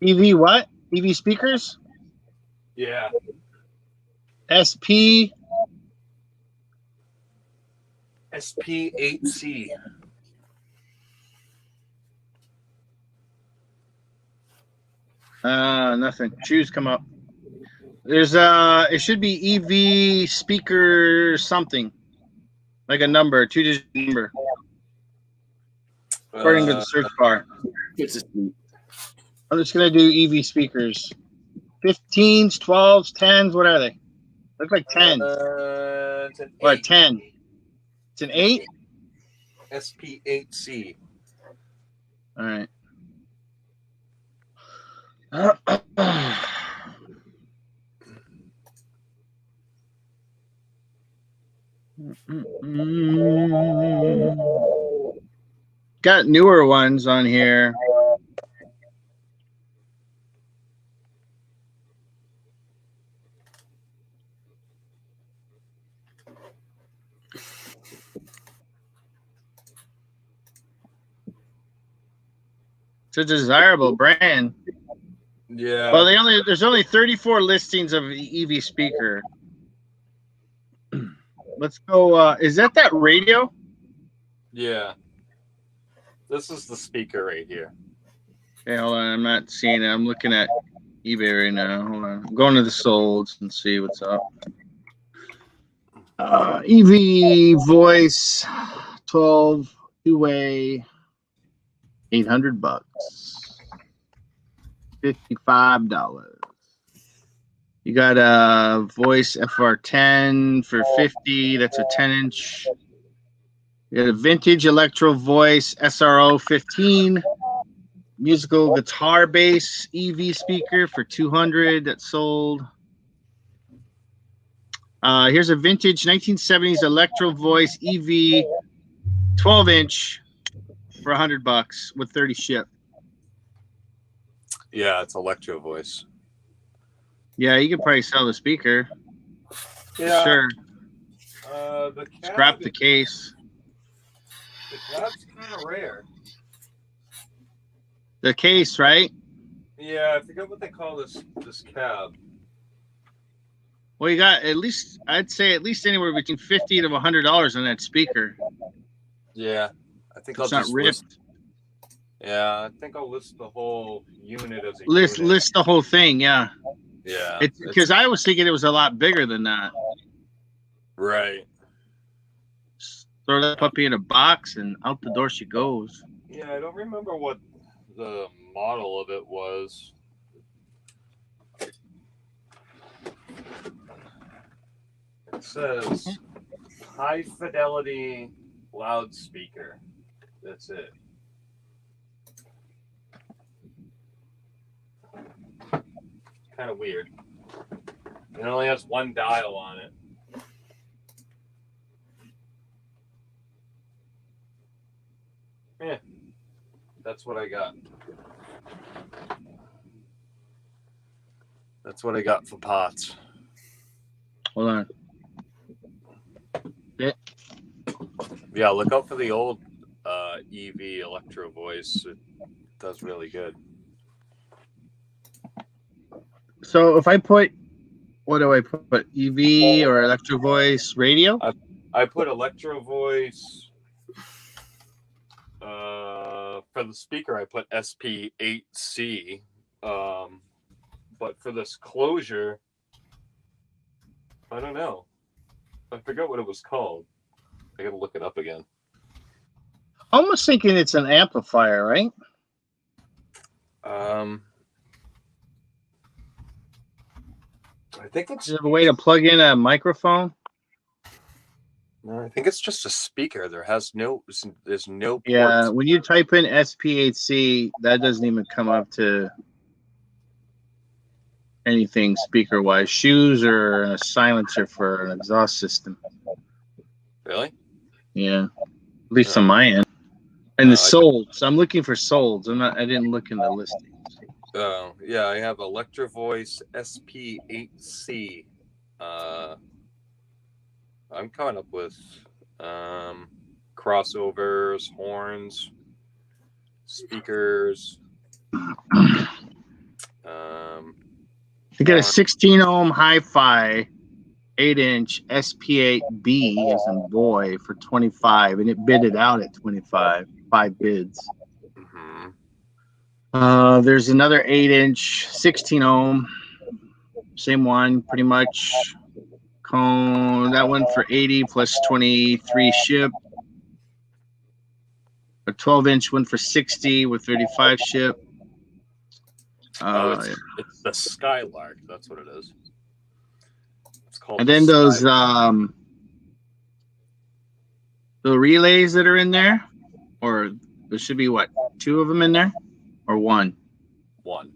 Speaker 6: EV what? EV speakers?
Speaker 2: Yeah.
Speaker 6: SP.
Speaker 2: SP8C.
Speaker 6: Nothing. Shoes come up. There's it should be EV speaker something. Like a number, 2-digit number. According to the search bar. I'm just gonna do EV speakers. 15s, 12s, 10s, what are they? Look like 10s.
Speaker 2: It's an
Speaker 6: What,
Speaker 2: 8.
Speaker 6: 10? It's an 8?
Speaker 2: SP8C.
Speaker 6: All right. Got newer ones on here. It's a desirable brand.
Speaker 2: Yeah.
Speaker 6: Well, there's only 34 listings of EV speaker. Let's go. Is that radio?
Speaker 2: Yeah. This is the speaker right here.
Speaker 6: Okay, hold on. I'm not seeing it. I'm looking at eBay right now. Hold on. I'm going to the solds and see what's up. EV voice 12 two-way $800. $55. You got a voice FR10 for $50. That's a 10-inch. You got a vintage electro voice SRO 15. Musical guitar bass EV speaker for $200. That sold. Here's a vintage 1970s electro voice EV 12-inch for $100 with 30 ship.
Speaker 2: Yeah, it's electro voice.
Speaker 6: Yeah, you could probably sell the speaker.
Speaker 2: Yeah.
Speaker 6: Sure.
Speaker 2: The cab,
Speaker 6: Scrap the case.
Speaker 2: The cab's kind of rare.
Speaker 6: The case, right?
Speaker 2: Yeah, I forget what they call this cab.
Speaker 6: Well, you got I'd say at least anywhere between $50 to $100 on that speaker.
Speaker 2: Yeah, I think
Speaker 6: It's
Speaker 2: I'll
Speaker 6: not
Speaker 2: just
Speaker 6: ripped.
Speaker 2: Yeah, I think I'll list the whole unit as a
Speaker 6: List the whole thing, yeah.
Speaker 2: Yeah.
Speaker 6: Because I was thinking it was a lot bigger than that.
Speaker 2: Right.
Speaker 6: Throw that puppy in a box and out the door she goes.
Speaker 2: Yeah, I don't remember what the model of it was. It says high fidelity loudspeaker. That's it. Kind of weird. It only has one dial on it. Yeah, that's what I got. That's what I got for pots.
Speaker 6: Hold on.
Speaker 2: Yeah, look out for the old EV electro voice. It does really good.
Speaker 6: So if I put, what do I put? EV or electro voice radio?
Speaker 2: I put electro voice. For the speaker, I put SP8C. But for this closure, I don't know. I forgot what it was called. I gotta look it up again.
Speaker 6: Almost thinking it's an amplifier, right?
Speaker 2: I think it's
Speaker 6: Is there a way to plug in a microphone?
Speaker 2: No, I think it's just a speaker. There's no ports.
Speaker 6: Yeah, when you type in SP8C, that doesn't even come up to anything speaker-wise. Shoes or a silencer for an exhaust system.
Speaker 2: Really?
Speaker 6: Yeah, at least on my end. And the solds. I'm looking for solds. I didn't look in the listings.
Speaker 2: Oh, yeah, I have Electro Voice SP8C. I'm coming up with crossovers, horns, speakers.
Speaker 6: You get a 16 ohm hi-fi 8-inch SP8B as in boy for 25, and it bidded out at 25. 5 bids.
Speaker 2: Mm-hmm.
Speaker 6: There's another 8-inch 16 ohm, same one pretty much. That one for 80 plus 23 ship. A 12-inch one for 60 with 35 ship.
Speaker 2: It's the Skylark. That's what it is. It's called.
Speaker 6: And then those the relays that are in there, or there should be what, 2 of them in there, or 1?
Speaker 2: 1.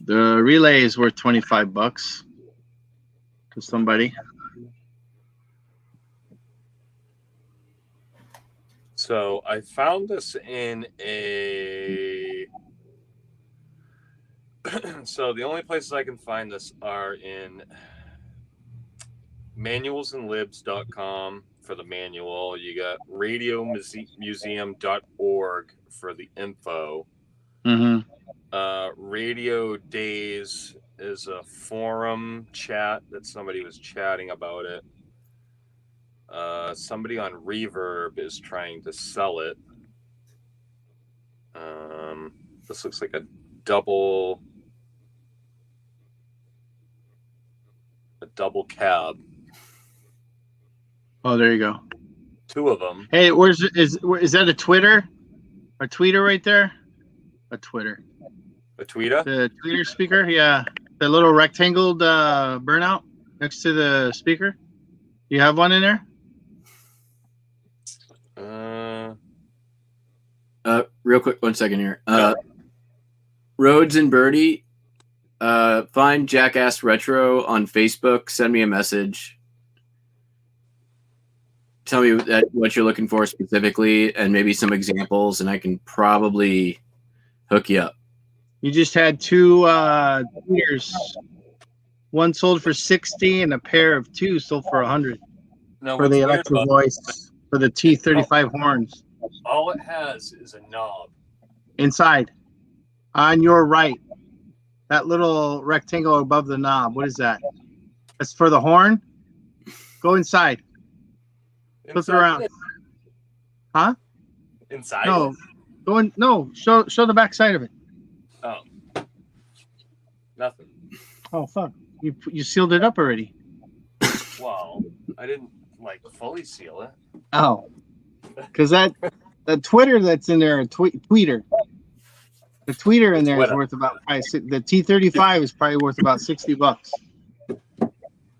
Speaker 6: The relay is worth $25 to somebody.
Speaker 2: So I found this in a. So the only places I can find this are in manualsandlibs.com for the manual. You got radiomuseum.org for the info. Radio Days is a forum chat that somebody was chatting about it. Somebody on Reverb is trying to sell it. This looks like a double cab.
Speaker 6: Oh, there you go.
Speaker 2: Two of them.
Speaker 6: Hey, is that a Twitter? A tweeter right there? A Twitter.
Speaker 2: A tweeter?
Speaker 6: The tweeter speaker? Yeah. The little rectangled burnout next to the speaker. You have one in there?
Speaker 1: Real quick, 1 second here. Rhodes and Birdie, find Jackass Retro on Facebook. Send me a message. Tell me what you're looking for specifically, and maybe some examples, and I can probably hook you up.
Speaker 6: You just had two tweeters. One sold for 60, and a pair of two sold for 100.
Speaker 2: No,
Speaker 6: for the electric voice for the T35 horns.
Speaker 2: All it has is a knob.
Speaker 6: Inside, on your right, that little rectangle above the knob. What is that? That's for the horn. Go inside. Flip it around. Huh?
Speaker 2: Inside?
Speaker 6: No. Go in. No. Show the back side of it.
Speaker 2: Oh. Nothing.
Speaker 6: Oh fuck! You sealed it up already.
Speaker 2: Well, I didn't fully seal it.
Speaker 6: Oh, because that Twitter that's in there, tweeter. The tweeter in there is worth about the T35 is probably worth about $60.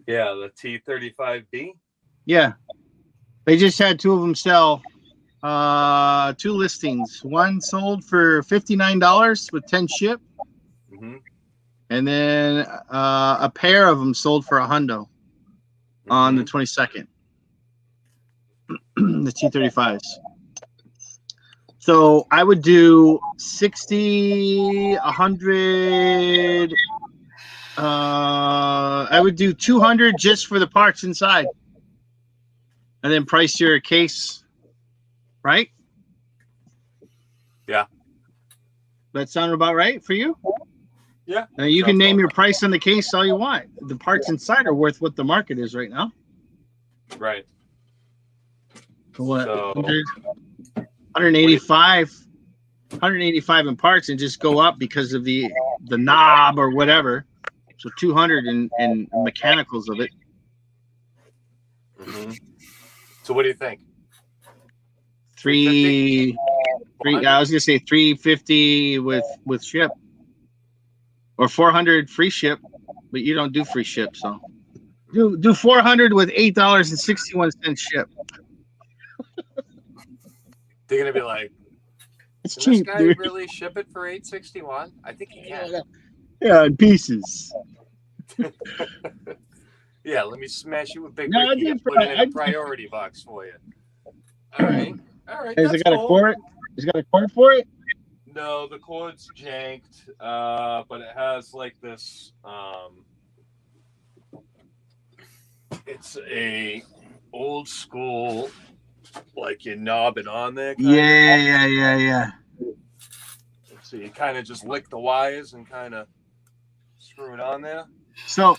Speaker 2: Yeah, the T35B.
Speaker 6: Yeah, they just had two of them sell. Two listings. One sold for $59 with 10 ship, and then a pair of them sold for $100 on the 22nd. The T35s. So I would do 60, 100. I would do 200 just for the parts inside, and then price your case. Right?
Speaker 2: Yeah.
Speaker 6: That sound about right for you?
Speaker 2: Yeah.
Speaker 6: You can name your price on the case all you want. The parts inside are worth what the market is right now.
Speaker 2: Right.
Speaker 6: What?
Speaker 2: So,
Speaker 6: 185 in parts and just go up because of the knob or whatever. So 200 in mechanicals of it.
Speaker 2: So what do you think?
Speaker 6: I was gonna say 350 with ship, or 400 free ship, but you don't do free ship, so do 400 with $8.61 ship.
Speaker 2: They're gonna be like,
Speaker 6: it's
Speaker 2: can
Speaker 6: cheap,
Speaker 2: this guy
Speaker 6: dude.
Speaker 2: really ship it for $8.61? I think he can.
Speaker 6: Yeah, in pieces.
Speaker 2: Yeah, let me smash you with Big
Speaker 6: No,
Speaker 2: Ricky and put it in a priority box for you. All right.
Speaker 6: Has it got a cord? Has it got a cord for it?
Speaker 2: No, the cord's janked, but it has this. It's a old school, you knob it on there.
Speaker 6: Yeah.
Speaker 2: So you kind of just lick the wires and kind of screw it on there.
Speaker 6: So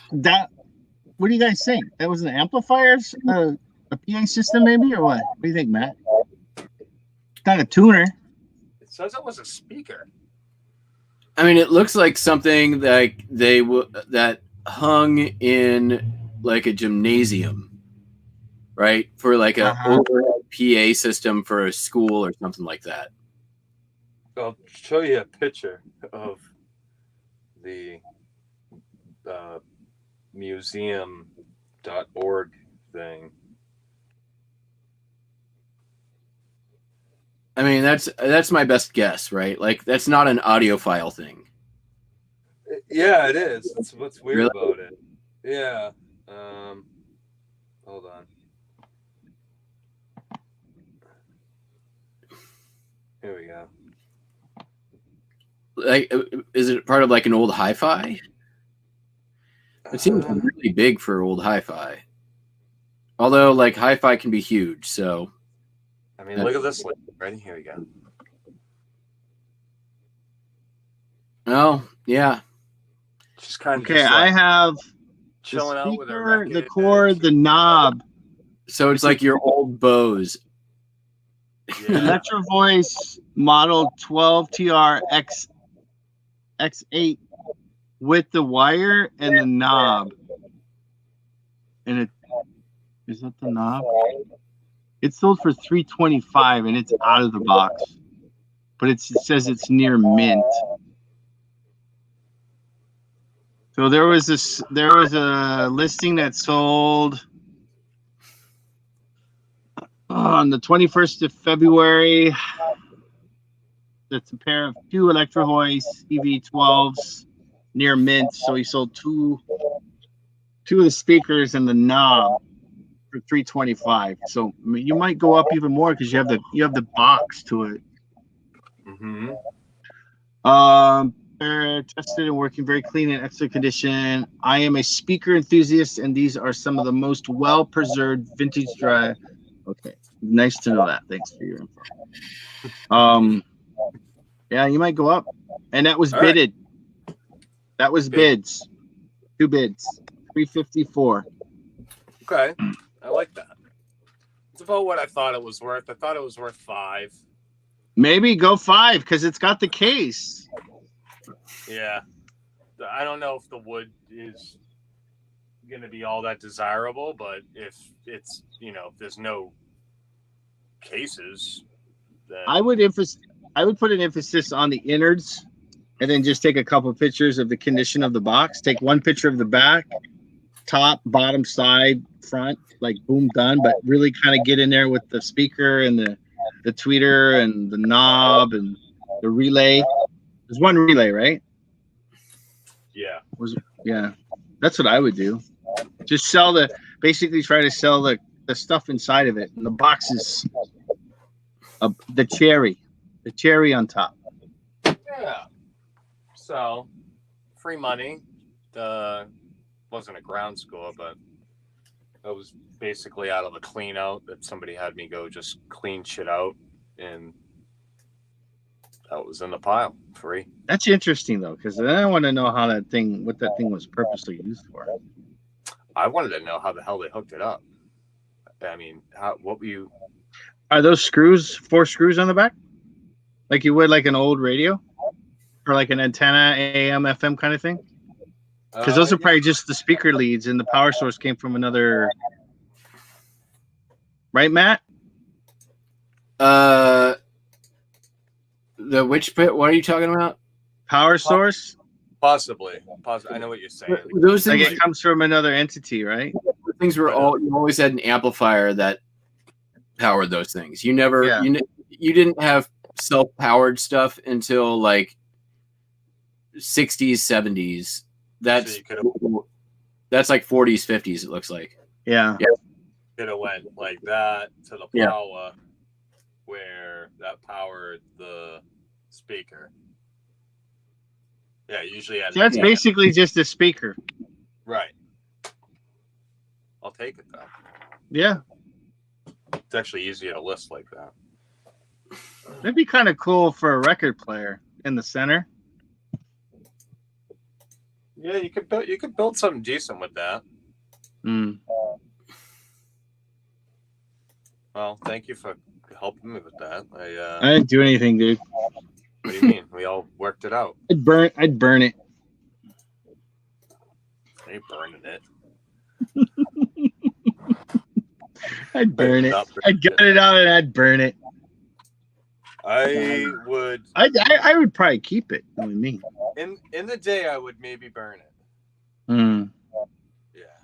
Speaker 6: what do you guys think? That was an amplifier, a PA system, maybe, or what? What do you think, Matt? Not a tuner.
Speaker 2: It says it was a speaker.
Speaker 1: I mean, it looks like something that hung in a gymnasium, right? For a overhead PA system for a school or something like that.
Speaker 2: I'll show you a picture of the museum.org thing.
Speaker 1: I mean, that's my best guess, right? That's not an audiophile thing.
Speaker 2: Yeah, it is. That's what's weird
Speaker 1: Really?
Speaker 2: about it. Yeah. Hold on. Here we go.
Speaker 1: Like, is it part of like an old hi-fi? It seems really big for old hi-fi. Although, like, hi-fi can be huge, so.
Speaker 2: I mean, look at this link. Ready? Here we go.
Speaker 1: Oh, yeah.
Speaker 2: Just kind of
Speaker 6: Okay, I have
Speaker 2: chilling
Speaker 6: the
Speaker 2: out with a
Speaker 6: speaker,
Speaker 2: record.
Speaker 6: the cord, the knob,
Speaker 1: So it's like your old Bose.
Speaker 6: the
Speaker 2: Yeah.
Speaker 6: Metro Voice Model 12 TR X8 with the wire and the knob. And it is that the knob? It's sold for $325 and it's out of the box. But it says it's near mint. So there was a listing that sold on the 21st of February. That's a pair of two Electro Voice EV12s near mint. So he sold two of the speakers and the knob for $325. So I mean, you might go up even more because you have the box to it.
Speaker 2: Mm-hmm.
Speaker 6: They're tested and working very clean and excellent condition. I am a speaker enthusiast, and these are some of the most well-preserved vintage dry. Okay, nice to know that. Thanks for your info. Yeah, you might go up, and that was
Speaker 2: All right.
Speaker 6: bidded. That was bids, 2 bids, $354.
Speaker 2: Okay, I like that. It's about what I thought it was worth. I thought it was worth $5.
Speaker 6: Maybe go 5 because it's got the case.
Speaker 2: Yeah, I don't know if the wood is going to be all that desirable, but if it's if there's no cases, then
Speaker 6: I would put an emphasis on the innards, and then just take a couple of pictures of the condition of the box. Take one picture of the back, top, bottom, side, front, like boom, done. But really kind of get in there with the speaker and the tweeter and the knob and the relay. There's one relay, right?
Speaker 2: yeah.
Speaker 6: That's what I would do. Just basically try to sell the stuff inside of it. And the box is the cherry on top.
Speaker 2: Yeah. So, free money. Wasn't a ground score, but it was basically out of a clean out that somebody had me go just clean shit out, and that was in the pile, free.
Speaker 6: That's interesting though, because then I want to know what that thing was purposely used for.
Speaker 2: I wanted to know how the hell they hooked it up. I mean,
Speaker 6: Are those screws 4 screws on the back, like you would like an old radio, or like an antenna, AM, FM kind of thing? Because those are probably just the speaker leads, and the power source came from another. Right, Matt?
Speaker 1: Which bit? What are you talking about?
Speaker 6: Power source?
Speaker 2: Possibly. I know what you're saying.
Speaker 1: Those
Speaker 6: Like
Speaker 1: things,
Speaker 6: it comes from another entity, right?
Speaker 1: things were you always had an amplifier that powered those things. You never, you didn't have self-powered stuff until like 60s, 70s. That's like 40s, 50s. It looks like.
Speaker 6: Yeah.
Speaker 2: Could have went like that to the power, where that powered the speaker. Yeah, usually.
Speaker 6: So that's basically just a speaker.
Speaker 2: Right. I'll take it though.
Speaker 6: Yeah.
Speaker 2: It's actually easier to list like that.
Speaker 6: That'd be kind of cool for a record player in the center.
Speaker 2: Yeah, you could build something decent with that. Well, thank you for helping me with that.
Speaker 6: I didn't do anything, dude.
Speaker 2: What do you mean? We all worked it out.
Speaker 6: I'd burn it.
Speaker 2: I ain't burning it.
Speaker 6: I'd burn it. I'd gut it out and I'd burn it.
Speaker 2: I would.
Speaker 6: I would probably keep it. Knowing me.
Speaker 2: In the day, I would maybe burn it. Yeah,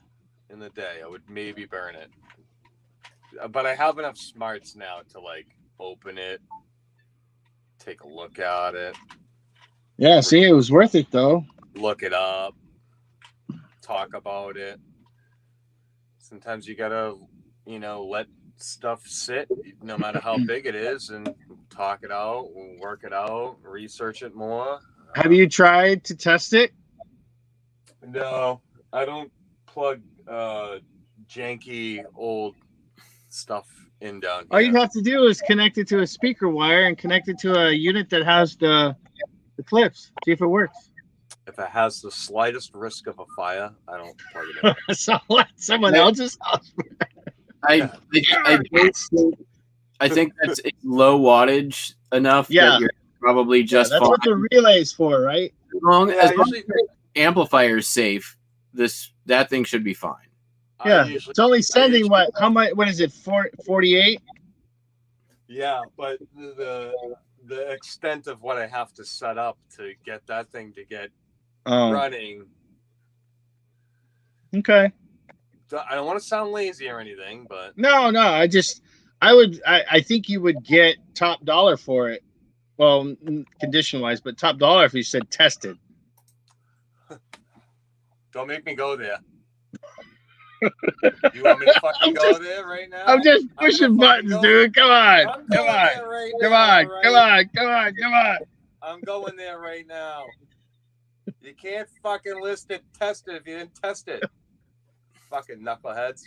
Speaker 2: in the day, I would maybe burn it. But I have enough smarts now to like open it, take a look at it.
Speaker 6: Yeah, see, it was worth it though.
Speaker 2: Look it up, talk about it. Sometimes you gotta, let stuff sit, no matter how big it is, and talk it out, we'll work it out, research it more.
Speaker 6: Have you tried to test it?
Speaker 2: No, I don't plug janky old stuff in down here.
Speaker 6: All you have to do is connect it to a speaker wire and connect it to a unit that has the clips. See if it works.
Speaker 2: If it has the slightest risk of a fire, I don't plug it in.
Speaker 6: So let someone else's house.
Speaker 1: I think that's low wattage enough
Speaker 6: Yeah.
Speaker 1: that you're probably just
Speaker 6: That's
Speaker 1: fine.
Speaker 6: what the relay's for, right?
Speaker 1: As long
Speaker 2: Yeah,
Speaker 1: as
Speaker 2: usually-
Speaker 1: the amplifier's safe, that thing should be fine.
Speaker 6: Yeah.
Speaker 2: Usually-
Speaker 6: It's only sending
Speaker 2: usually-
Speaker 6: what? How much? What is it? 48?
Speaker 2: Yeah, but the extent of what I have to set up to get that thing to get
Speaker 6: Oh,
Speaker 2: running.
Speaker 6: okay.
Speaker 2: I don't want to sound lazy or anything, but
Speaker 6: No. I think you would get top dollar for it. Well, condition wise, but top dollar if you said tested.
Speaker 2: don't make me go there. You want me to fucking go there right now?
Speaker 6: I'm just
Speaker 2: I'm
Speaker 6: pushing
Speaker 2: gonna fucking
Speaker 6: buttons,
Speaker 2: go-
Speaker 6: dude. Come on.
Speaker 2: I'm
Speaker 6: Come
Speaker 2: going
Speaker 6: on.
Speaker 2: there right
Speaker 6: Come
Speaker 2: now,
Speaker 6: on.
Speaker 2: right?
Speaker 6: Come on. Come on. Come on.
Speaker 2: I'm going there right now. You can't fucking list it, test it if you didn't test it. Fucking knuckleheads.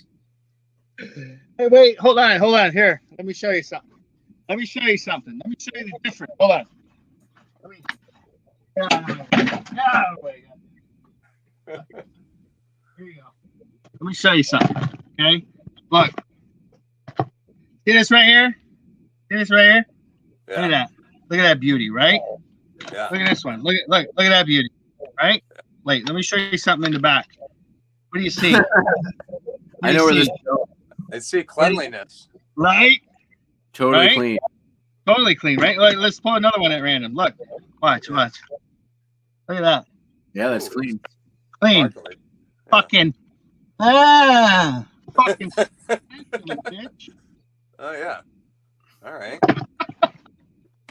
Speaker 6: Hey, wait. Hold on. Here. Let me show you something. Let me show you the difference. Hold on. Wait. Here you go. Let me show you something. Okay. Look. See this right here?
Speaker 2: Yeah.
Speaker 6: Look at that. Look at that beauty, right?
Speaker 2: Yeah.
Speaker 6: Look at this one. Look at that beauty, right? Wait, let me show you something in the back. What do you see?
Speaker 1: I know where this
Speaker 2: I see cleanliness.
Speaker 6: Right?
Speaker 1: totally
Speaker 6: Right?
Speaker 1: clean.
Speaker 6: Totally clean, right? Let's pull another one at random. Look. Watch. Look at that.
Speaker 1: Yeah, that's clean.
Speaker 6: Clean.
Speaker 2: Sparkly. Yeah.
Speaker 6: Fucking fucking bitch.
Speaker 2: Oh yeah. All right.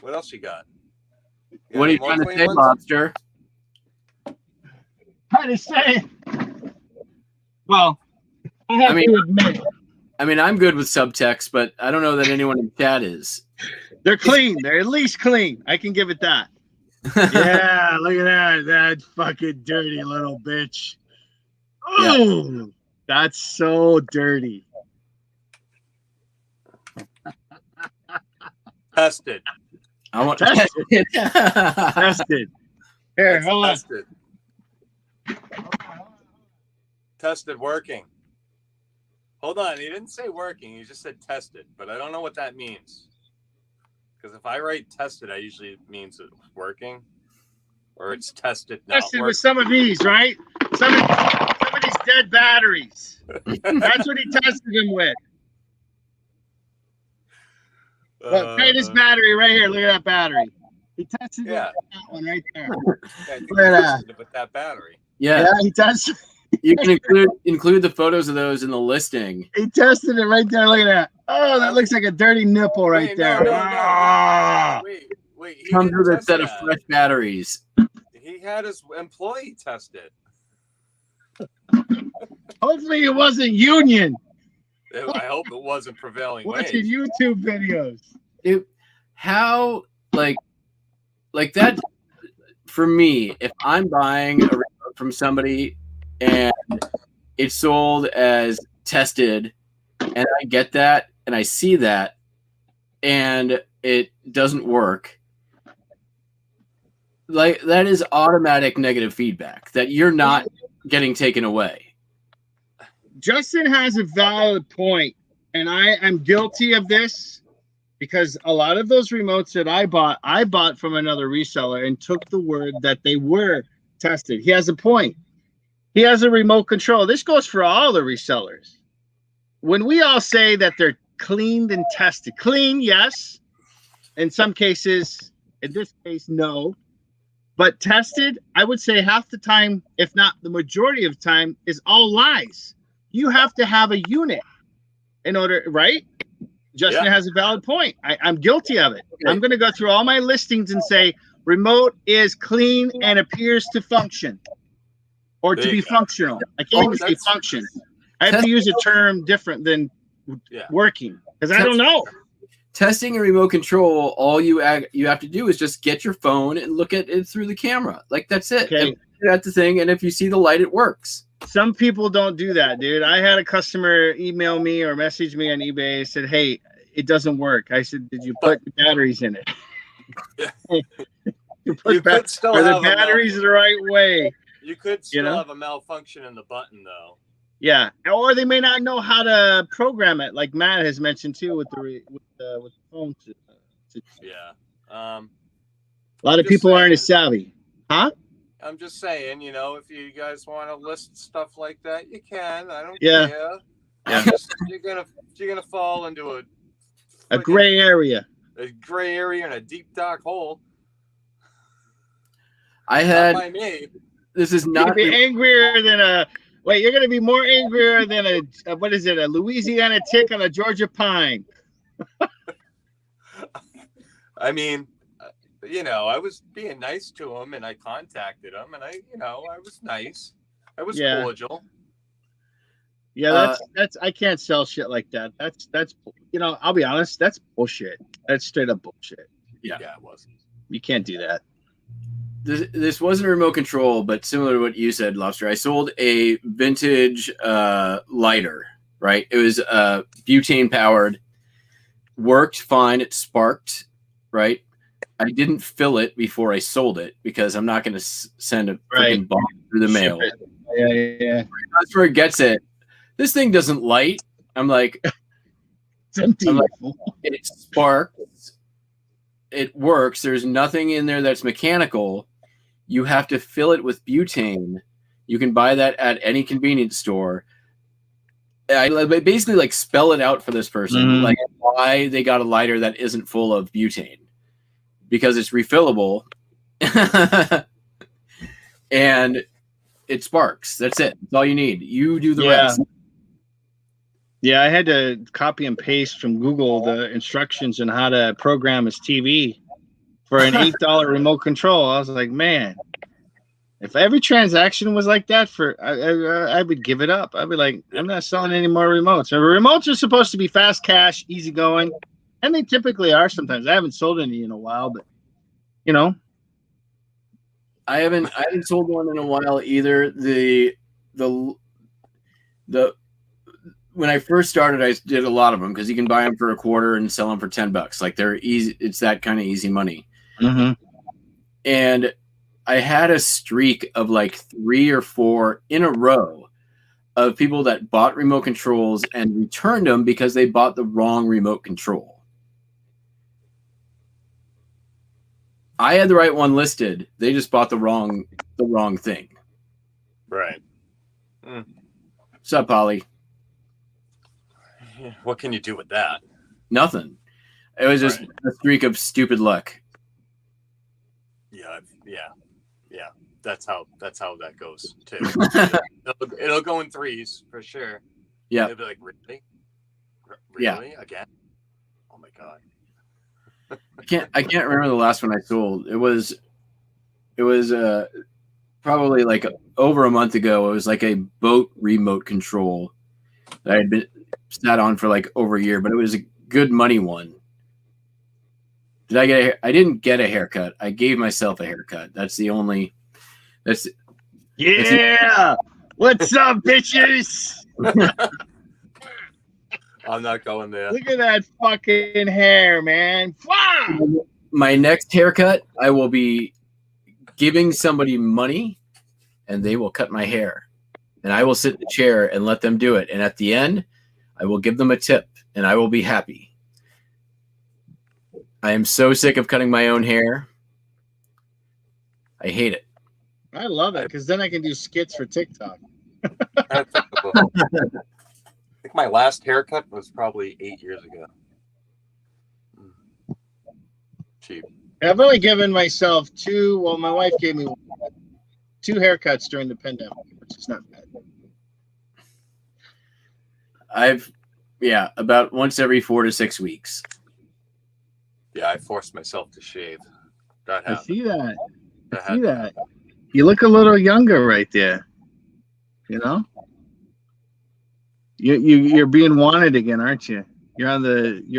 Speaker 2: What else you got? You
Speaker 1: What
Speaker 2: got
Speaker 1: are you
Speaker 2: any more
Speaker 1: trying to
Speaker 2: clean
Speaker 1: say,
Speaker 2: ones?
Speaker 1: Lobster?
Speaker 6: Trying to say. Well, I have to admit,
Speaker 1: I mean, I'm good with subtext, but I don't know that anyone in chat is.
Speaker 6: they're clean. They're at least clean. I can give it that. Yeah, look at that fucking dirty little bitch.
Speaker 1: Yeah.
Speaker 6: Oh, that's so dirty.
Speaker 2: Tested.
Speaker 1: I want
Speaker 6: Tested.
Speaker 1: to
Speaker 6: Tested. Here,
Speaker 2: That's
Speaker 6: hold on.
Speaker 2: tested. Tested working. Hold on, he didn't say working, he just said tested, but I don't know what that means. Because if I write tested, I usually means it's working. Or it's tested not
Speaker 6: Tested with
Speaker 2: working.
Speaker 6: some of these, right? Some of these dead batteries. That's what he tested him with. Look, hey, this battery right here. Look at that battery. He tested it
Speaker 2: Yeah.
Speaker 6: with that one right there.
Speaker 2: I think
Speaker 6: Look at
Speaker 2: he
Speaker 6: that.
Speaker 2: tested it with that battery.
Speaker 1: Yeah,
Speaker 6: He tested.
Speaker 1: you can include the photos of those in the listing.
Speaker 6: He tested it right there. Look at that. Oh, that looks like a dirty nipple right
Speaker 2: Wait,
Speaker 6: there.
Speaker 2: No.
Speaker 6: Ah.
Speaker 2: Wait. He
Speaker 1: Comes
Speaker 2: didn't
Speaker 1: with a
Speaker 2: test
Speaker 1: set of
Speaker 2: that.
Speaker 1: fresh batteries.
Speaker 2: He had his employee test it.
Speaker 6: Hopefully it wasn't union.
Speaker 2: I hope it wasn't prevailing
Speaker 6: Watching
Speaker 2: wage.
Speaker 6: YouTube videos.
Speaker 1: Dude, how like that for me, if I'm buying a remote from somebody and it's sold as tested and I get that and I see that and it doesn't work, like that is automatic negative feedback that you're not getting taken away.
Speaker 6: Justin has a valid point, and I am guilty of this because a lot of those remotes that I bought from another reseller and took the word that they were tested. He has a point. He has a remote control. This goes for all the resellers. When we all say that they're cleaned and tested, clean, yes. In some cases, in this case, no. But tested, I would say half the time, if not the majority of the time, is all lies. You have to have a unit in order, right? Justin has a valid point. I'm guilty of it. I'm going to go through all my listings and say remote is clean and appears to function or to be functional. I can't even say function. I have to use a term different than working because I don't know.
Speaker 1: testing a remote control, all you have to do is just get your phone and look at it through the camera. Like, that's it.
Speaker 6: Okay.
Speaker 1: And that's the thing. And if you see the light, it works.
Speaker 6: Some people don't do that, dude. I had a customer email me or message me on eBay and said, "Hey, it doesn't work." I said, "Did you put batteries in it?"
Speaker 2: You could still
Speaker 6: Are the
Speaker 2: have
Speaker 6: batteries the right way?
Speaker 2: You could still have a malfunction in the button, though.
Speaker 6: Yeah, or they may not know how to program it, like Matt has mentioned too, with the phone.
Speaker 2: Yeah.
Speaker 6: A lot of people aren't as savvy, huh?
Speaker 2: I'm just saying, if you guys want to list stuff like that, you can. I don't
Speaker 6: Yeah.
Speaker 2: care.
Speaker 6: Yeah.
Speaker 2: You're gonna fall into
Speaker 6: a gray area.
Speaker 2: A gray area and a deep dark hole.
Speaker 1: I had.
Speaker 2: Not by me.
Speaker 1: This is not.
Speaker 6: You'd be angrier than a. Wait, you're gonna be more angrier than a what is it? A Louisiana tick on a Georgia pine.
Speaker 2: I mean, I was being nice to him, and I contacted him, and I was nice. I was cordial.
Speaker 6: Yeah, that's I can't sell shit like that. That's I'll be honest, that's bullshit. That's straight up bullshit.
Speaker 2: Yeah, it was.
Speaker 6: You can't do that.
Speaker 1: This wasn't a remote control, but similar to what you said, Lobster. I sold a vintage lighter, right? It was butane powered, worked fine. It sparked, right? I didn't fill it before I sold it because I'm not going to send a freaking bomb through the mail.
Speaker 6: Yeah.
Speaker 1: Customer gets it. This thing doesn't light. I'm like, it sparks. It works. There's nothing in there that's mechanical. You have to fill it with butane. You can buy that at any convenience store. I basically spell it out for this person, like why they got a lighter that isn't full of butane, because it's refillable and it sparks. That's it. That's all you need. You do the rest.
Speaker 6: Yeah, I had to copy and paste from Google the instructions on how to program his TV for an $8 remote control. I was like, man, if every transaction was like that, I would give it up. I'd be like, I'm not selling any more remotes. Remotes are supposed to be fast cash, easy going, and they typically are sometimes. I haven't sold any in a while, but
Speaker 1: I haven't sold one in a while either. The when I first started, I did a lot of them because you can buy them for $0.25 and sell them for $10. Like, they're easy. It's that kind of easy money. And I had a streak of 3 or 4 in a row of people that bought remote controls and returned them because they bought the wrong remote control. I had the right one listed. They just bought the wrong thing.
Speaker 2: Right.
Speaker 1: What's up, Polly?
Speaker 2: What can you do with that?
Speaker 1: Nothing. It was just a streak of stupid luck.
Speaker 2: Yeah. That's how that goes too. It'll go in threes for sure.
Speaker 1: Yeah.
Speaker 2: It'll be like, really?
Speaker 1: Yeah.
Speaker 2: Again? Oh my god.
Speaker 1: I can't remember the last one I sold. It was probably over a month ago. It was a boat remote control that I had been sat on for over a year, but it was a good money one. I didn't get a haircut. I gave myself a haircut. What's
Speaker 6: up, bitches?
Speaker 2: I'm not going there.
Speaker 6: Look at that fucking hair, man. Wow.
Speaker 1: My next haircut, I will be giving somebody money and they will cut my hair. And I will sit in the chair and let them do it. And at the end, I will give them a tip and I will be happy. I am so sick of cutting my own hair. I hate it.
Speaker 6: I love it because then I can do skits for TikTok.
Speaker 2: I think my last haircut was probably 8 years ago. Cheap.
Speaker 6: I've only given myself 2. Well, my wife gave me 2 haircuts during the pandemic, which is not bad.
Speaker 1: About once every 4 to 6 weeks.
Speaker 2: Yeah, I forced myself to shave.
Speaker 6: I see that. I see that. You look a little younger right there. You're being wanted again, aren't you? You're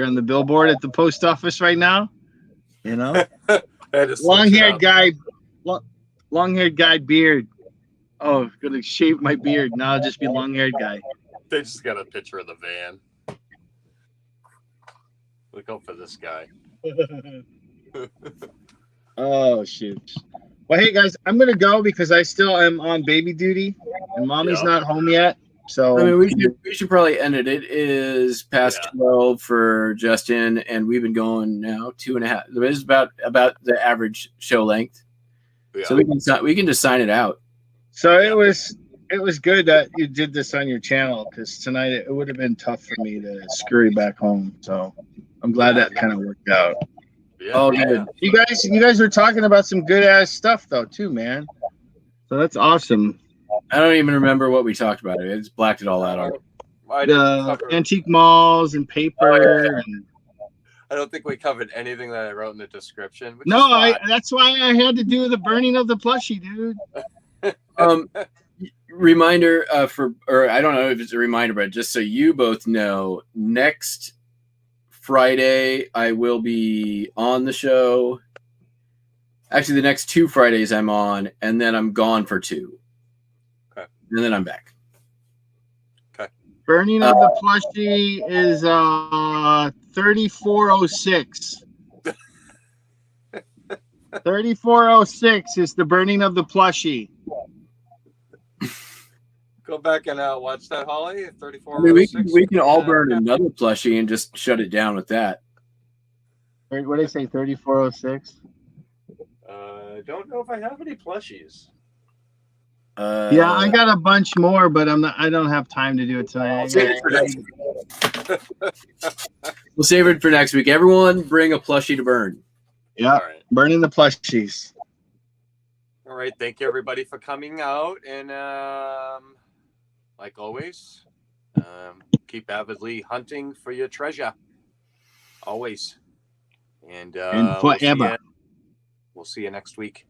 Speaker 6: on the billboard at the post office right now. You know, long-haired guy, long-haired guy, beard. Oh, gonna shave my beard. Now I'll just be long-haired guy.
Speaker 2: They just got a picture of the van. Look out for this guy.
Speaker 6: Oh shoot. Well, hey guys, I'm gonna go because I still am on baby duty and mommy's not home yet. So
Speaker 1: I mean, we should probably end it. It is past 12 for Justin, and we've been going now 2.5. It is about the average show length, so we can just sign it out.
Speaker 6: So it was good that you did this on your channel because tonight it would have been tough for me to scurry back home. So I'm glad that kind of worked out.
Speaker 1: Oh, good.
Speaker 6: You guys were talking about some good ass stuff though too, man. So that's awesome.
Speaker 1: I don't even remember what we talked about. I just blacked it all out already.
Speaker 6: The antique malls and paper. And
Speaker 2: I don't think we covered anything that I wrote in the description.
Speaker 6: No, that's why I had to do the burning of the plushie, dude.
Speaker 1: Reminder or I don't know if it's a reminder, but just so you both know, next Friday I will be on the show. Actually, the next 2 Fridays I'm on, and then I'm gone for 2.
Speaker 2: Okay.
Speaker 1: And then I'm back.
Speaker 2: Okay.
Speaker 6: Burning of the plushie is 3406. 3406 is the burning of the plushie.
Speaker 2: Go back and watch that, Holly. 34.
Speaker 1: I mean, we can all burn another plushie and just shut it down with that.
Speaker 6: What did I say? 3406.
Speaker 2: Don't know if I have any plushies.
Speaker 6: Yeah, I got a bunch more, but I don't have time to do it tonight.
Speaker 1: We'll save it for next week. Everyone, bring a plushie to burn.
Speaker 6: Yeah, right. Burning the plushies.
Speaker 2: All right, thank you everybody for coming out, and like always, keep avidly hunting for your treasure. Always, and
Speaker 6: forever.
Speaker 2: We'll see you next week.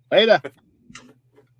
Speaker 6: Later.